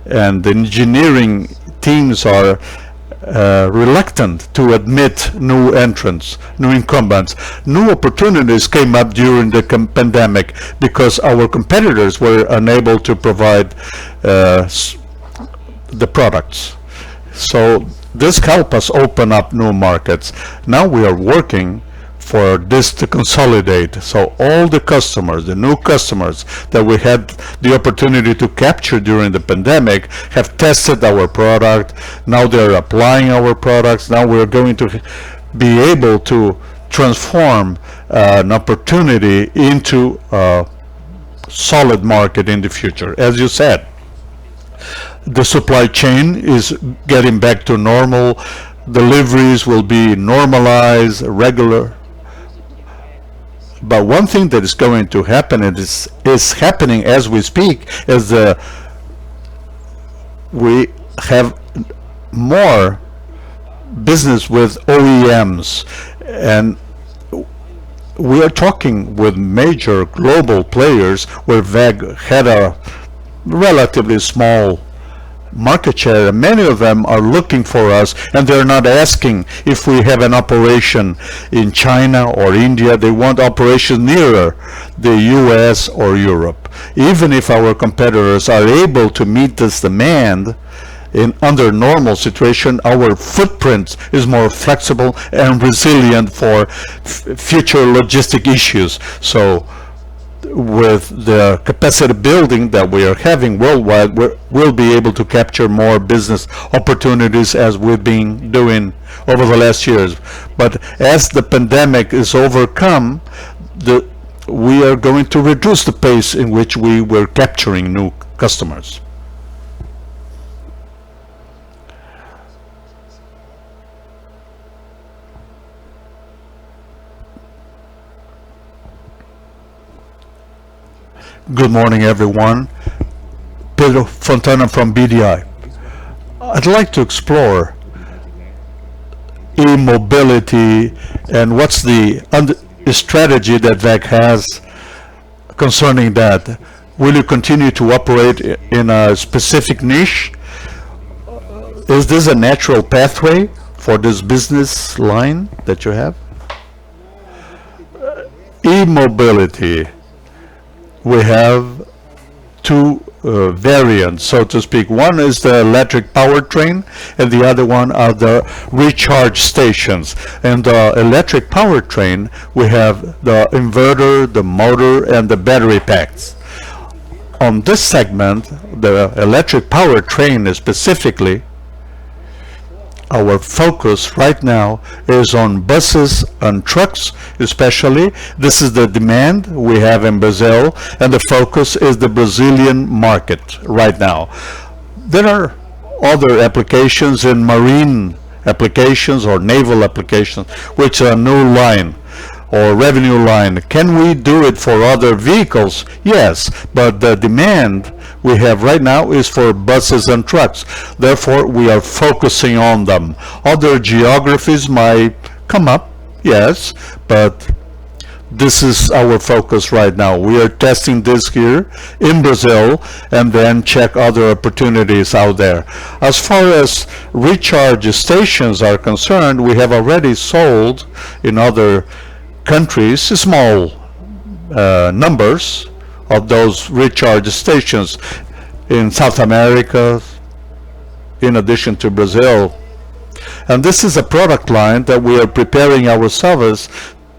and the engineering teams are reluctant to admit new entrants, new incumbents. New opportunities came up during the pandemic because our competitors were unable to provide the products. So this helped us open up new markets. Now we are working for this to consolidate. So all the customers, the new customers that we had the opportunity to capture during the pandemic have tested our product. Now they're applying our products. Now we're going to be able to transform an opportunity into a solid market in the future. As you said, the supply chain is getting back to normal. Deliveries will be normalized, regular. But one thing that is going to happen, and is happening as we speak, is we have more business with OEMs, and we are talking with major global players where WEG had a relatively small market share. Many of them are looking for us, and they're not asking if we have an operation in China or India. They want operations nearer the US or Europe. Even if our competitors are able to meet this demand under normal situation, our footprint is more flexible and resilient for future logistic issues. So with the capacity building that we are having worldwide, we'll be able to capture more business opportunities as we've been doing over the last years. But as the pandemic is overcome, we are going to reduce the pace in which we were capturing new customers. Good morning, everyone. Pedro Fontana from BDI. I'd like to explore e-mobility and what's the strategy that WEG has concerning that. Will you continue to operate in a specific niche? Is this a natural pathway for this business line that you have? E-mobility. We have two variants, so to speak. One is the electric powertrain, and the other one are the recharge stations. And the electric powertrain, we have the inverter, the motor, and the battery packs. On this segment, the electric powertrain specifically, our focus right now is on buses and trucks especially. This is the demand we have in Brazil, and the focus is the Brazilian market right now. There are other applications in marine applications or naval applications, which are a new line or revenue line. Can we do it for other vehicles? Yes, but the demand we have right now is for buses and trucks. Therefore, we are focusing on them. Other geographies might come up, yes, but this is our focus right now. We are testing this here in Brazil and then check other opportunities out there. As far as recharge stations are concerned, we have already sold in other countries small numbers of those recharge stations in South America, in addition to Brazil. And this is a product line that we are preparing ourselves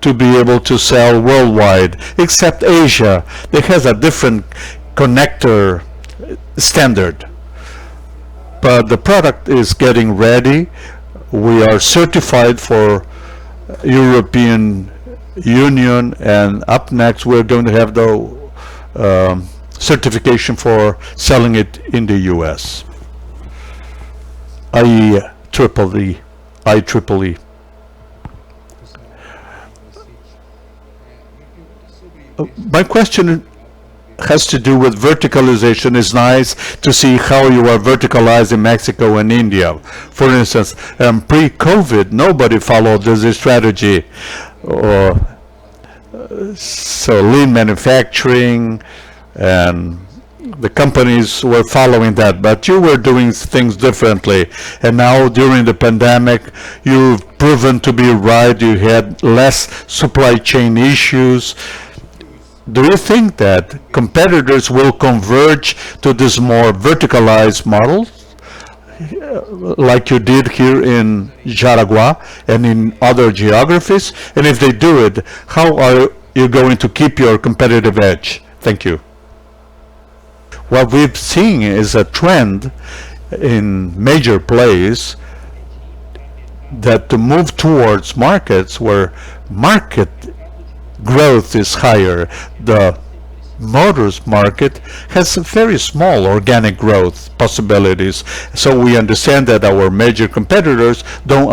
to be able to sell worldwide, except Asia. It has a different connector standard. But the product is getting ready. We are certified for European Union, and up next we're going to have the certification for selling it in the US. IEEE. My question has to do with verticalization. It's nice to see how you are verticalized in Mexico and India. For instance, pre-COVID, nobody followed this strategy. So lean manufacturing, and the companies were following that, but you were doing things differently. And now during the pandemic, you've proven to be right. You had less supply chain issues. Do you think that competitors will converge to this more verticalized model like you did here in Jaraguá and in other geographies? And if they do it, how are you going to keep your competitive edge? Thank you. What we've seen is a trend in major players that to move towards markets where market growth is higher. The motors market has very small organic growth possibilities, so we understand that our major competitors don't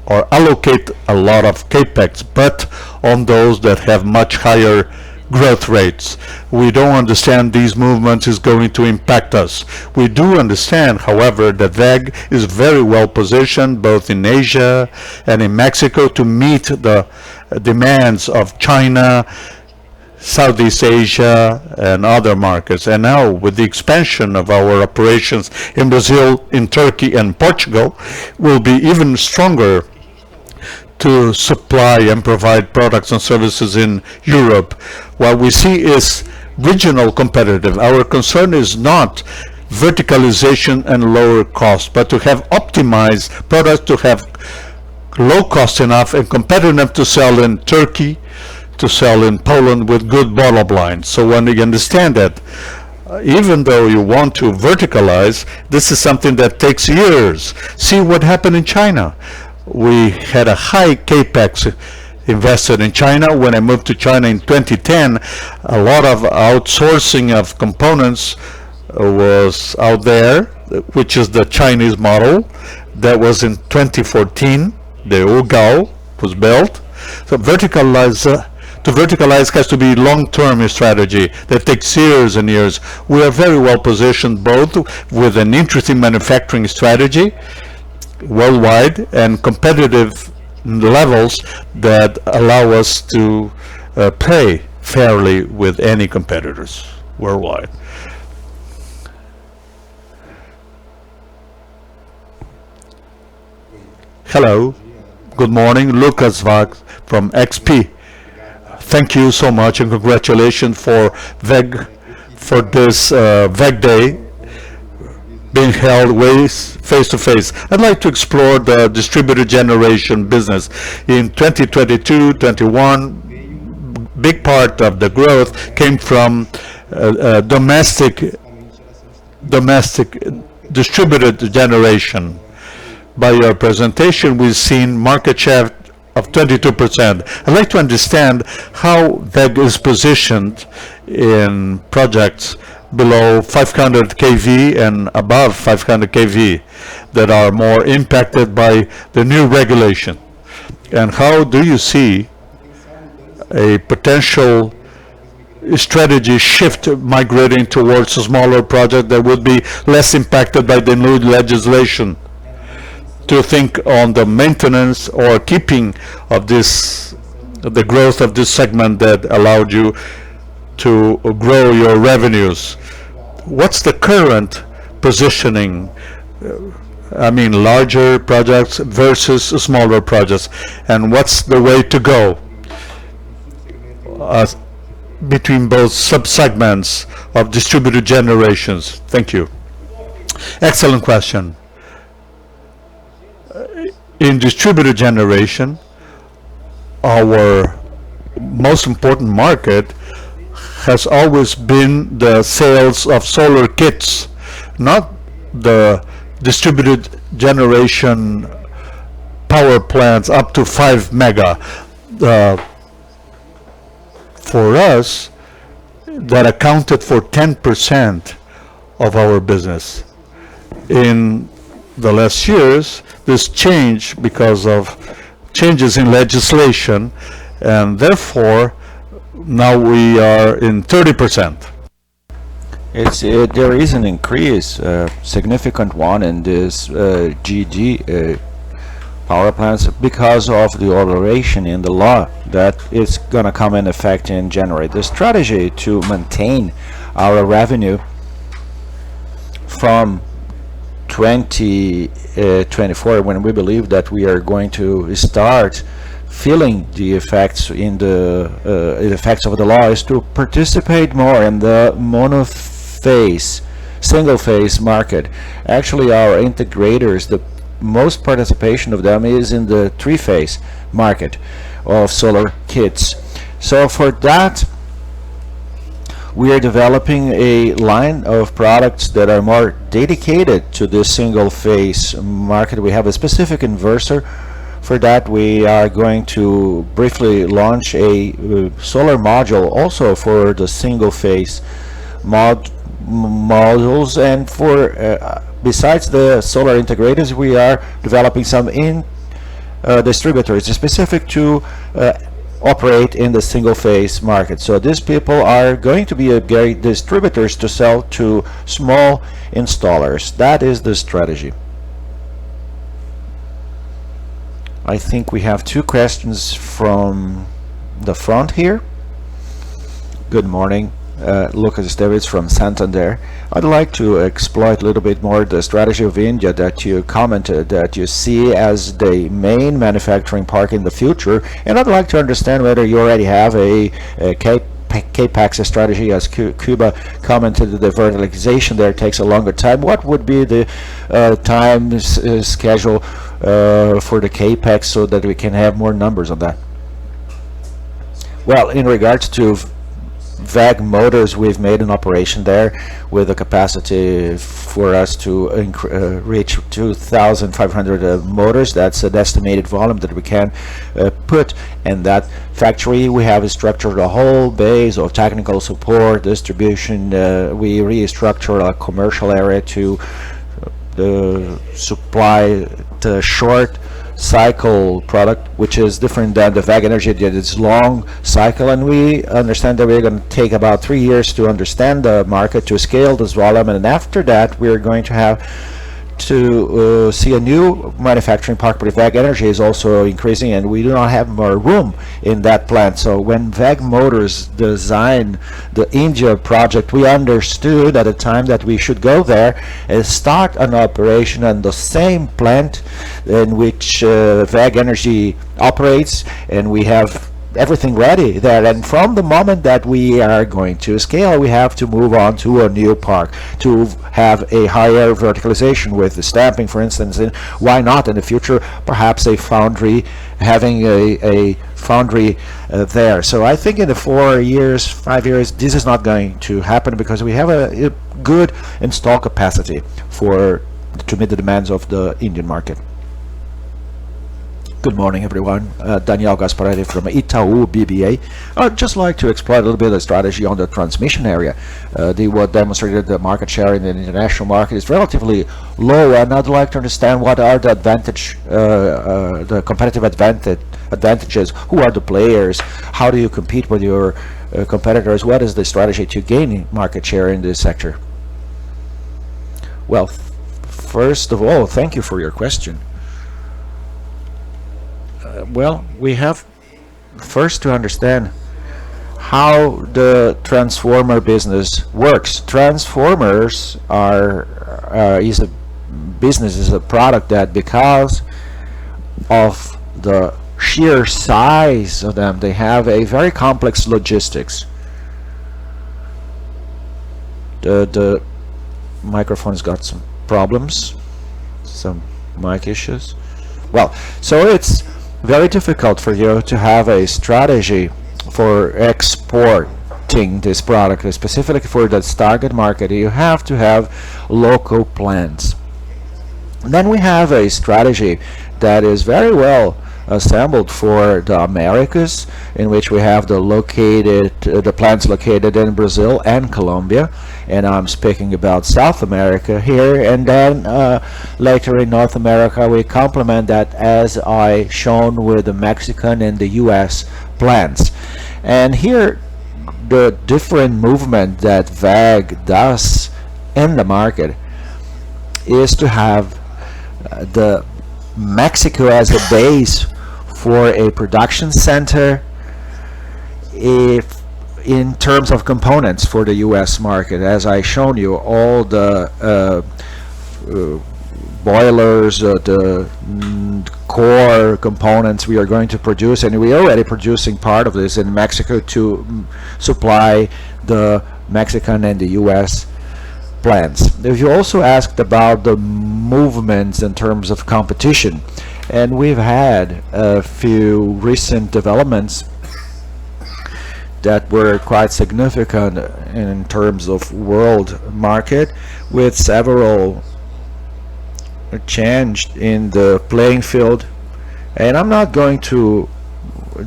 allocate a lot of capex, but on those that have much higher growth rates. We don't understand these movements is going to impact us. We do understand, however, that WEG is very well positioned both in Asia and in Mexico to meet the demands of China, Southeast Asia, and other markets. And now, with the expansion of our operations in Brazil, in Turkey, and Portugal, we'll be even stronger to supply and provide products and services in Europe. What we see is regional competitive. Our concern is not verticalization and lower cost, but to have optimized products, to have low cost enough and competitive enough to sell in Turkey, to sell in Poland with good bottom line. So when you understand that, even though you want to verticalize, this is something that takes years. See what happened in China. We had a high capex invested in China. When I moved to China in 2010, a lot of outsourcing of components was out there, which is the Chinese model. That was in 2014. The Ugao was built. So to verticalize has to be long-term strategy that takes years and years. We are very well positioned both with an interesting manufacturing strategy worldwide and competitive levels that allow us to play fairly with any competitors worldwide. Hello, good morning, Lucas Vag from XP. Thank you so much and congratulations for WEG for this WEG Day being held face to face. I'd like to explore the distributed generation business. In 2022-21, big part of the growth came from domestic distributed generation. By your presentation, we've seen market share of 22%. I'd like to understand how WEG is positioned in projects below 500 kV and above 500 kV that are more impacted by the new regulation. And how do you see a potential strategy shift migrating towards a smaller project that would be less impacted by the new legislation? To think on the maintenance or keeping of this, the growth of this segment that allowed you to grow your revenues. What's the current positioning? I mean, larger projects versus smaller projects, and what's the way to go between both subsegments of distributed generations? Thank you. Excellent question. In distributed generation, our most important market has always been the sales of solar kits, not the distributed generation power plants up to 5 mega. For us, that accounted for 10% of our business. In the last years, this changed because of changes in legislation, and therefore now we are in 30%. There is an increase, significant one in this GD power plants because of the alteration in the law that is going to come in effect in January. The strategy to maintain our revenue from 2024, when we believe that we are going to start feeling the effects in the effects of the law, is to participate more in the monophase single-phase market. Actually, our integrators, the most participation of them is in the three-phase market of solar kits. So for that, we are developing a line of products that are more dedicated to this single-phase market. We have a specific inverter. For that, we are going to briefly launch a solar module also for the single-phase modules, and for besides the solar integrators, we are developing some distributors specific to operate in the single-phase market. So these people are going to be great distributors to sell to small installers. That is the strategy. I think we have two questions from the front here. Good morning, Lucas Davids from Santander. I'd like to exploit a little bit more the strategy of India that you commented that you see as the main manufacturing park in the future, and I'd like to understand whether you already have a CAPEX strategy. As Kuba commented, the verticalization there takes a longer time. What would be the time schedule for the CAPEX so that we can have more numbers on that? Well, in regards to WEG motors, we've made an operation there with a capacity for us to reach 2,500 motors. That's an estimated volume that we can put in that factory. We have structured a whole base of technical support, distribution. We restructured a commercial area to supply the short cycle product, which is different than the WEG Energia that is long cycle, and we understand that we're going to take about 3 years to understand the market, to scale this volume, and after that we're going to have to see a new manufacturing park. But WEG Energia is also increasing, and we do not have more room in that plant. So when WEG Motors designed the India project, we understood at the time that we should go there and start an operation on the same plant in which WEG Energia operates, and we have everything ready there. And from the moment that we are going to scale, we have to move on to a new park to have a higher verticalization with the stamping, for instance. And why not in the future perhaps a foundry, having a foundry there. So I think in the 4 years, 5 years, this is not going to happen because we have a good install capacity to meet the demands of the Indian market. Good morning, everyone. Daniel Gasparetti from Itaú BBA. I'd just like to explore a little bit of strategy on the transmission area. What demonstrated the market share in the international market is relatively low, and I'd like to understand what are the the competitive advantages. Who are the players? How do you compete with your competitors? What is the strategy to gain market share in this sector? Well, first of all, thank you for your question. Well, we have first to understand how the transformer business works. Transformers is a product that, because of the sheer size of them, they have a very complex logistics. The microphone's got some problems, some mic issues. Well, so it's very difficult for you to have a strategy for exporting this product, specifically for the target market. You have to have local plans. Then we have a strategy that is very well assembled for the Americas, in which we have the plants located in Brazil and Colombia, and I'm speaking about South America here. And then later in North America we complement that, as I shown with the Mexican and the US plants. And here the different movement that WEG does in the market is to have the Mexico as a base for a production center, in terms of components for the US market. As I shown you, all the boilers, the core components we are going to produce, and we are already producing part of this in Mexico to supply the Mexican and the US plans. You also asked about the movements in terms of competition, and we've had a few recent developments that were quite significant in terms of world market, with several changed in the playing field. And I'm not going to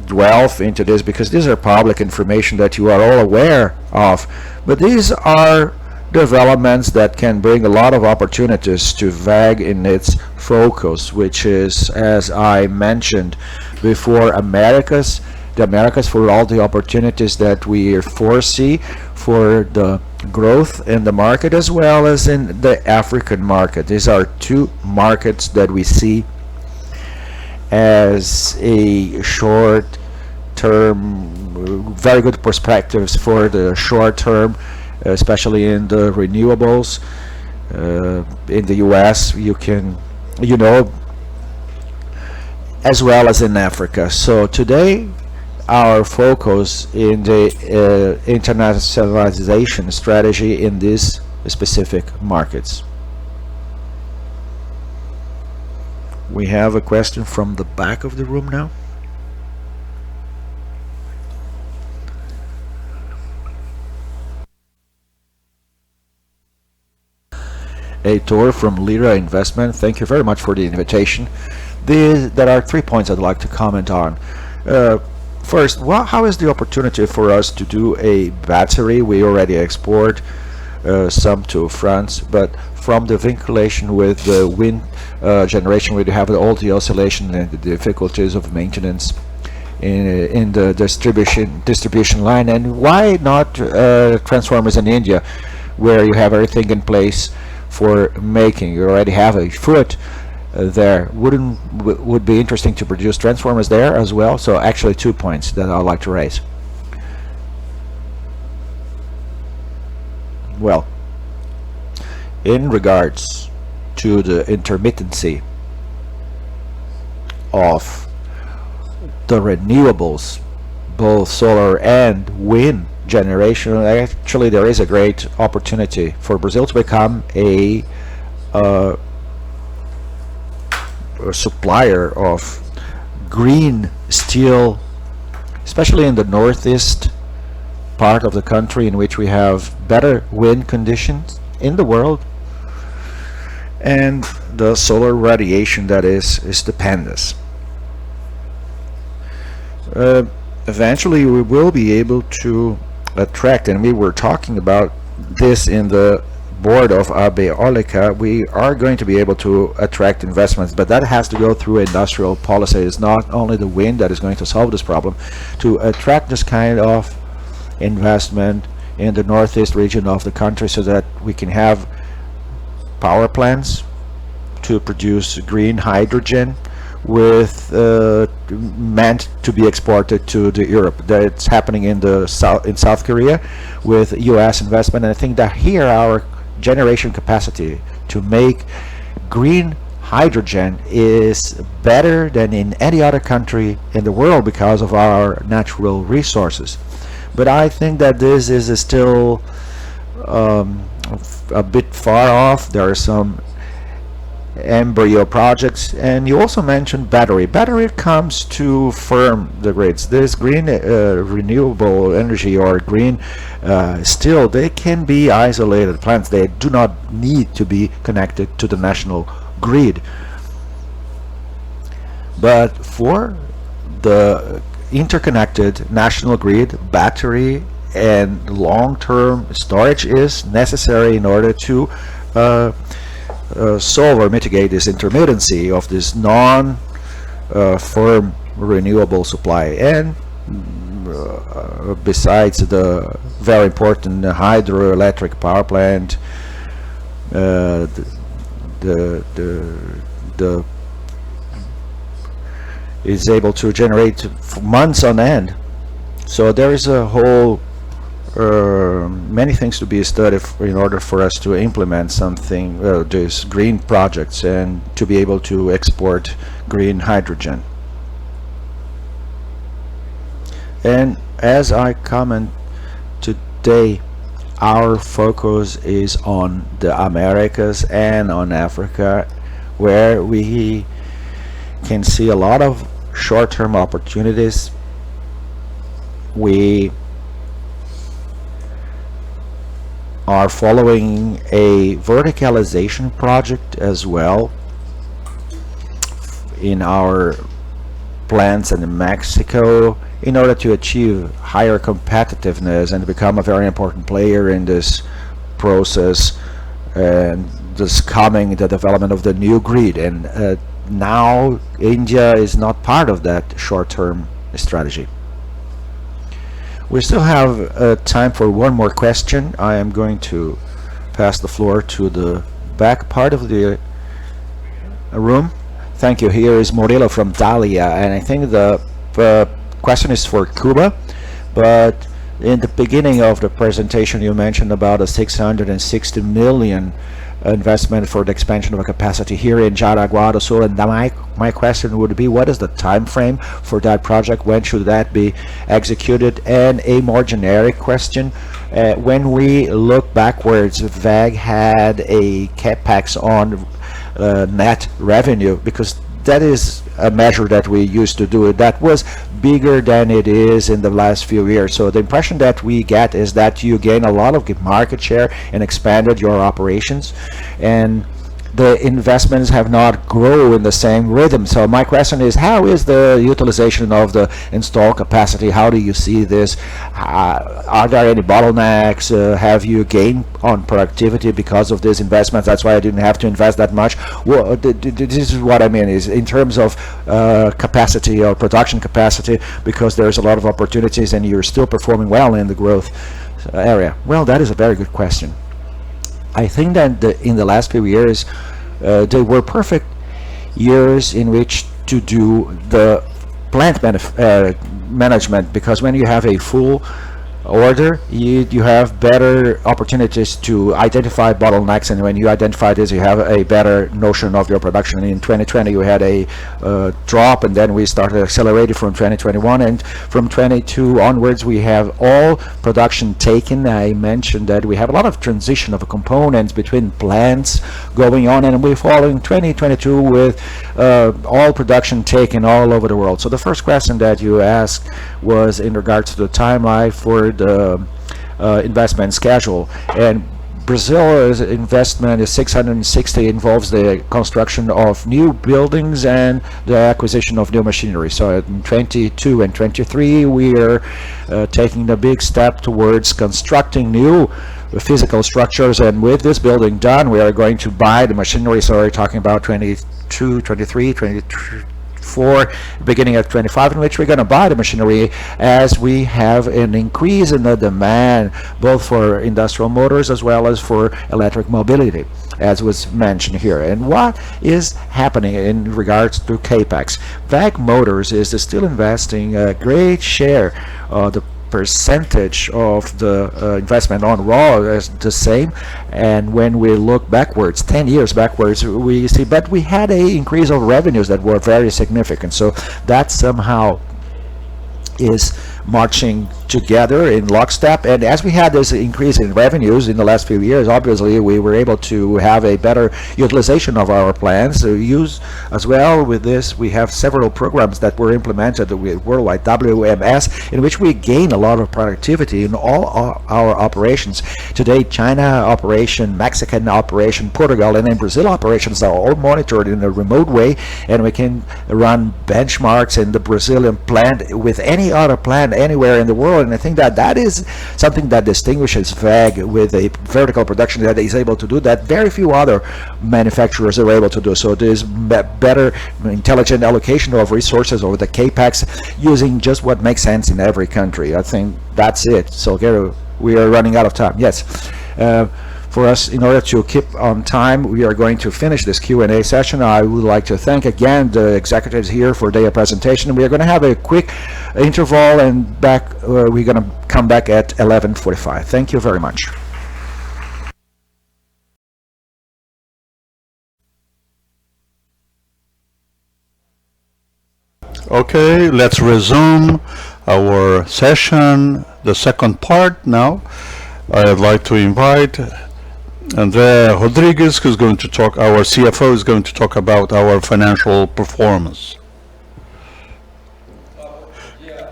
delve into this because these are public information that you are all aware of, but these are developments that can bring a lot of opportunities to WEG in its focus, which is, as I mentioned before, the Americas, for all the opportunities that we foresee for the growth in the market, as well as in the African market. These are two markets that we see as a short term, very good perspectives for the short term, especially in the renewables. In the US, as well as in Africa. So today our focus in the internationalization strategy in these specific markets. We have a question from the back of the room now. A tour from Lira Investment. Thank you very much for the invitation. There are 3 points I'd like to comment on. First, how is the opportunity for us to do a battery? We already export some to France, but from the vinculation with the wind generation, we have all the oscillation and the difficulties of maintenance in the distribution line. And why not transformers in India, where you have everything in place for making? You already have a foot there. Would be interesting to produce transformers there as well. So actually 2 points that I'd like to raise. Well, in regards to the intermittency of the renewables, both solar and wind generation, actually there is a great opportunity for Brazil to become a supplier of green steel, especially in the northeast part of the country, in which we have better wind conditions in the world, and the solar radiation that is stupendous. Eventually we will be able to attract, and we were talking about this in the board of AB Eólica, we are going to be able to attract investments, but that has to go through industrial policy. It's not only the wind that is going to solve this problem. To attract this kind of investment in the northeast region of the country, so that we can have power plants to produce green hydrogen with meant to be exported to Europe. That's happening in South Korea with US investment, and I think that here our generation capacity to make green hydrogen is better than in any other country in the world because of our natural resources. But I think that this is still a bit far off. There are some embryo projects, and you also mentioned battery. Battery comes to firm the grids. This green renewable energy or green steel, they can be isolated plants. They do not need to be connected to the national grid. But for the interconnected national grid, battery and long-term storage is necessary in order to solve or mitigate this intermittency of this non-firm renewable supply. And besides the very important hydroelectric power plant, the is able to generate months on end. So there is a whole many things to be studied in order for us to implement something, these green projects, and to be able to export green hydrogen. And as I comment today our focus is on the Americas and on Africa, where we can see a lot of short-term opportunities. We are following a verticalization project as well in our plants in Mexico in order to achieve higher competitiveness and become a very important player in this process, and this coming the development of the new grid. And now India is not part of that short-term strategy. We still have time for one more question. I am going to pass the floor to the back part of the room. Thank you. Here is Morello from Dahlia, and I think the question is for Kuba, but in the beginning of the presentation you mentioned about a 660 million investment for the expansion of a capacity here in Jaraguá do Sul, and my question would be, what is the time frame for that project? When should that be executed? And a more generic question, when we look backwards, WEG had a capex on net revenue, because that is a measure that we used to do it, that was bigger than it is in the last few years. So the impression that we get is that you gain a lot of market share and expanded your operations, and the investments have not grown in the same rhythm. So my question is, how is the utilization of the installed capacity? How do you see this? Are there any bottlenecks? Have you gained on productivity because of these investments? That's why I didn't have to invest that much. Well, this is what I mean, is in terms of capacity or production capacity, because there's a lot of opportunities and you're still performing well in the growth area. Well, that is a very good question. I think that in the last few years, they were perfect years in which to do the plant management, because when you have a full order, you have better opportunities to identify bottlenecks, and when you identify this, you have a better notion of your production. In 2020 you had a drop, and then we started accelerating from 2021, and from 22 onwards we have all production taken. I mentioned that we have a lot of transition of components between plants going on, and we're following 2022 with all production taken all over the world. So the first question that you asked was in regards to the timeline for the investment schedule, and Brazil's investment is 660, involves the construction of new buildings and the acquisition of new machinery. So in 22 and 23 we are taking a big step towards constructing new physical structures, and with this building done we are going to buy the machinery. So we're talking about 22, 23, 24, beginning at 25, in which we're going to buy the machinery as we have an increase in the demand both for industrial motors as well as for electric mobility, as was mentioned here. And what is happening in regards to capex? WEG Motors is still investing a great share of the percentage of the investment on raw is the same, and when we look backwards 10 years backwards, we see, but we had a increase of revenues that were very significant. So that somehow is marching together in lockstep, and as we had this increase in revenues in the last few years, obviously we were able to have a better utilization of our plants. Use as well with this, we have several programs that were implemented with worldwide WMS, in which we gain a lot of productivity in all our operations. Today China operation, Mexican operation, Portugal and then Brazil operations are all monitored in a remote way, and we can run benchmarks in the Brazilian plant with any other plant anywhere in the world. And I think that that is something that distinguishes WEG with a vertical production that is able to do that very few other manufacturers are able to do. So there's better intelligent allocation of resources over the capex, using just what makes sense in every country. I think that's it. Salgueiro, we are running out of time. Yes. For us, in order to keep on time, we are going to finish this Q&A session. I would like to thank again the executives here for their presentation. We are going to have a quick interval, and we're going to come back at 11:45. Thank you very much. Okay, let's resume our session, the second part now. I'd like to invite André Rodrigues, who's going to talk, our CFO is going to talk about our financial performance.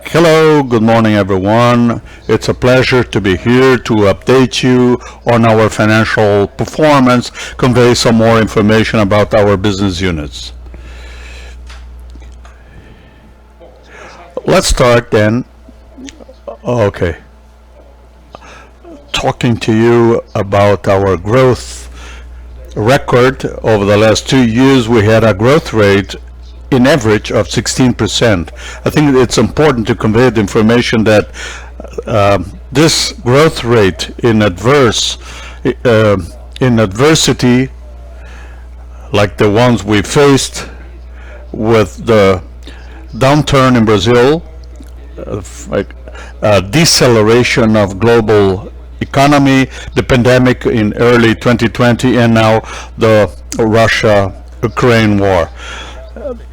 Hello, good morning everyone. It's a pleasure to be here to update you on our financial performance, convey some more information about our business units. Let's start then. Okay. Talking to you about our growth record. Over the last 2 years, we had a growth rate in average of 16%. I think it's important to convey the information that this growth rate in adversity, like the ones we faced with the downturn in Brazil, deceleration of global economy, the pandemic in early 2020, and now the Russia-Ukraine war.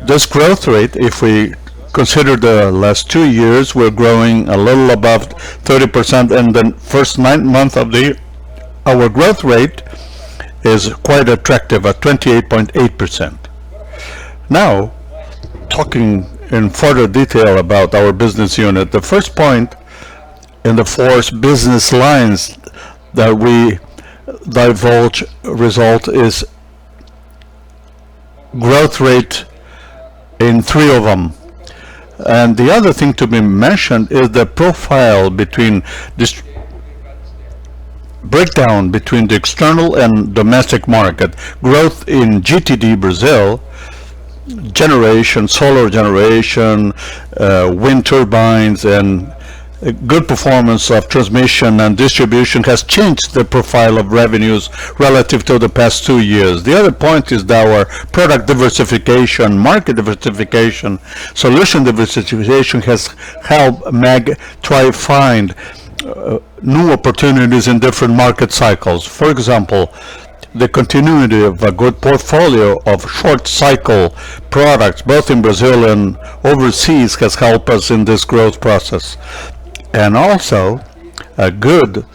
This growth rate, if we consider the last 2 years, we're growing a little above 30%, and the first 9 months of the year, our growth rate is quite attractive at 28.8%. Now, talking in further detail about our business unit, the first point in the 4 business lines that we divulge result is growth rate in 3 of them. And the other thing to be mentioned is the profile between this breakdown between the external and domestic market. Growth in GTD Brazil, generation, solar generation, wind turbines, and good performance of transmission and distribution has changed the profile of revenues relative to the past 2 years. The other point is that our product diversification, market diversification, solution diversification has helped MEG try find new opportunities in different market cycles. For example, the continuity of a good portfolio of short cycle products, both in Brazil and overseas, has helped us in this growth process. And also a good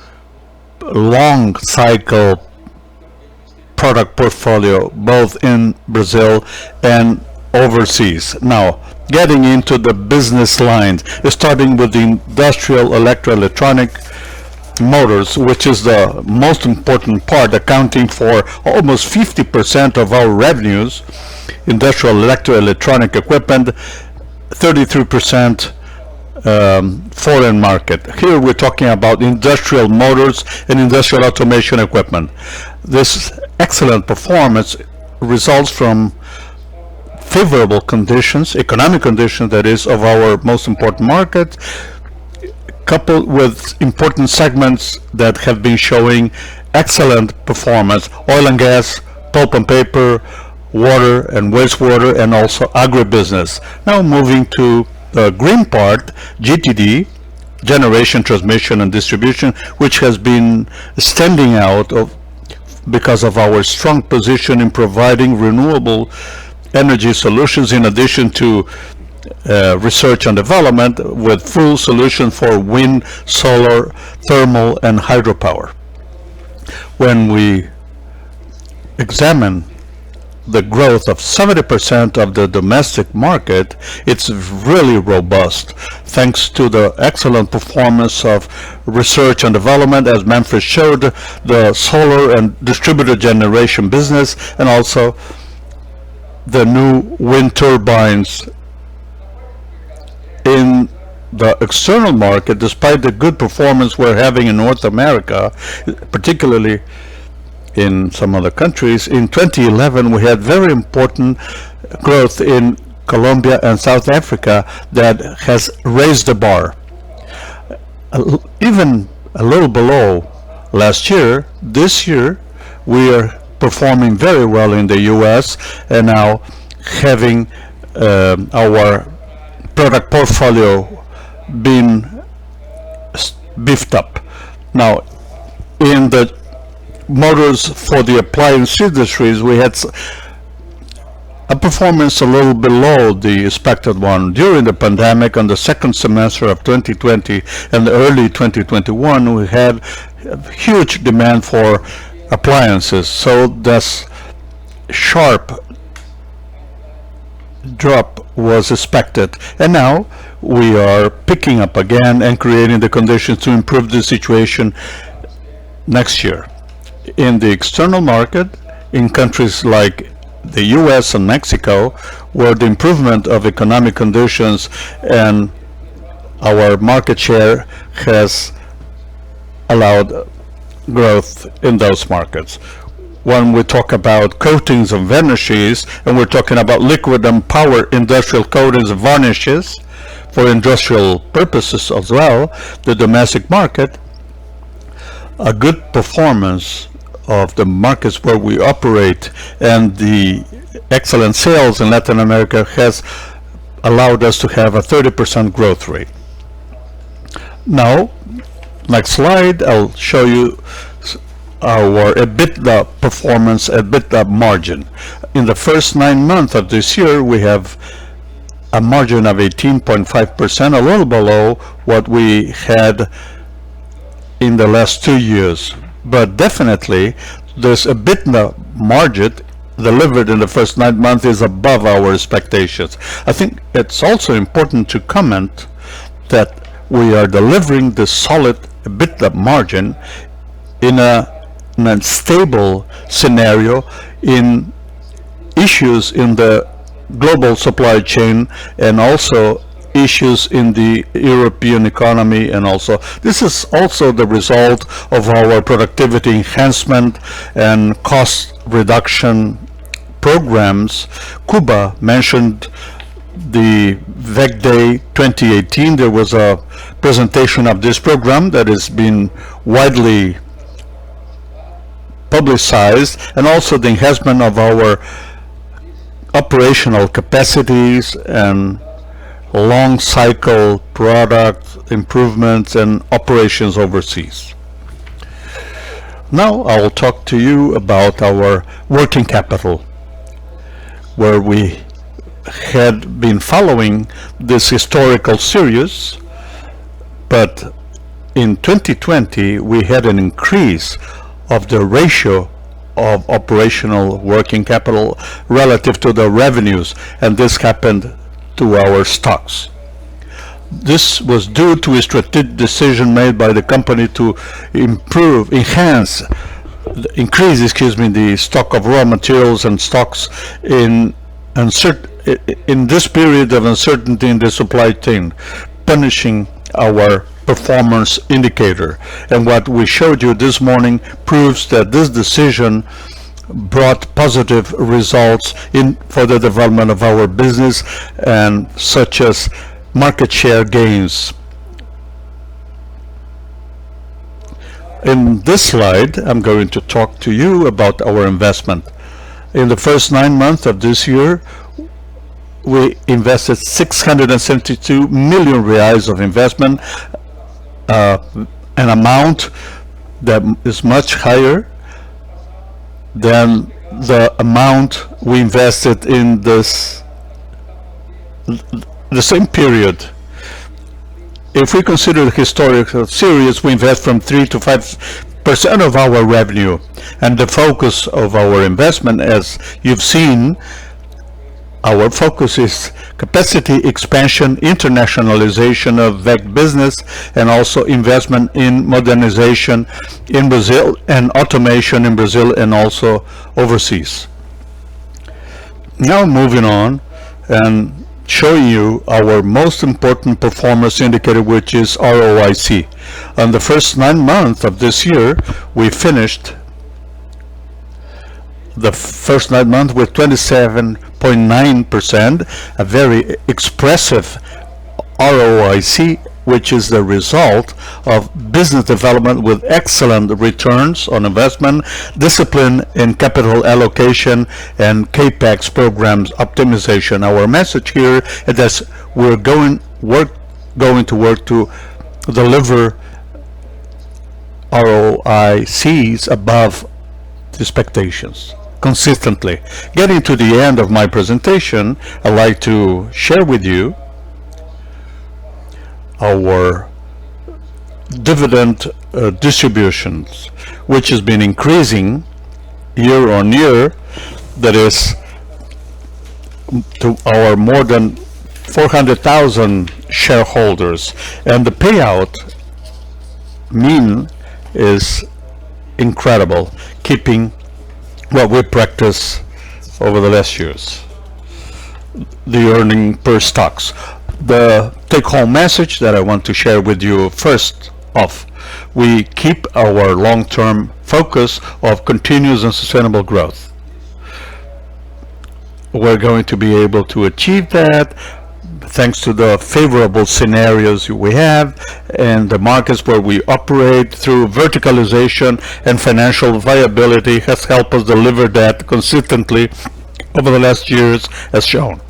long cycle product portfolio both in Brazil and overseas. Now, getting into the business lines, starting with the industrial electro-electronic motors, which is the most important part, accounting for almost 50% of our revenues. Industrial electro-electronic equipment, 33% foreign market. Here we're talking about industrial motors and industrial automation equipment. This excellent performance results from favorable conditions, economic conditions that is, of our most important market, coupled with important segments that have been showing excellent performance: oil and gas, pulp and paper, water and wastewater, and also agribusiness. Now moving to the green part, GTD, generation, transmission, and distribution, which has been standing out because of our strong position in providing renewable energy solutions, in addition to research and development with full solution for wind, solar, thermal, and hydropower. When we examine the growth of 70% of the domestic market, it's really robust, thanks to the excellent performance of research and development, as Manfred showed, the solar and distributed generation business, and also the new wind turbines. In the external market, despite the good performance we're having in North America, particularly in some other countries, in 2011 we had very important growth in Colombia and South Africa that has raised the bar. Even a little below last year, this year we are performing very well in the US, and now having our product portfolio been beefed up. Now, in the motors for the appliance industries, we had a performance a little below the expected one. During the pandemic, on the second semester of 2020 and early 2021, we had huge demand for appliances, so this sharp drop was expected, and now we are picking up again and creating the conditions to improve the situation next year. In the external market, in countries like the US and Mexico, where the improvement of economic conditions and our market share has allowed growth in those markets. When we talk about coatings and varnishes, and we're talking about liquid and power industrial coatings and varnishes for industrial purposes as well, the domestic market, a good performance of the markets where we operate and the excellent sales in Latin America has allowed us to have a 30% growth rate. Now, next slide, I'll show you our EBITDA performance, EBITDA margin. In the first 9 months of this year, we have a margin of 18.5%, a little below what we had in the last 2 years. But definitely, this EBITDA margin delivered in the first 9 months is above our expectations. I think it's also important to comment that we are delivering this solid EBITDA margin in a stable scenario, in issues in the global supply chain and also issues in the European economy, and also this is also the result of our productivity enhancement and cost reduction programs. Kuba mentioned the WEG Day 2018. There was a presentation of this program that has been widely publicized, and also the enhancement of our operational capacities and long cycle product improvements and operations overseas. Now I will talk to you about our working capital, where we had been following this historical series, but in 2020 we had an increase of the ratio of operational working capital relative to the revenues, and this happened to our stocks. This was due to a strategic decision made by the company to increase the stock of raw materials and stocks in this period of uncertainty in the supply chain, punishing our performance indicator. And what we showed you this morning proves that this decision brought positive results for the development of our business, and such as market share gains. In this slide, I'm going to talk to you about our investment. In the first 9 months of this year, we invested 672 million reais of investment, an amount that is much higher than the amount we invested in the same period. If we consider the historical series, we invest from 3 to 5% of our revenue, and the focus of our investment, as you've seen, our focus is capacity expansion, internationalization of WEG business, and also investment in modernization in Brazil and automation in Brazil and also overseas. Now moving on and showing you our most important performance indicator, which is ROIC. On the first 9 months of this year, we finished the first 9 months with 27.9%, a very expressive ROIC, which is the result of business development with excellent returns on investment, discipline in capital allocation, and CAPEX programs optimization. Our message here is that we're going to work to deliver ROICs above expectations consistently. Getting to the end of my presentation, I'd like to share with you our dividend distributions, which has been increasing year on year. That is to our more than 400,000 shareholders, and the payout mean is incredible, keeping what we practice over the last years, the earning per stocks. The take-home message that I want to share with you first off, we keep our long-term focus of continuous and sustainable growth. We're going to be able to achieve that thanks to the favorable scenarios we have and the markets where we operate. Through verticalization and financial viability has helped us deliver that consistently over the last years, as shown.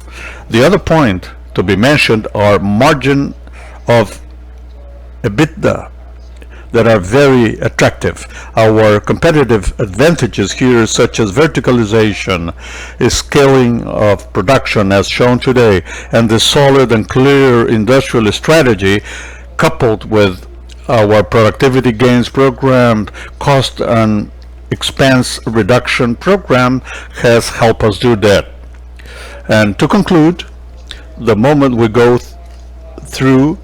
The other point to be mentioned are margin of EBITDA that are very attractive. Our competitive advantages here, such as verticalization, scaling of production as shown today, and the solid and clear industrial strategy, coupled with our productivity gains program, cost and expense reduction program, has helped us do that. And to conclude, the moment we go through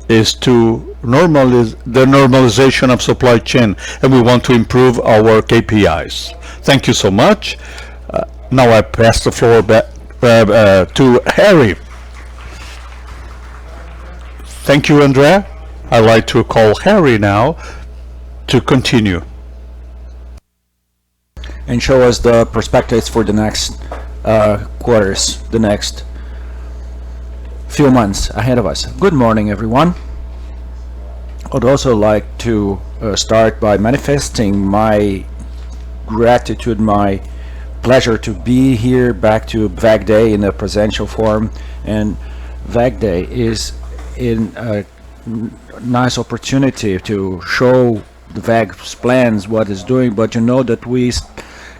is to the normalization of supply chain, and we want to improve our KPIs. Thank you so much. Now I pass the floor back to Harry. Thank you, André. I'd like to call Harry now to continue and show us the perspectives for the next quarters, the next few months ahead of us. Good morning, everyone. I'd also like to start by manifesting my gratitude, my pleasure to be here back to WEG Day in a presential form. And WEG Day is in a nice opportunity to show the WEG's plans, what it's doing, but you know that we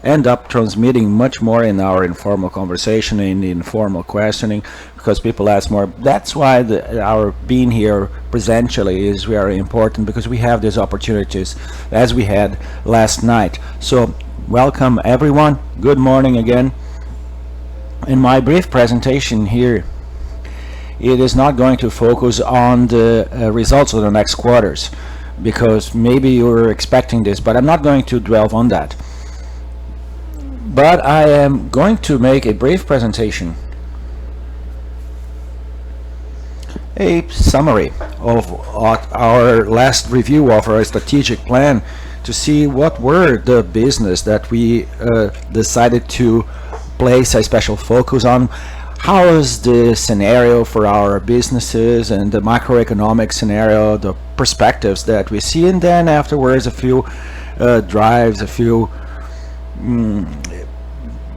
end up transmitting much more in our informal conversation, in informal questioning, because people ask more. That's why our being here presentially is very important, because we have these opportunities as we had last night. So welcome everyone, good morning again. In my brief presentation here, it is not going to focus on the results of the next quarters, because maybe you're expecting this, but I'm not going to dwell on that. But I am going to make a brief presentation, a summary of our last review of our strategic plan, to see what were the business that we decided to place a special focus on. How is the scenario for our businesses and the macroeconomic scenario, the perspectives that we see, and then afterwards a few drives, a few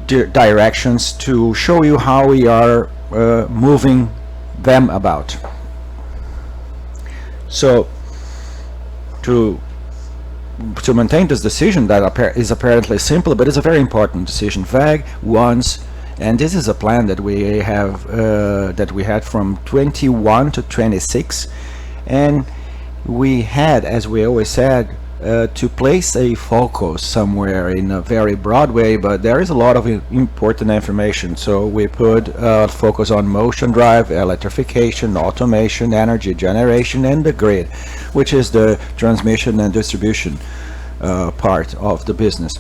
directions to show you how we are moving them about. So to maintain this decision that is apparently simple, but it's a very important decision, WEG wants, and this is a plan that we have that we had from 21 to 26, and we had, as we always said, to place a focus somewhere in a very broad way, but there is a lot of important information. So we put focus on motion drive, electrification, automation, energy generation, and the grid, which is the transmission and distribution part of the business.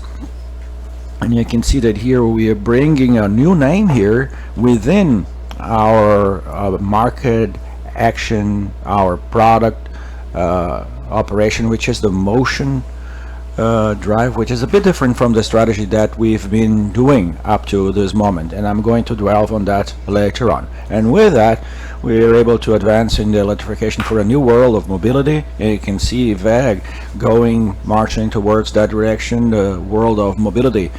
And you can see that here we are bringing a new name here within our market action, our product operation, which is the motion drive, which is a bit different from the strategy that we've been doing up to this moment, and I'm going to dwell on that later on. And with that, we are able to advance in the electrification for a new world of mobility, and you can see WEG marching towards that direction. The world of mobility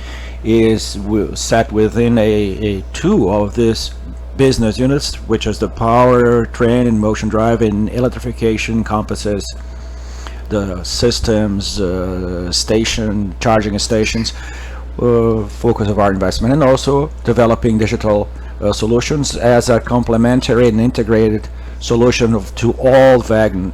is set within a two of this business units, which is the power train and motion drive, and electrification encompasses the systems, charging stations, focus of our investment, and also developing digital solutions as a complementary and integrated solution to all WEG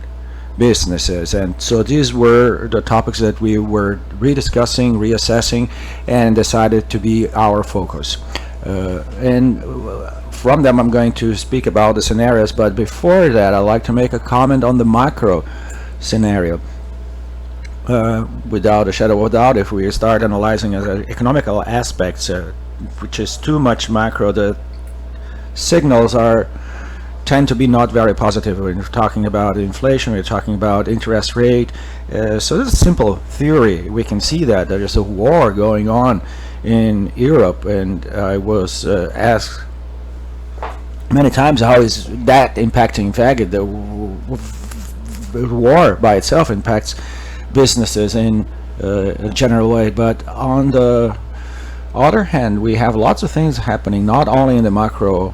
businesses. And so these were the topics that we were rediscussing, reassessing, and decided to be our focus. And from them I'm going to speak about the scenarios, but before that I'd like to make a comment on the macro scenario. Without a shadow of a doubt, if we start analyzing economical aspects, which is too much macro, the signals tend to be not very positive. We're talking about inflation, we're talking about interest rate. So this is simple theory. We can see that there is a war going on in Europe, and I was asked many times, how is that impacting WEG? The war by itself impacts businesses in a general way, but on the other hand, we have lots of things happening, not only in the macro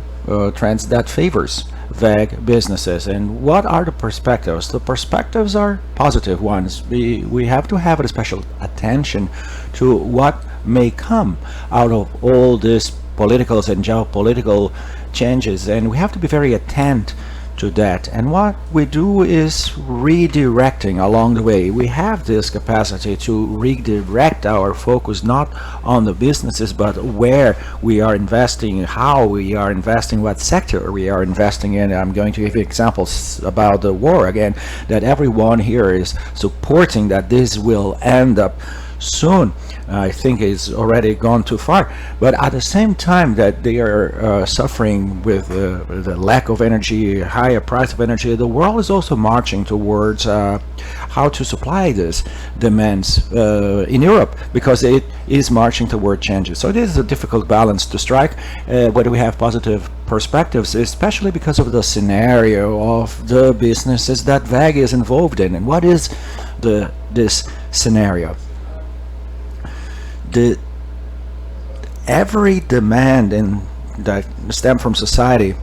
trends that favors WEG businesses. And what are the perspectives? The perspectives are positive ones. We have to have a special attention to what may come out of all these political and geopolitical changes, and we have to be very attentive to that. And what we do is redirecting along the way. We have this capacity to redirect our focus not on the businesses, but where we are investing, how we are investing, what sector we are investing in. I'm going to give you examples about the war again, that everyone here is supporting that this will end up soon. I think it's already gone too far, but at the same time that they are suffering with the lack of energy, higher price of energy, the world is also marching towards how to supply this demands in Europe, because it is marching toward changes. So this is a difficult balance to strike, whether we have positive perspectives, especially because of the scenario of the businesses that WEG is involved in. And what is this scenario? Every demand that stem from society,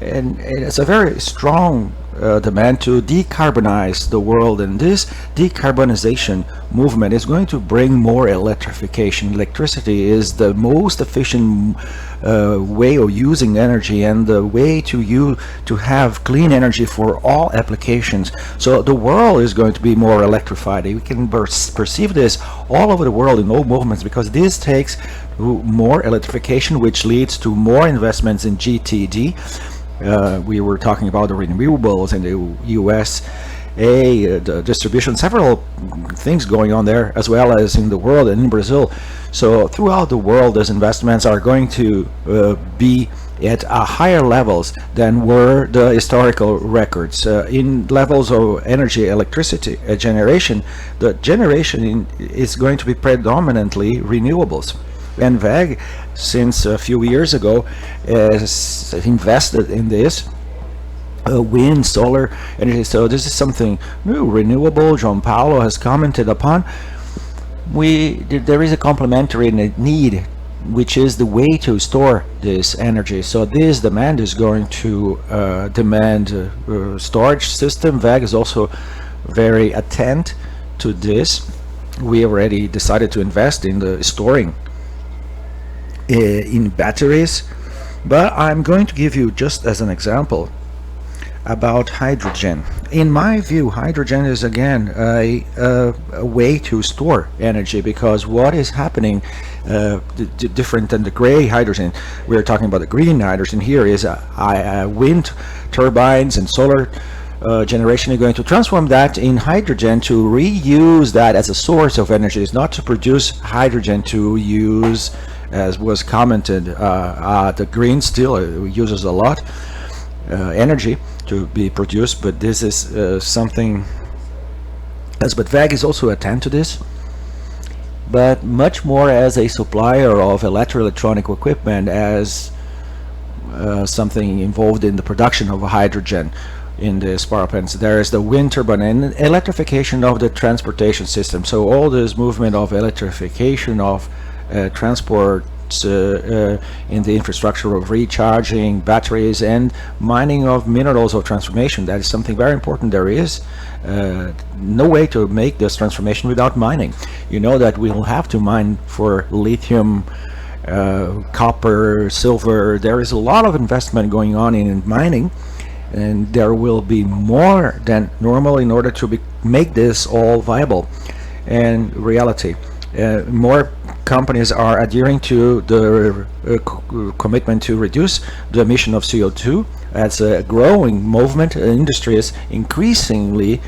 and it's a very strong demand to decarbonize the world, and this decarbonization movement is going to bring more electrification. Electricity is the most efficient way of using energy, and the way to have clean energy for all applications. So the world is going to be more electrified. We can perceive this all over the world in all movements, because this takes more electrification, which leads to more investments in GTD. We were talking about the renewables in the USA, the distribution, several things going on there, as well as in the world and in Brazil. So throughout the world, those investments are going to be at higher levels than were the historical records. In levels of energy, electricity generation, the generation is going to be predominantly renewables. And WEG, since a few years ago, has invested in this wind, solar energy. So this is something new, renewable. João Paulo has commented upon. There is a complementary need, which is the way to store this energy. So this demand is going to demand storage system. WEG is also very attentive to this. We already decided to invest in the storing in batteries, but I'm going to give you just as an example about hydrogen. In my view, hydrogen is again a way to store energy, because what is happening different than the gray hydrogen, we're talking about the green hydrogen here, is wind turbines and solar generation are going to transform that in hydrogen to reuse that as a source of energy. It's not to produce hydrogen to use, as was commented, the green steel uses a lot energy to be produced, but this is something else. But WEG is also attentive to this, but much more as a supplier of electronic equipment, as something involved in the production of hydrogen in the power plants. There is the wind turbine and electrification of the transportation system. So all this movement of electrification of transport in the infrastructure of recharging batteries and mining of minerals of transformation, that is something very important. There is no way to make this transformation without mining. You know that we will have to mine for lithium, copper, silver. There is a lot of investment going on in mining, and there will be more than normal in order to make this all viable and reality. More companies are adhering to the commitment to reduce the emission of CO2 as a growing movement. Industries increasingly,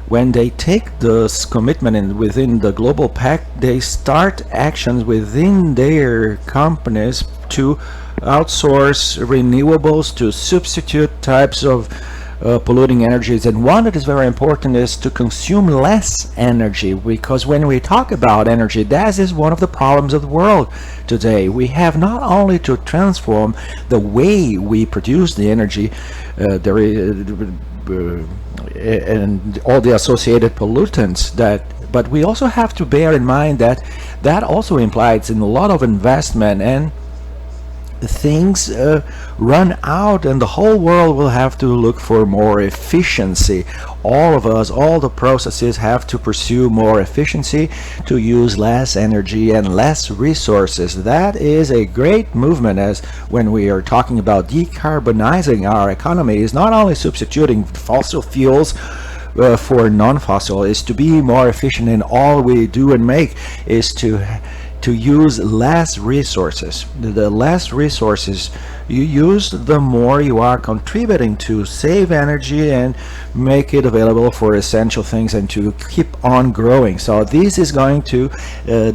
when they take this commitment and within the global pact, they start actions within their companies to outsource renewables, to substitute types of polluting energies. And one that is very important is to consume less energy, because when we talk about energy, that is one of the problems of the world today. We have not only to transform the way we produce the energy, and all the associated pollutants, but we also have to bear in mind that that also implies in a lot of investment, and things run out, and the whole world will have to look for more efficiency. All of us, all the processes have to pursue more efficiency, to use less energy and less resources. That is a great movement, as when we are talking about decarbonizing our economy, is not only substituting fossil fuels for non-fossil, is to be more efficient in all we do and make, is to use less resources. The less resources you use, the more you are contributing to save energy and make it available for essential things and to keep on growing. So this is going to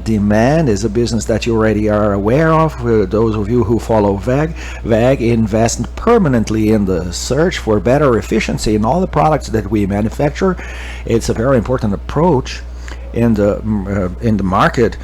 demand, is a business that you already are aware of. Those of you who follow WEG, WEG invest permanently in the search for better efficiency in all the products that we manufacture. It's a very important approach in the market.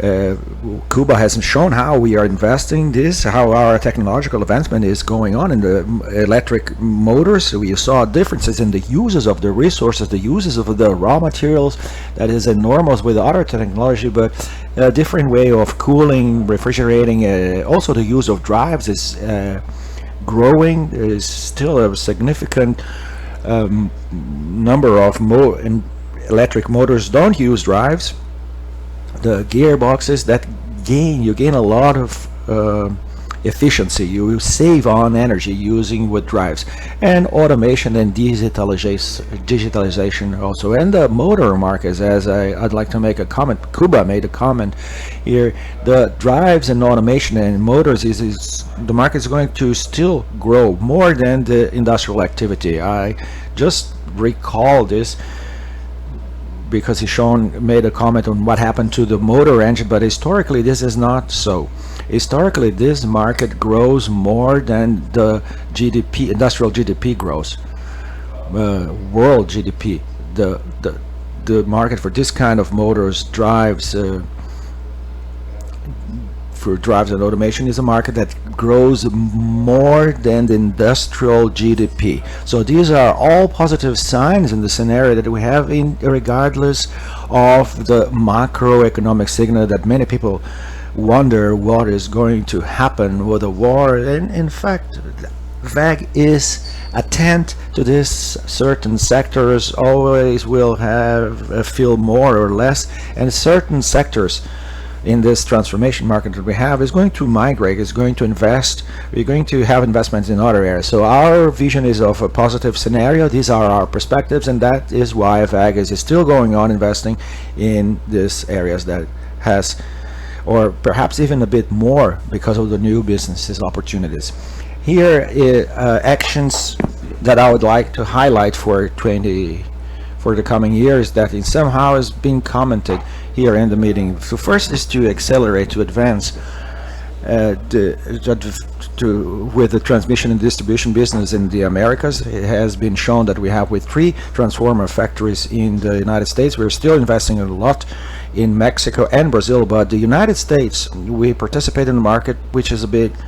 Kuba has shown how we are investing this, how our technological advancement is going on in the electric motors. We saw differences in the uses of the resources, the uses of the raw materials, that is enormous with other technology, but a different way of cooling, refrigerating. Also the use of drives is growing. There is still a significant number of electric motors don't use drives. The gearboxes that you gain a lot of efficiency, you save on energy using with drives, and automation and digitalization also. And the motor markets, as I'd like to make a comment, Kuba made a comment here, the drives and automation and motors is the market is going to still grow more than the industrial activity. I just recall this because Johann made a comment on what happened to the motor engine, but historically this is not so. Historically, this market grows more than the GDP, industrial GDP grows, world GDP. The market for this kind of motors, drives, for drives and automation is a market that grows more than the industrial GDP. So these are all positive signs in the scenario that we have, in regardless of the macroeconomic signal that many people wonder what is going to happen with the war. And in fact, WEG is attent to this. Certain sectors always will have feel more or less, and certain sectors in this transformation market that we have is going to migrate, is going to invest. We're going to have investments in other areas. So our vision is of a positive scenario. These are our perspectives, and that is why WEG is still going on investing in these areas that has, or perhaps even a bit more because of the new businesses opportunities. Here actions that I would like to highlight for the coming years that in somehow has been commented here in the meeting. So first is to accelerate, to advance with the transmission and distribution business in the Americas. It has been shown that we have with 3 transformer factories in the United States. We're still investing a lot in Mexico and Brazil, but the United States, we participate in the market, which is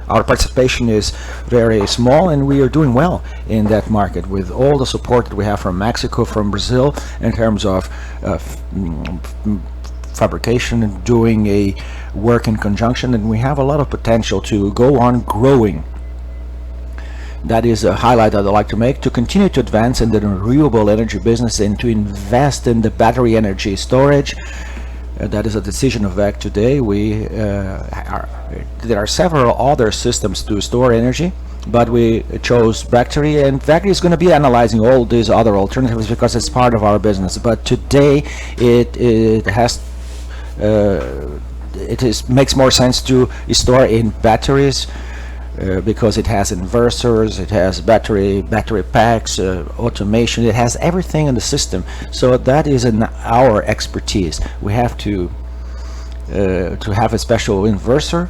our participation is very small, and we are doing well in that market with all the support that we have from Mexico, from Brazil, in terms of fabrication and doing a work in conjunction, and we have a lot of potential to go on growing. That is a highlight that I'd like to make, to continue to advance in the renewable energy business and to invest in the battery energy storage, that is a decision of WEG today. There are several other systems to store energy, but we chose battery, and WEG is going to be analyzing all these other alternatives because it's part of our business. But today makes more sense to store in batteries, because it has inverters, it has battery packs, automation, it has everything in the system. So that is in our expertise. We have to have a special inverter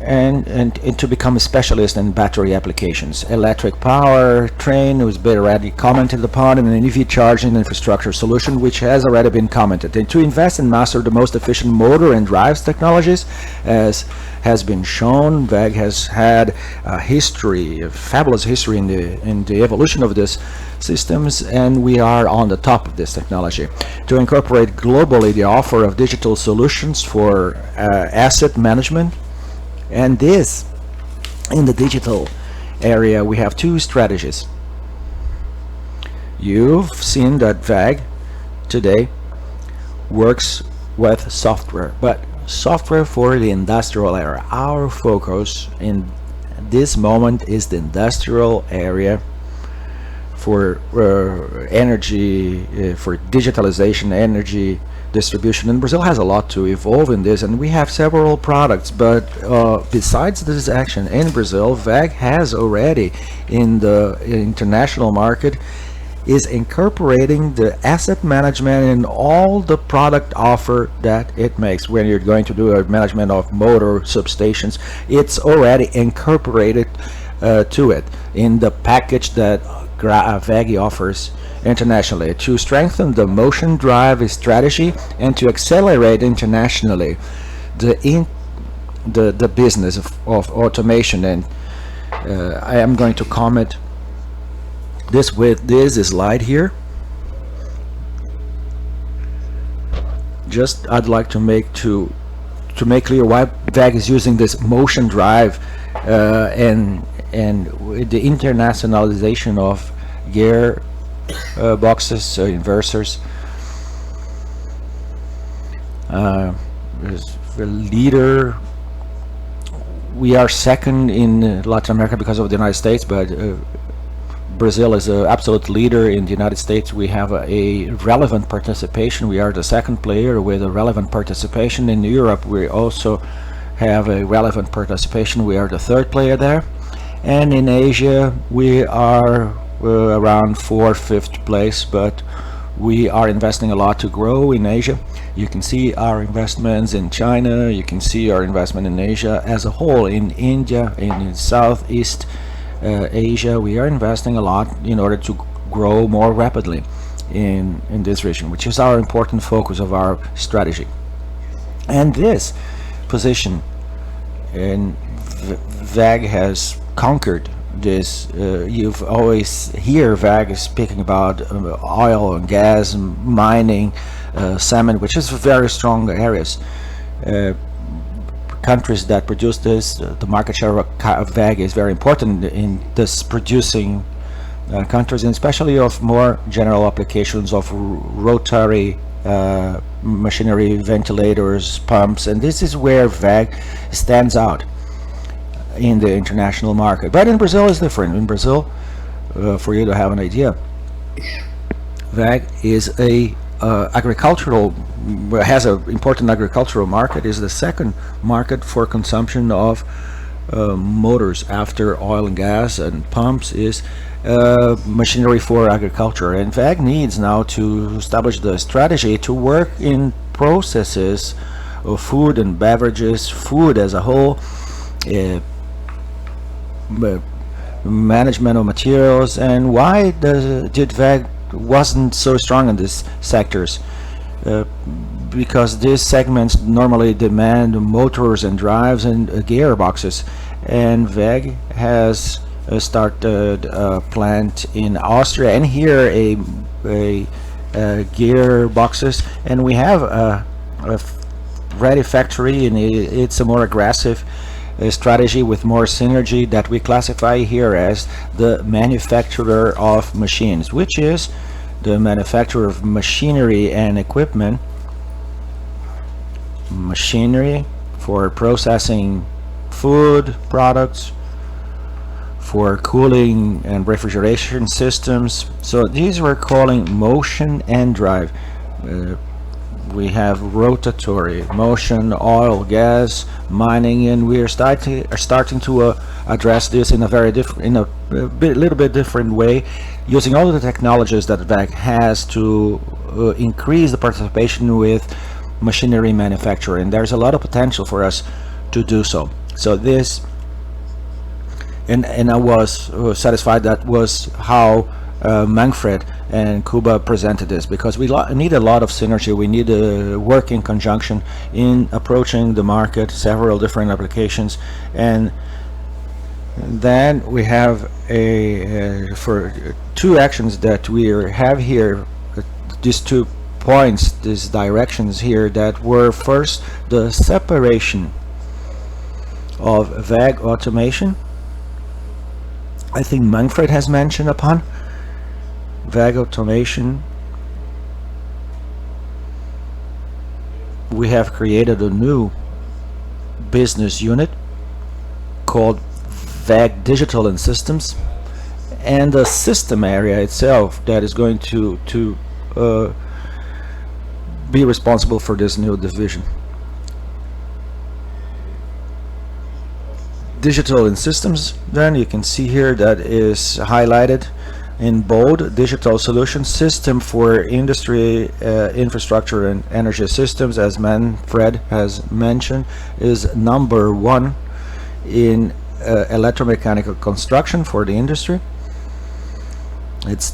and to become a specialist in battery applications. Electric power train was already commented upon, and an EV charging infrastructure solution, which has already been commented. And to invest and master the most efficient motor and drives technologies, as has been shown, WEG has had a fabulous history in the evolution of these systems, and we are on the top of this technology. To incorporate globally the offer of digital solutions for asset management, and this, in the digital area, we have two strategies. You've seen that WEG today works with software, but software for the industrial area. Our focus in this moment is the industrial area for energy, for digitalization, energy distribution. And Brazil has a lot to evolve in this, and we have several products. But besides this action in Brazil, WEG has already in the international market is incorporating the asset management in all the product offer that it makes. When you're going to do a management of motor substations, it's already incorporated to it in the package that WEG offers internationally, to strengthen the motion drive strategy and to accelerate internationally the business of automation. And I am going to comment this with this slide here. Just I'd like to make clear why WEG is using this motion drive and the internationalization of gear boxes, inverters. The leader. We are second in Latin America because of the United States, but Brazil is an absolute leader in the United States. We have a relevant participation. We are the second player with a relevant participation. In Europe, we also have a relevant participation. We are the third player there. And in Asia, we are around 4th, 5th place, but we are investing a lot to grow in Asia. You can see our investments in China, you can see our investment in Asia as a whole, in India, in Southeast Asia. We are investing a lot in order to grow more rapidly in this region, which is our important focus of our strategy. And this position in WEG has conquered this. You've always hear WEG speaking about oil and gas, mining, salmon, which is very strong areas. Countries that produce this, the market share of WEG is very important in this producing countries, and especially of more general applications of rotary machinery, ventilators, pumps, and this is where WEG stands out in the international market. But in Brazil is different. In Brazil, for you to have an idea, WEG is a has an important agricultural market. Is the second market for consumption of motors after oil and gas and pumps. Is machinery for agriculture, and WEG needs now to establish the strategy to work in processes of food and beverages, food as a whole, management of materials. And why did WEG wasn't so strong in these sectors? Because these segments normally demand motors and drives and gearboxes, and WEG has started a plant in Austria, and here a gearboxes, and we have a ready factory, and it's a more aggressive strategy with more synergy that we classify here as the manufacturer of machines, which is the manufacturer of machinery and equipment machinery for processing food products, for cooling and refrigeration systems. So these we're calling motion and drive. We have rotatory, motion, oil, gas, mining, and we are starting to address this in a very little bit different way, using all of the technologies that WEG has to increase the participation with machinery manufacturing. There's a lot of potential for us to do so. So this, and I was satisfied that was how Manfred and Kuba presented this, because we need a lot of synergy. We need to work in conjunction in approaching the market, several different applications, and then we have for two actions that we have here, these 2 points, these directions here, that were first the separation of WEG automation. I think Manfred has mentioned upon WEG automation. We have created a new business unit called WEG Digital and Systems, and the system area itself that is going to be responsible for this new division. Digital and Systems, then you can see here that is highlighted in bold. Digital solution system for industry, infrastructure and energy systems, as Manfred has mentioned, is #1 in electromechanical construction for the industry. It's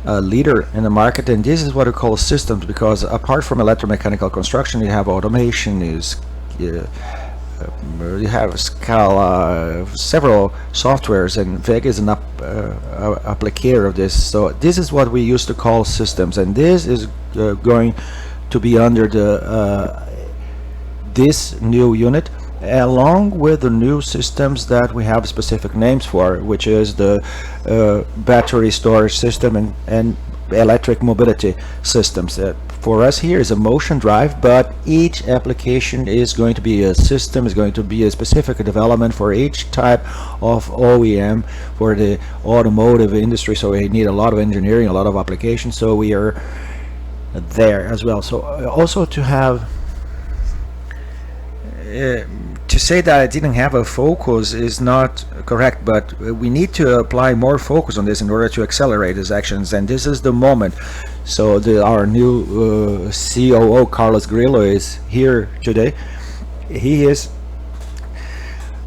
a leader in the market, and this is what we call systems, because apart from electromechanical construction, you have automation, you have Scala, several softwares, and WEG is an applicator of this. So this is what we used to call systems, and this is going to be under this new unit, along with the new systems that we have specific names for, which is the battery storage system and electric mobility systems. For us here is a motion drive, but each application is going to be a system, is going to be a specific development for each type of OEM for the automotive industry. So we need a lot of engineering, a lot of applications, so we are there as well. So also to have to say that I didn't have a focus is not correct, but we need to apply more focus on this in order to accelerate these actions, and this is the moment. So our new COO Carlos Grillo is here today. He is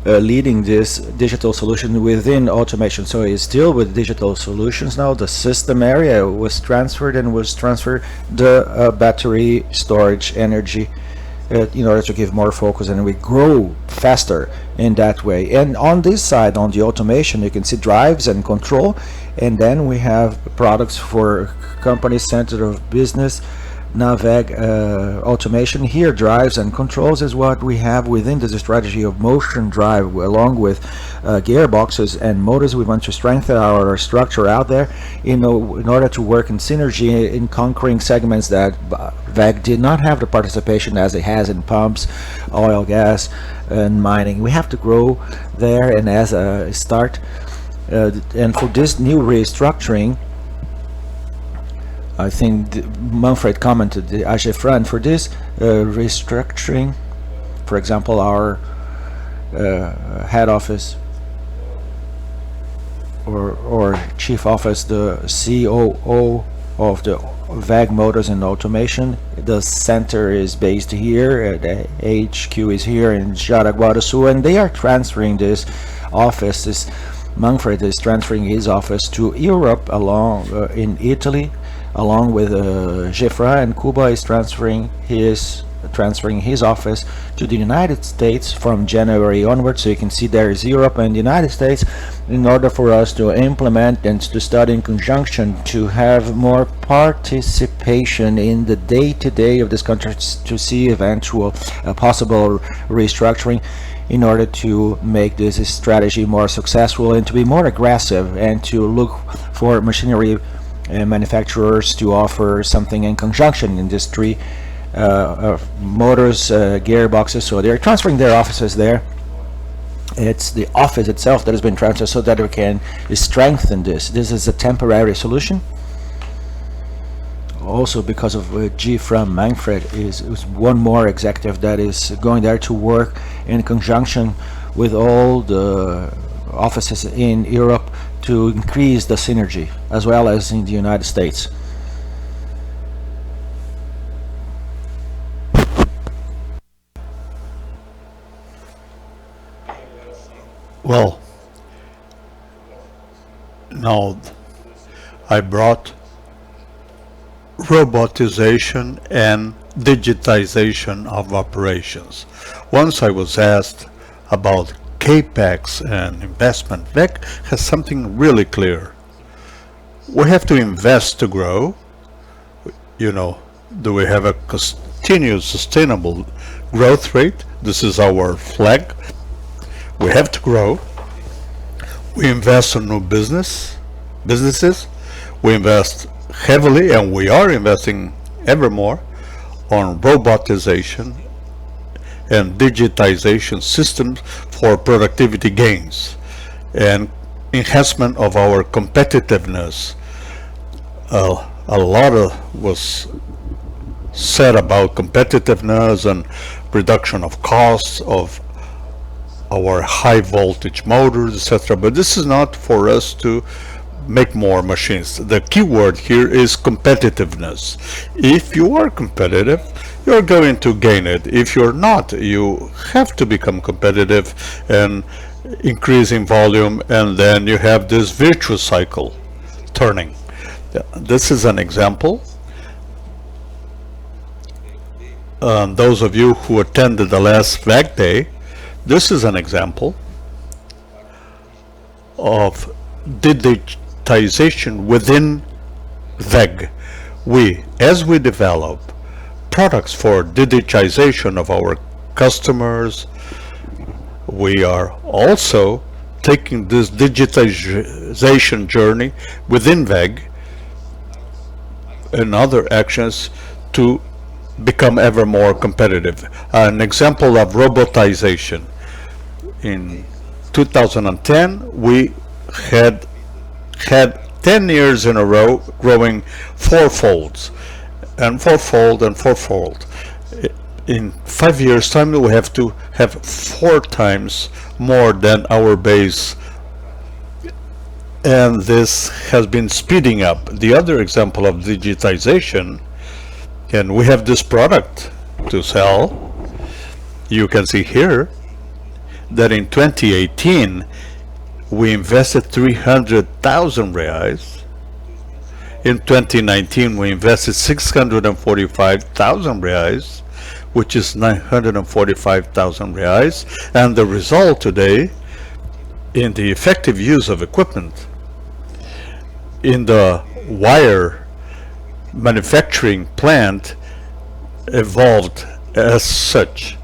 leading this digital solution within automation, so he's still with digital solutions now. The system area was transferred the battery storage energy in order to give more focus, and we grow faster in that way. And on this side, on the automation, you can see drives and control, and then we have products for company center of business. WEG automation here, drives and controls is what we have within this strategy of motion drive, along with gearboxes and motors. We want to strengthen our structure out there in order to work in synergy in conquering segments that WEG did not have the participation as it has in pumps, oil, gas and mining. We have to grow there, and as a start and for this new restructuring, I think Manfred commented the AG front for this restructuring. For example, our head office or chief office, the COO of the WEG Motors and Automation. The center is based here, the HQ is here in Jaraguá do Sul, and they are transferring this office. Manfred is transferring his office to Europe, along in Italy, along with Jeffra, and Kuba is transferring his office to the United States from January onwards. So you can see there is Europe and the United States, in order for us to implement and to study in conjunction, to have more participation in the day-to-day of this country, to see eventual possible restructuring, in order to make this strategy more successful and to be more aggressive, and to look for machinery manufacturers to offer something in conjunction in these three motors, gearboxes. So they're transferring their offices there. It's the office itself that has been transferred so that we can strengthen this. This is a temporary solution. Also because of G from Manfred is one more executive that is going there to work in conjunction with all the offices in Europe to increase the synergy as well as in the United States. Well, now I brought robotization and digitization of operations. Once I was asked about capex and investment. WEG has something really clear. We have to invest to grow. You know, do we have a continuous sustainable growth rate? This is our flag. We have to grow. We invest in new businesses. We invest heavily, and we are investing ever more on robotization and digitization systems for productivity gains and enhancement of our competitiveness. A lot was said about competitiveness and reduction of costs of our high voltage motors, etc. But this is not for us to make more machines. The key word here is competitiveness. If you are competitive, you're going to gain it. If you're not, you have to become competitive and increase in volume, and then you have this virtuous cycle turning. This is an example. Those of you who attended the last WEG Day, this is an example of digitization within WEG. As we develop products for digitization of our customers, we are also taking this digitization journey within WEG and other actions to become ever more competitive. An example of robotization. In 2010, we had 10 years in a row growing fourfold and fourfold and fourfold. In 5 years' time, we have to have 4 times more than our base, and this has been speeding up. The other example of digitization, and we have this product to sell. You can see here that in 2018 we invested 300,000 reais. In 2019 we invested 645,000 reais, which is 945,000 reais, and the result today in the effective use of equipment in the wire manufacturing plant evolved as such,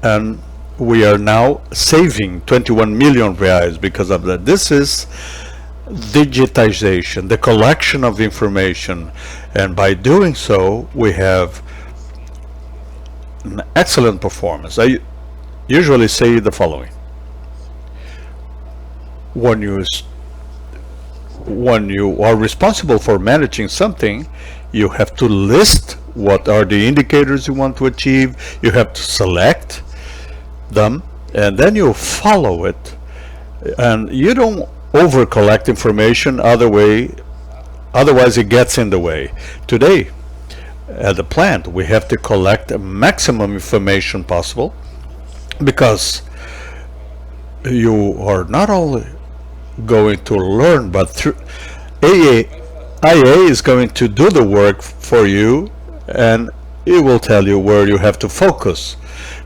and we are now saving 21 million reais because of that. This is digitization, the collection of information, and by doing so we have an excellent performance. I usually say the following: when you are responsible for managing something, you have to list what are the indicators you want to achieve, you have to select them, and then you follow it, and you don't over collect information otherwise it gets in the way. Today at the plant we have to collect the maximum information possible, because you are not only going to learn, but through IA is going to do the work for you, and it will tell you where you have to focus.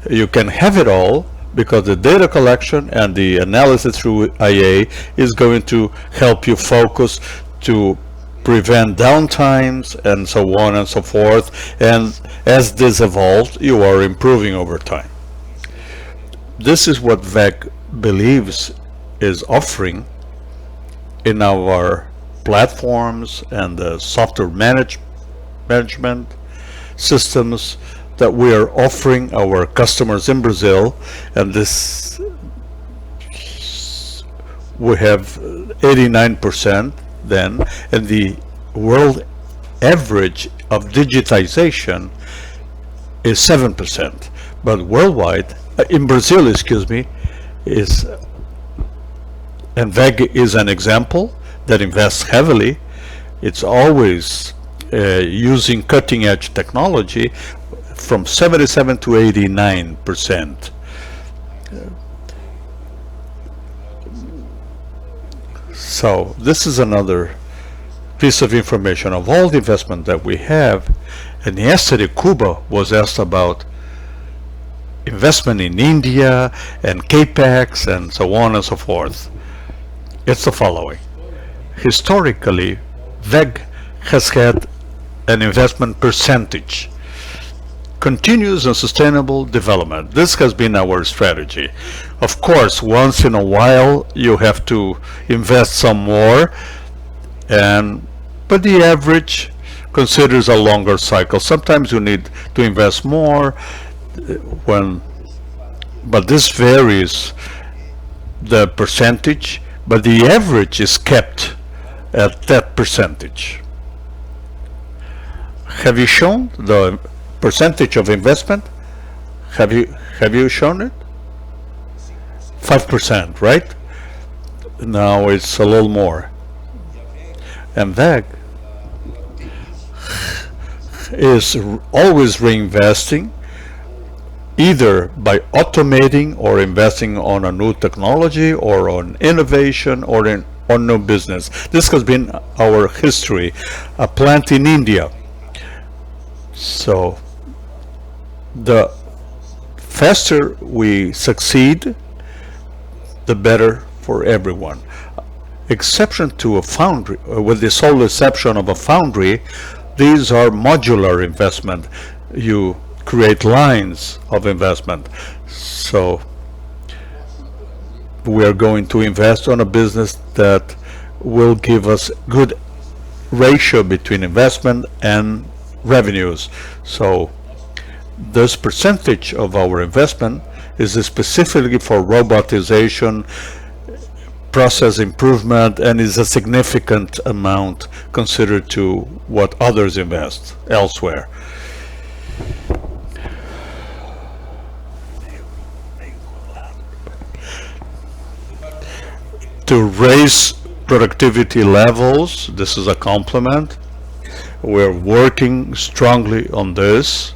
You can have it all because the data collection and the analysis through IA is going to help you focus, to prevent downtimes and so on and so forth, and as this evolves you are improving over time. This is what WEG believes is offering in our platforms and the software management. systems that we are offering our customers in Brazil, and this we have 89% then, and the world average of digitization is 7%, but worldwide, in Brazil, excuse me, is, and WEG is an example that invests heavily. It's always using cutting edge technology from 77 to 89%. So this is another piece of information of all the investment that we have. And yesterday Kuba was asked about investment in India and capex and so on and so forth. It's the following. Historically, WEG has had an investment percentage, continuous and sustainable development. This has been our strategy. Of course, once in a while you have to invest some more, but the average considers a longer cycle. Sometimes you need to invest more but this varies the percentage, but the average is kept at that percentage. Have you shown the percentage of investment? Have you shown it? 5%, right? Now it's a little more. And WEG is always reinvesting, either by automating or investing on a new technology or on innovation or on new business. This has been our history. A plant in India. So the faster we succeed, the better for everyone. Exception to a foundry, with the sole exception of a foundry, these are modular investment. You create lines of investment. So we are going to invest on a business that will give us good ratio between investment and revenues. So this percentage of our investment is specifically for robotization, process improvement, and is a significant amount considered to what others invest elsewhere. To raise productivity levels, this is a compliment. We're working strongly on this.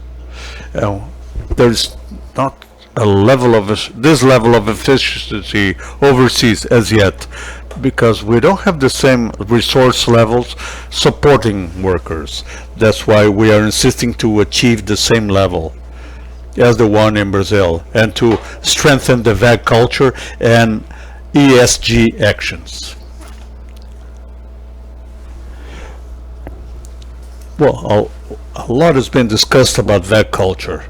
There's not a level of this level of efficiency overseas as yet, because we don't have the same resource levels supporting workers. That's why we are insisting to achieve the same level as the one in Brazil, and to strengthen the WEG culture and ESG actions. Well, a lot has been discussed about WEG culture,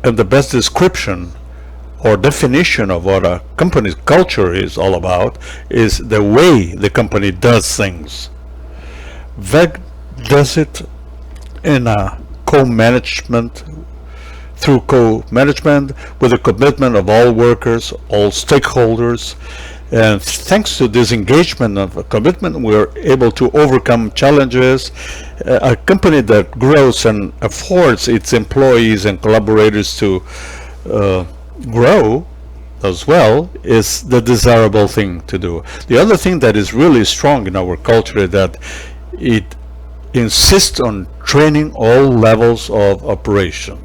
and the best description or definition of what a company's culture is all about is the way the company does things. WEG does it in a co-management, through co-management with the commitment of all workers, all stakeholders, and thanks to this engagement of commitment, we are able to overcome challenges. A company that grows and affords its employees and collaborators to grow as well is the desirable thing to do. The other thing that is really strong in our culture is that it insists on training all levels of operation.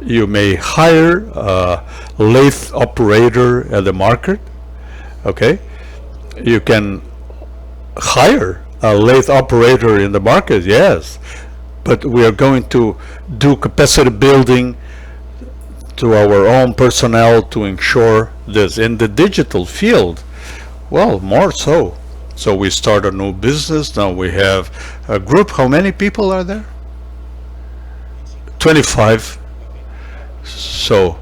You may hire a lathe operator at the market, okay? You can hire a lathe operator in the market, yes, but we are going to do capacity building to our own personnel to ensure this. In the digital field, well, more so. So we start a new business. Now we have a group. How many people are there? 25. So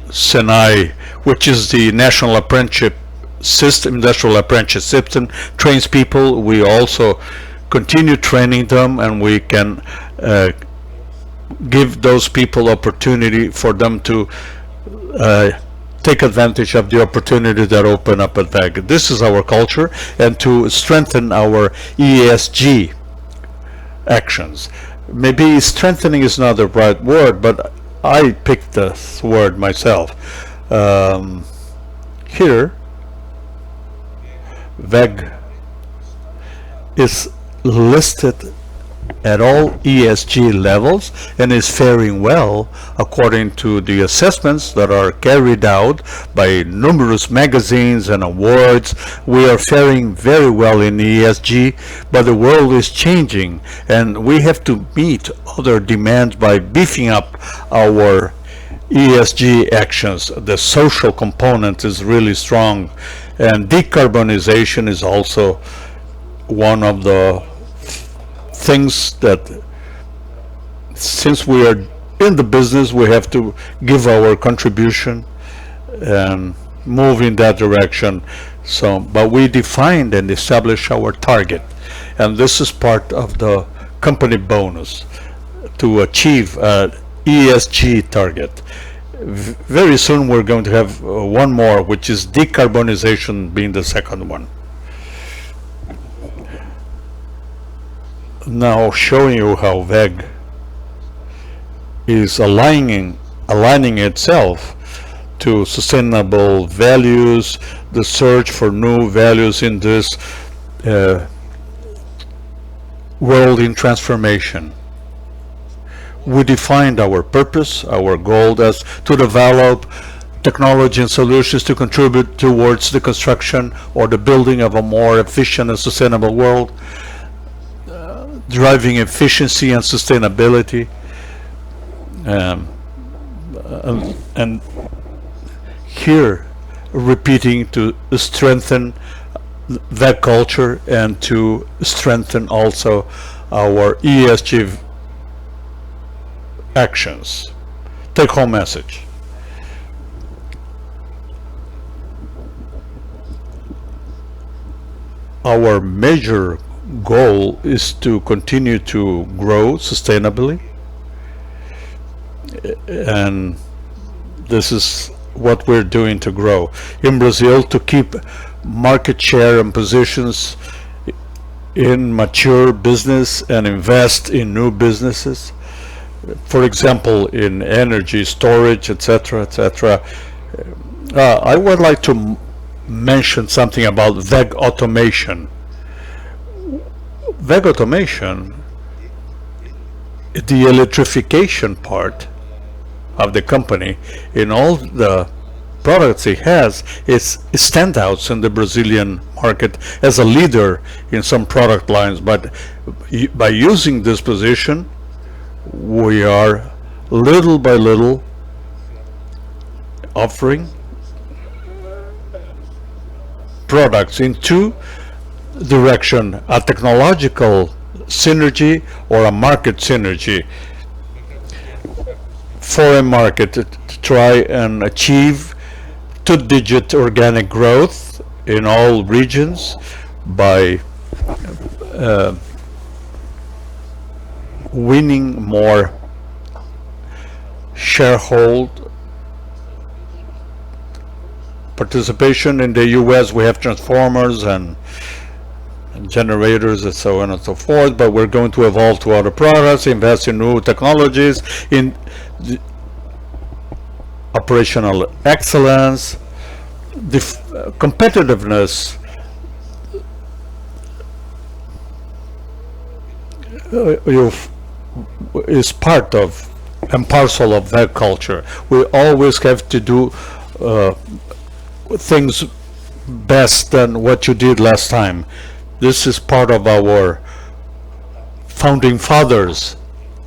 Senai, which is the national apprenticeship system, industrial apprenticeship system, trains people. We also continue training them, and we can give those people opportunity for them to take advantage of the opportunity that open up at WEG. This is our culture, and to strengthen our ESG actions. Maybe strengthening is not the right word, but I picked this word myself. Here, WEG is listed at all ESG levels and is faring well according to the assessments that are carried out by numerous magazines and awards. We are faring very well in ESG, but the world is changing and we have to meet other demands by beefing up our ESG actions. The social component is really strong, and decarbonization is also one of the things that, since we are in the business, we have to give our contribution and move in that direction. So, but we defined and established our target, and this is part of the company bonus to achieve an ESG target. Very soon we're going to have one more, which is decarbonization being the second one. Now showing you how WEG is aligning itself to sustainable values, the search for new values in this world in transformation. We defined our purpose, our goal as to develop technology and solutions to contribute towards the construction or the building of a more efficient and sustainable world, driving efficiency and sustainability, and here repeating to strengthen that culture and to strengthen also our ESG actions. Take home message. Our major goal is to continue to grow sustainably, and this is what we're doing to grow in Brazil, to keep market share and positions in mature business and invest in new businesses, for example in energy storage, etc., etc. I would like to mention something about WEG automation. WEG automation, the electrification part of the company, in all the products it has, is standouts in the Brazilian market as a leader in some product lines. But by using this position, we are little by little offering products in two direction, a technological synergy or a market synergy. For a market to try and achieve two-digit organic growth in all regions by winning more sharehold participation. In the US we have transformers and generators and so on and so forth, but we're going to evolve to other products, invest in new technologies, in operational excellence, the competitiveness is part of and parcel of that culture. We always have to do things best than what you did last time. This is part of our founding fathers'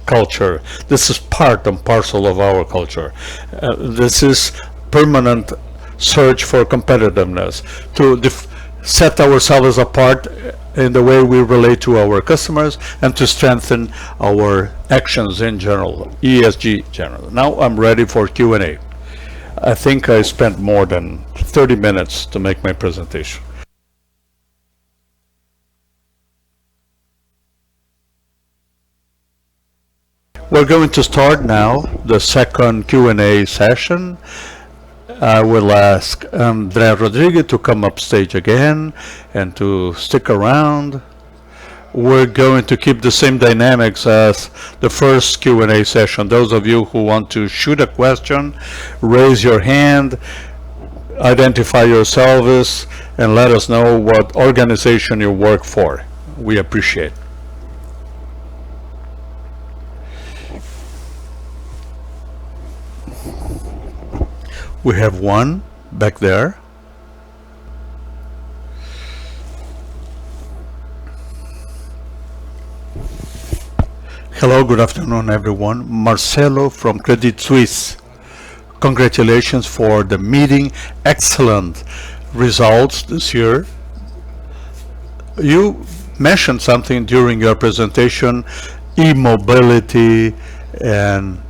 culture. This is part and parcel of our culture. This is permanent search for competitiveness, to set ourselves apart in the way we relate to our customers, and to strengthen our actions in general, ESG general. Now I'm ready for Q&A. I think I spent more than 30 minutes to make my presentation. We're going to start now the second Q&A session. I will ask André Rodrigues to come up stage again and to stick around. We're going to keep the same dynamics as the first Q&A session. Those of you who want to shoot a question, raise your hand, identify yourselves, and let us know what organization you work for. We appreciate it. We have one back there. Hello, good afternoon, everyone. Marcelo from Credit Suisse. Congratulations for the meeting. Excellent results this year. You mentioned something during your presentation, e-mobility and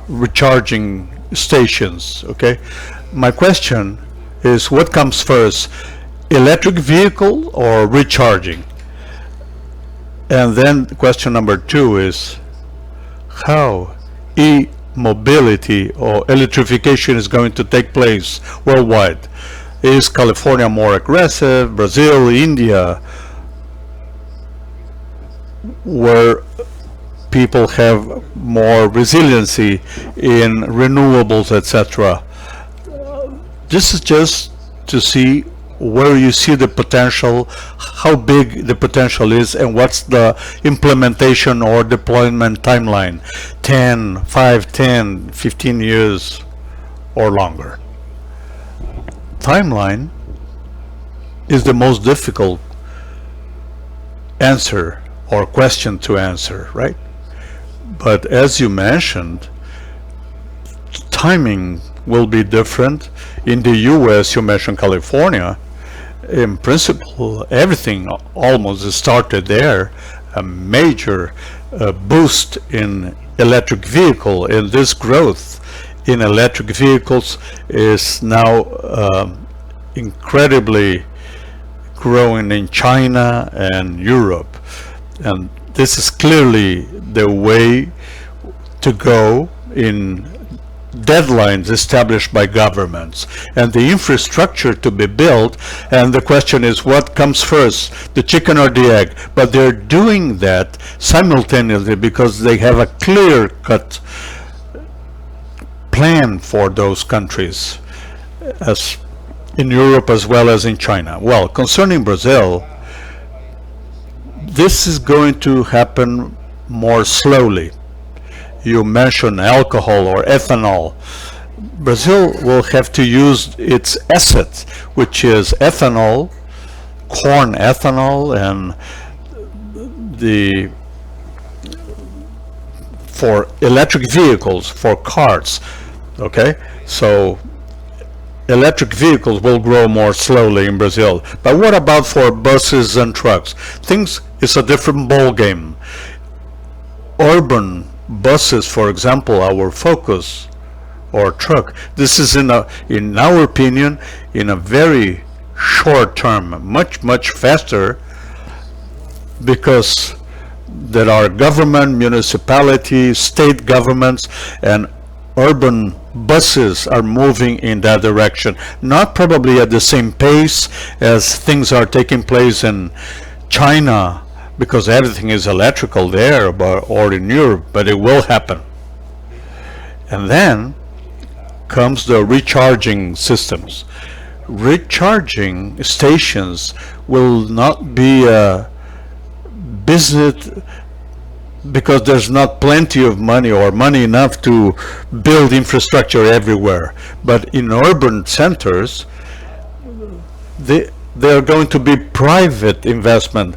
recharging stations. Okay, my question is, what comes first, electric vehicle or recharging? And then question number 2 is how e-mobility or electrification is going to take place worldwide. Is California more aggressive, Brazil, India, where people have more resiliency in renewables, etc. This is just to see where you see the potential, how big the potential is, and what's the implementation or deployment timeline, 10, 15 years or longer. Timeline is the most difficult answer or question to answer, right? But as you mentioned, timing will be different. In the US, you mentioned California. In principle, everything almost started there. A major boost in electric vehicle, and this growth in electric vehicles is now incredibly growing in China and Europe. And this is clearly the way to go in deadlines established by governments and the infrastructure to be built. And the question is, what comes first, the chicken or the egg? But they're doing that simultaneously because they have a clear-cut plan for those countries, as in Europe as well as in China. Well, concerning Brazil, this is going to happen more slowly. You mentioned alcohol or ethanol. Brazil will have to use its asset, which is ethanol, corn ethanol, and for electric vehicles, for cars. Okay, so electric vehicles will grow more slowly in Brazil. But what about for buses and trucks? Things is a different ball game. Urban buses, for example, our focus, or truck, this is in our opinion, in a very short term, much faster, because there are government, municipalities, state governments, and urban buses are moving in that direction. Not probably at the same pace as things are taking place in China, because everything is electrical there, or in Europe, but it will happen. And then comes the recharging systems. Recharging stations will not be a business because there's not plenty of money or money enough to build infrastructure everywhere. But in urban centers, they are going to be private investment.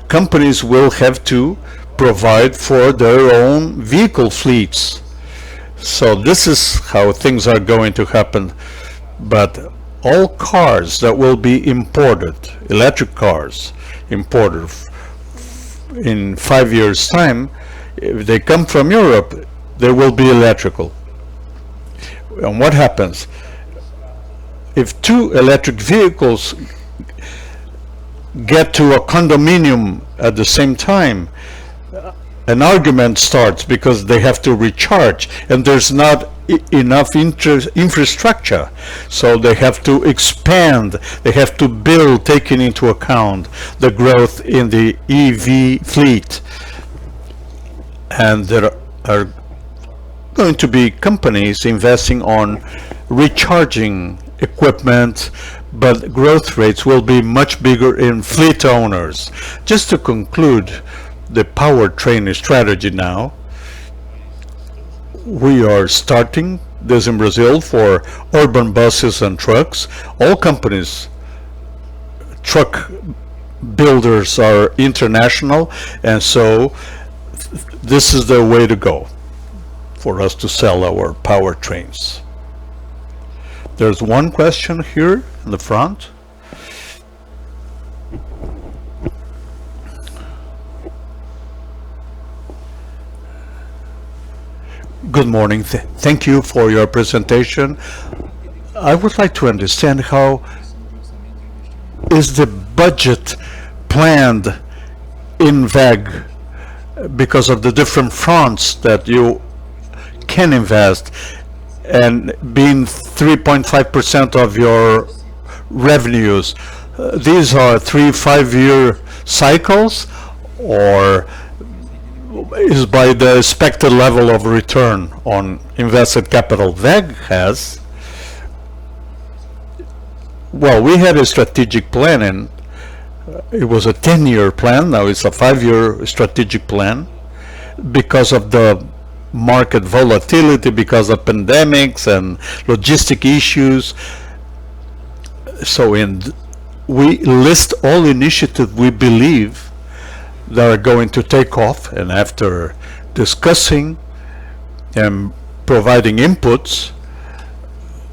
Companies will have to provide for their own vehicle fleets. So this is how things are going to happen. But all cars that will be imported, electric cars imported in 5 years' time, if they come from Europe, they will be electrical. And what happens? If two electric vehicles get to a condominium at the same time, an argument starts because they have to recharge and there's not enough infrastructure, so they have to expand, they have to build, taking into account the growth in the EV fleet. And there are going to be companies investing on recharging equipment, but growth rates will be much bigger in fleet owners. Just to conclude the powertrain strategy now, we are starting this in Brazil for urban buses and trucks. All companies, truck builders are international, and so this is the way to go for us to sell our powertrains. There's one question here in the front. Good morning. Thank you for your presentation. I would like to understand how is the budget planned in WEG because of the different fronts that you can invest, and being 3.5% of your revenues. These are 3-5 year cycles, or is by the expected level of return on invested capital? WEG has, well, we had a strategic plan, and it was a 10-year plan. Now it's a 5-year strategic plan because of the market volatility, because of pandemics and logistic issues. So we list all initiatives we believe that are going to take off, and after discussing and providing inputs,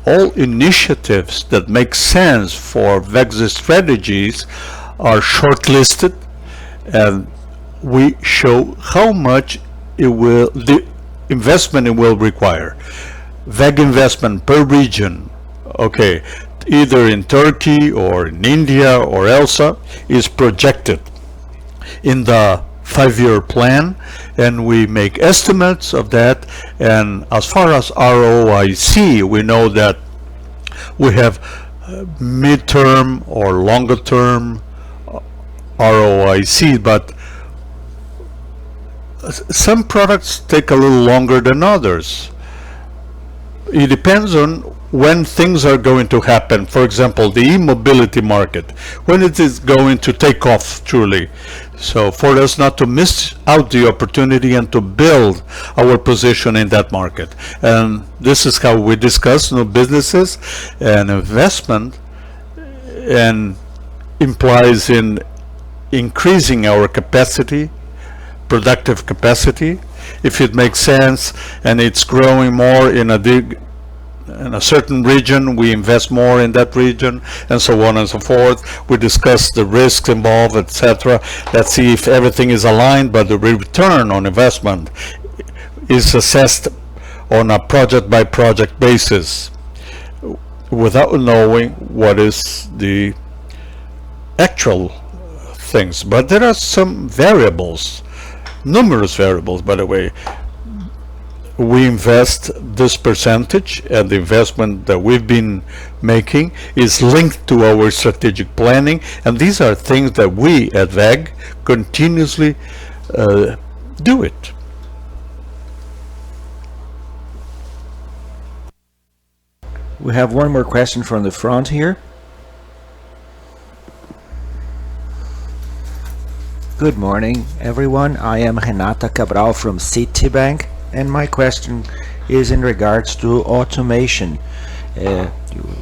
all initiatives that make sense for WEG's strategies are shortlisted, and we show how much the investment it will require. WEG investment per region, okay, either in Turkey or in India or elsewhere, is projected in the 5-year plan, and we make estimates of that. And as far as ROIC, we know that we have mid-term or longer term ROIC, but some products take a little longer than others. It depends on when things are going to happen. For example, the e-mobility market, when it is going to take off truly. So for us not to miss out the opportunity and to build our position in that market. And this is how we discuss new businesses, and investment and implies in increasing our capacity, productive capacity. If it makes sense and it's growing more in a certain region, we invest more in that region, and so on and so forth. We discuss the risks involved, etc. Let's see if everything is aligned, but the return on investment is assessed on a project by project basis without knowing what is the actual things. But there are some variables, numerous variables, by the way. We invest this percentage, and the investment that we've been making is linked to our strategic planning, and these are things that we at WEG continuously do it. We have one more question from the front here. Good morning, everyone. I am Renata Cabral from Citibank, and my question is in regards to automation. A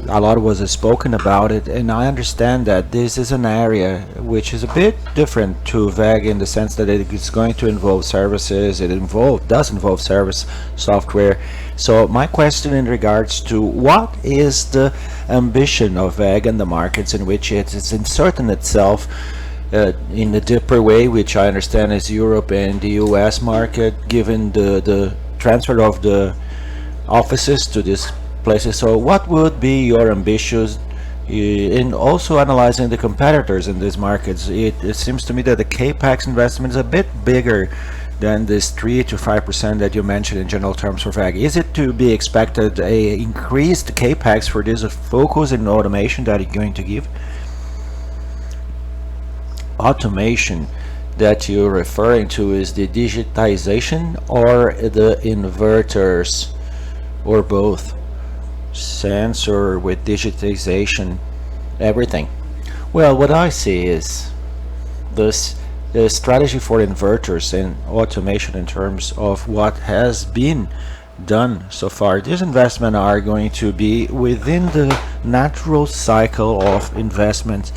lot was spoken about it, and I understand that this is an area which is a bit different to WEG in the sense that it is going to involve services. It does involve service software. So my question in regards to what is the ambition of WEG and the markets in which it is inserting itself in a deeper way, which I understand is Europe and the US market, given the transfer of the offices to these places. So what would be your ambitions in also analyzing the competitors in these markets? It seems to me that the CAPEX investment is a bit bigger than this 3 to 5% that you mentioned in general terms for WEG? Is it to be expected a increased capex for this focus in automation that you're going to give? Automation that you're referring to is the digitization or the inverters, or both? Sensor with digitization, everything. Well, what I see is this strategy for inverters and automation in terms of what has been done so far. These investments are going to be within the natural cycle of investment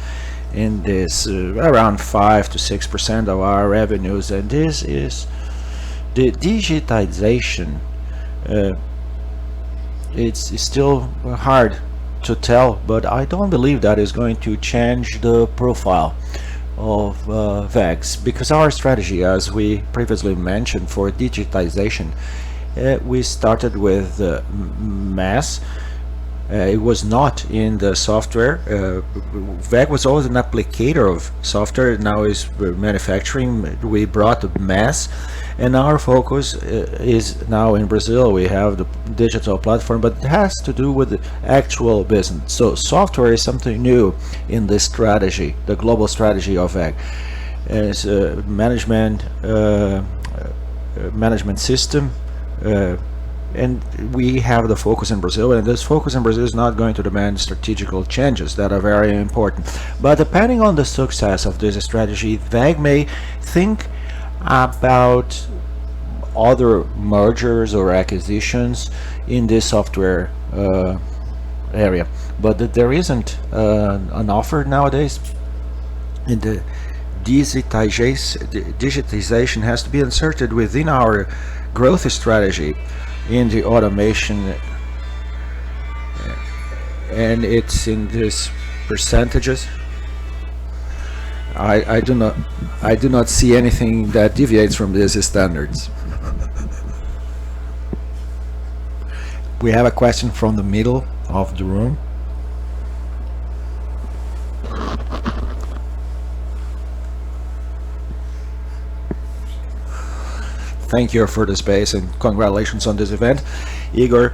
in this, around 5 to 6% of our revenues, and this is the digitization. It's still hard to tell, but I don't believe that is going to change the profile of WEGs, because our strategy, as we previously mentioned, for digitization, we started with mass. It was not in the software. WEG was always an applicator of software. Now is manufacturing. We brought the mass, and our focus is now in Brazil. We have the digital platform, but it has to do with the actual business. So software is something new in this strategy, the global strategy of WEG. It's a management system. And we have the focus in Brazil, and this focus in Brazil is not going to demand strategical changes that are very important. But depending on the success of this strategy, WEG may think about other mergers or acquisitions in this software area. But there isn't an offer nowadays. And the digitization has to be inserted within our growth strategy in the automation, and it's in these percentages. I do not see anything that deviates from these standards. We have a question from the middle of the room. Thank you for the space and congratulations on this event, Igor.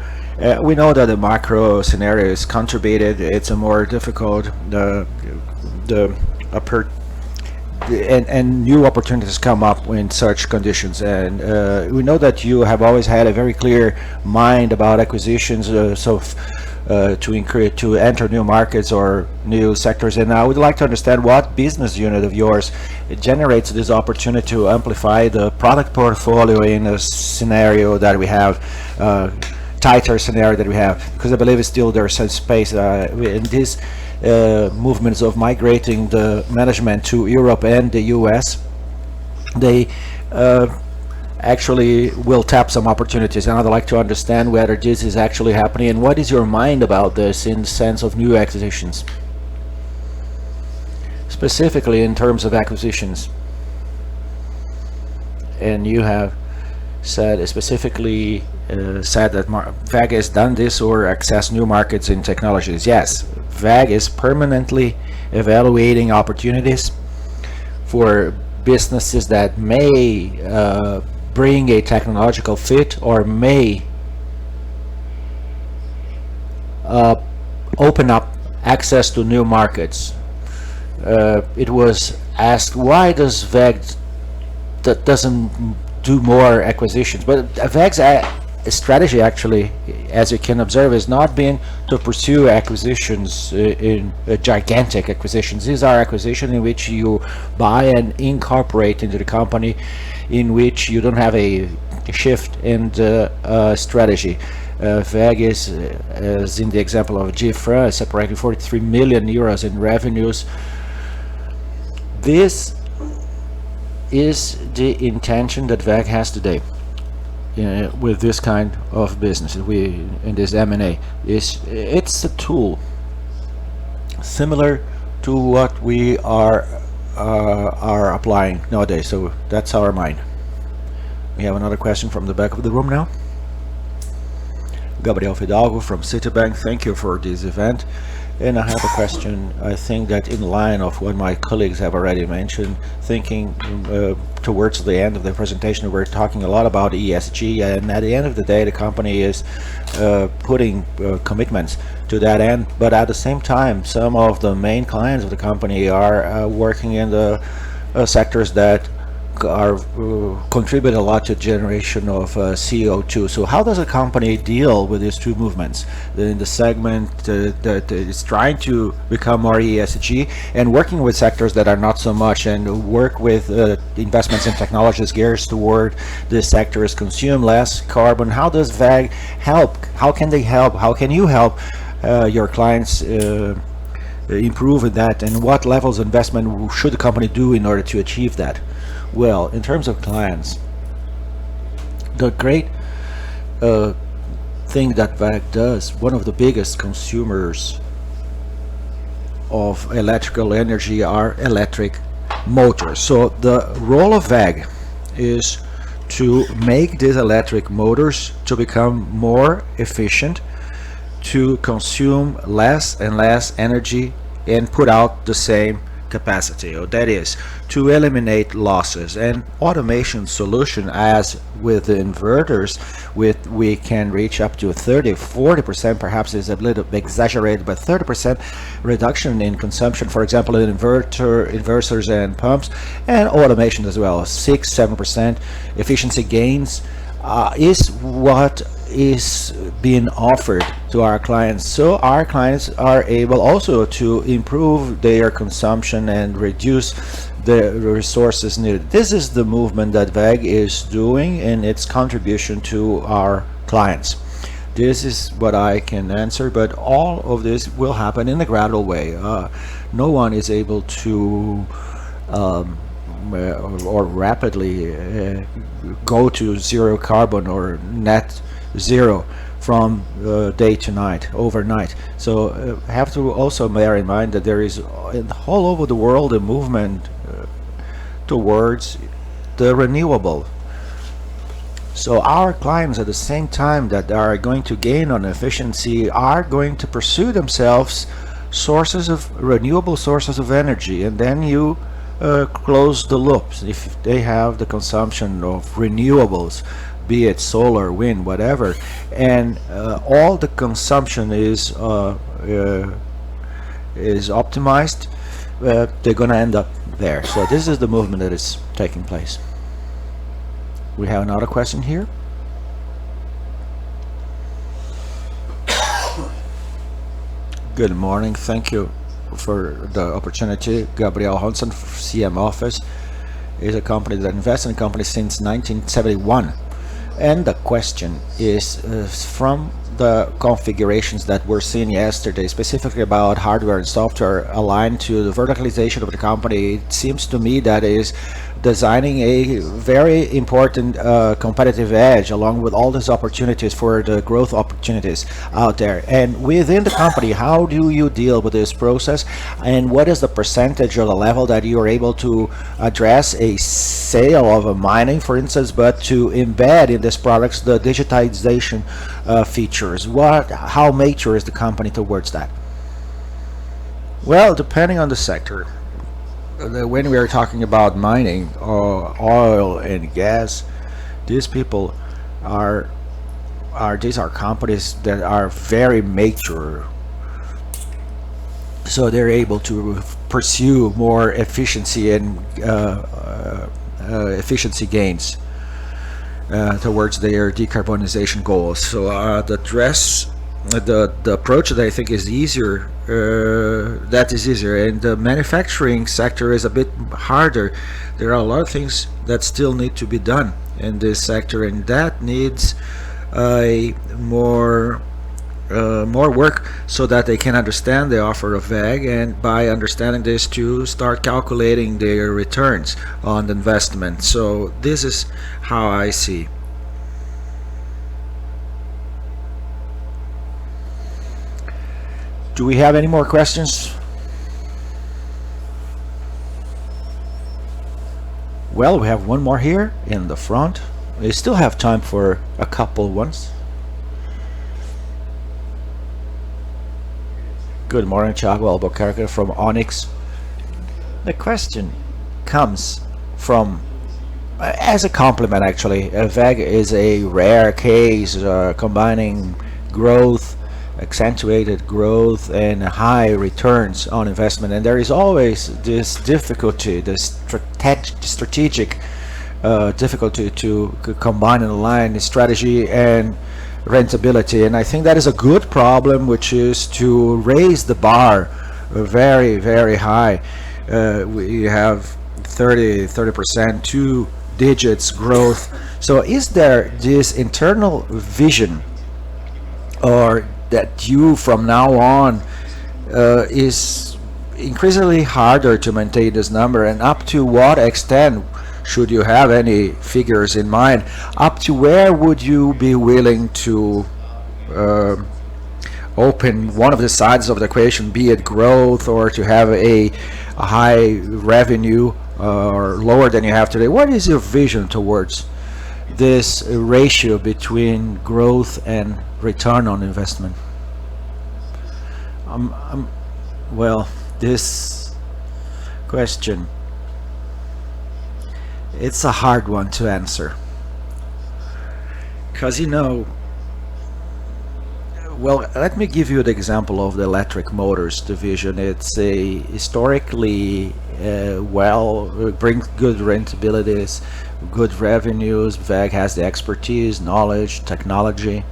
We know that the macro scenario is contributed. It's a more difficult, and new opportunities come up in such conditions. And we know that you have always had a very clear mind about acquisitions, to enter new markets or new sectors. And I would like to understand what business unit of yours generates this opportunity to amplify the product portfolio in a scenario that we have, tighter scenario that we have, because I believe still there's some space in these movements of migrating the management to Europe and the US. They actually will tap some opportunities, and I'd like to understand whether this is actually happening, and what is your mind about this in the sense of new acquisitions, specifically in terms of acquisitions. And you have said specifically said that WEG has done this or access new markets in technologies. Yes, WEG is permanently evaluating opportunities for businesses that may bring a technological fit or may open up access to new markets. It was asked, why does WEG doesn't do more acquisitions? But WEG's strategy, actually, as you can observe, is not been to pursue acquisitions in gigantic acquisitions. These are acquisitions in which you buy and incorporate into the company, in which you don't have a shift in the strategy. WEG is, as in the example of Diether, separating 43 million euros in revenues. This is the intention that WEG has today. With this kind of business, in this M&A, it's a tool similar to what we are applying nowadays. So that's our mind. We have another question from the back of the room now. Gabriel Fidalgo from Citibank. Thank you for this event. And I have a question, I think that in line of what my colleagues have already mentioned, thinking towards the end of the presentation, we're talking a lot about ESG, and at the end of the day, the company is putting commitments to that end, but at the same time, some of the main clients of the company are working in the sectors that are contribute a lot to generation of CO2. So how does a company deal with these two movements in the segment that is trying to become more ESG and working with sectors that are not so much, and work with investments in technologies geared toward the sectors consume less carbon? How does WEG help? How can they help? How can you help your clients improve in that, and what levels of investment should the company do in order to achieve that? Well, in terms of clients, the great thing that WEG does, one of the biggest consumers of electrical energy are electric motors. So the role of WEG is to make these electric motors to become more efficient, to consume less and less energy and put out the same capacity, or that is to eliminate losses. And automation solution, as with the inverters, we can reach up to 30-40%, perhaps is a little exaggerated, but 30% reduction in consumption, for example, in inverters and pumps, and automation as well, 6-7% efficiency gains is what is being offered to our clients. So our clients are able also to improve their consumption and reduce the resources needed. This is the movement that WEG is doing in its contribution to our clients. This is what I can answer, but all of this will happen in a gradual way. No one is able to or rapidly go to zero carbon or net zero from day to night, overnight. So have to also bear in mind that there is all over the world a movement towards the renewable. So our clients, at the same time that are going to gain on efficiency, are going to pursue themselves sources of renewable sources of energy, and then you close the loops. If they have the consumption of renewables, be it solar, wind, whatever, and all the consumption is optimized, they're going to end up there. So this is the movement that is taking place. We have another question here. Good morning. Thank you for the opportunity. Gabriel Hansen, CM Office, is a company that invests in companies since 1971. And the question is from the configurations that were seen yesterday, specifically about hardware and software aligned to the verticalization of the company. It seems to me that is designing a very important competitive edge, along with all these opportunities for the growth opportunities out there. And within the company, how do you deal with this process, and what is the percentage or the level that you are able to address a sale of a mining, for instance, but to embed in these products the digitization features? How mature is the company towards that? Well, depending on the sector. When we are talking about mining or oil and gas, these people are companies that are very mature, so they're able to pursue more efficiency and efficiency gains towards their decarbonization goals. So the approach that I think is easier, that is easier, and the manufacturing sector is a bit harder. There are a lot of things that still need to be done in this sector, and that needs more work so that they can understand the offer of WEG, and by understanding this to start calculating their returns on the investment. So this is how I see. Do we have any more questions? Well, we have one more here in the front. We still have time for a couple ones. Good morning, Thiago Albuquerque from Onyx. The question comes from, as a compliment actually, WEG is a rare case combining growth, accentuated growth and high returns on investment, and there is always this difficulty, this strategic difficulty to combine and align strategy and rentability. And I think that is a good problem, which is to raise the bar very, very high. We have 30%, 2 digits growth. So is there this internal vision, or that you from now on is increasingly harder to maintain this number, and up to what extent, should you have any figures in mind, up to where would you be willing to open one of the sides of the equation, be it growth or to have a high revenue or lower than you have today? What is your vision towards this ratio between growth and return on investment? Well, this question, it's a hard one to answer, because well, let me give you the example of the electric motors division. It's a historically brings good rentabilities, good revenues. WEG has the expertise, knowledge, technology,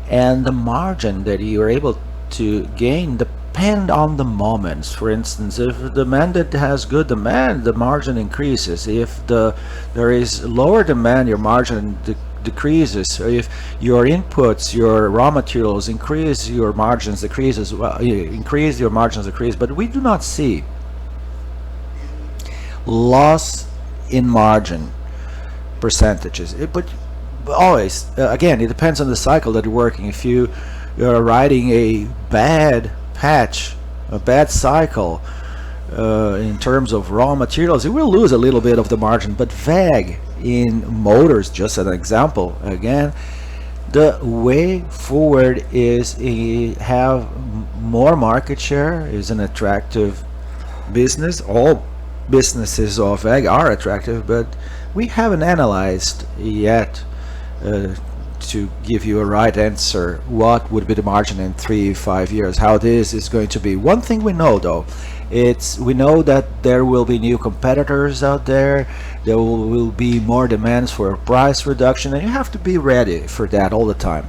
and the margin that you're able to gain depend on the moments. For instance, if the demand that has good demand, the margin increases. If there is lower demand, your margin decreases. So if your inputs, your raw materials increase, your margins decreases. Well, increase, your margins decrease. But we do not see loss in margin percentages. But always, again, it depends on the cycle that you're working. If you're riding a bad patch, a bad cycle in terms of raw materials, it will lose a little bit of the margin. But WEG in motors, just an example, again, the way forward is have more market share, is an attractive business. All businesses of WEG are attractive, but we haven't analyzed yet to give you a right answer what would be the margin in 3-5 years, how this is going to be. One thing we know though, we know that there will be new competitors out there. There will be more demands for price reduction, and you have to be ready for that all the time.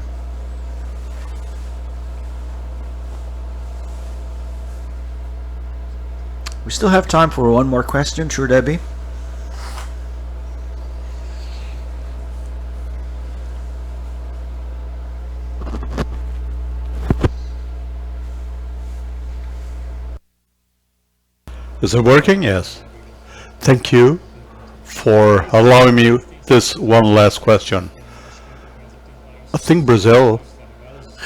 We still have time for one more question, should there be? Is it working? Yes. Thank you for allowing me this one last question. I think Brazil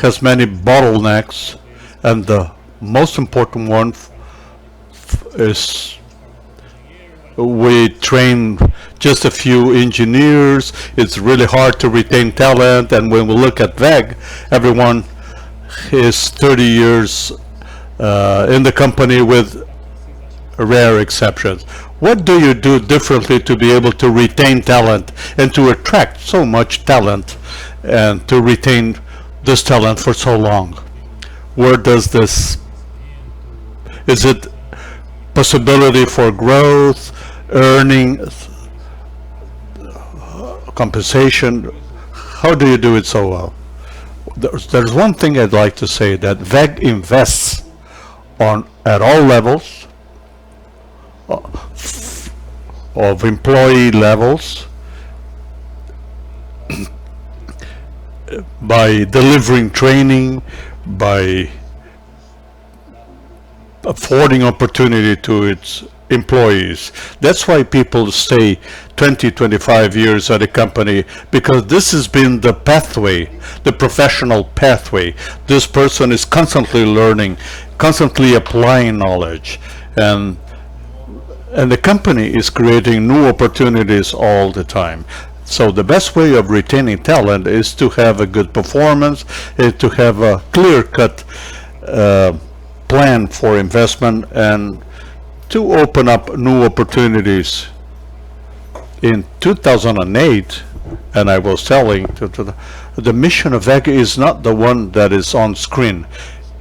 has many bottlenecks, and the most important one is we train just a few engineers. It's really hard to retain talent, and when we look at WEG, everyone is 30 years in the company with rare exceptions. What do you do differently to be able to retain talent and to attract so much talent and to retain this talent for so long? Where does this, is it possibility for growth, earning, compensation? How do you do it so well? There's one thing I'd like to say, that WEG invests at all levels of employee levels by delivering training, by affording opportunity to its employees. That's why people stay 20-25 years at a company, because this has been the pathway, the professional pathway. This person is constantly learning, constantly applying knowledge, and the company is creating new opportunities all the time. So the best way of retaining talent is to have a good performance, is to have a clear-cut plan for investment, and to open up new opportunities. In 2008, and I was telling the mission of WEG is not the one that is on screen,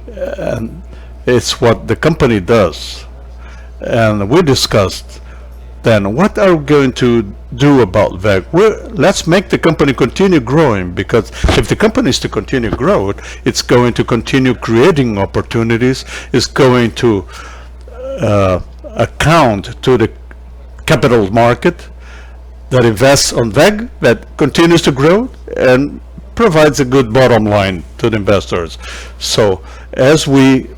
and it's what the company does. And we discussed then what are we going to do about WEG. Let's make the company continue growing, because if the company is to continue growing, it's going to continue creating opportunities, it's going to account to the capital market that invests on WEG, that continues to grow and provides a good bottom line to the investors. So as we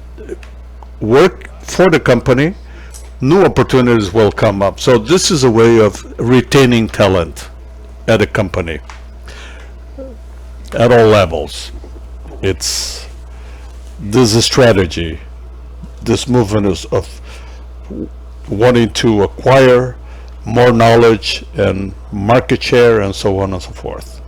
work for the company, new opportunities will come up. So this is a way of retaining talent at a company at all levels. This is a strategy. This movement is of wanting to acquire more knowledge and market share and so on and so forth.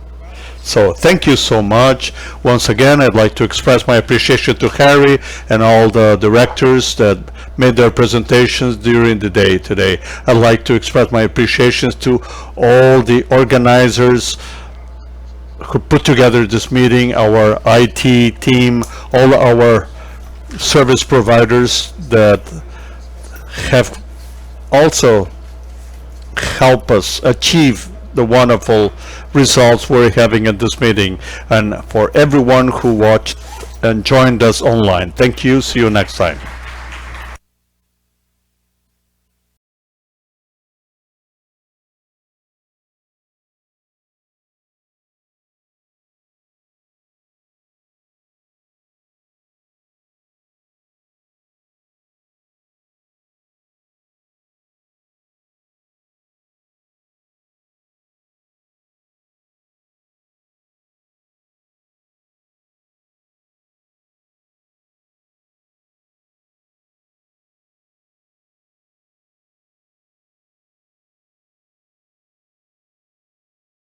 So thank you so much. Once again, I'd like to express my appreciation to Harry and all the directors that made their presentations during the day today. I'd like to express my appreciations to all the organizers who put together this meeting, our IT team, all our service providers that have also help us achieve the wonderful results we're having at this meeting, and for everyone who watched and joined us online. Thank you. See you next time.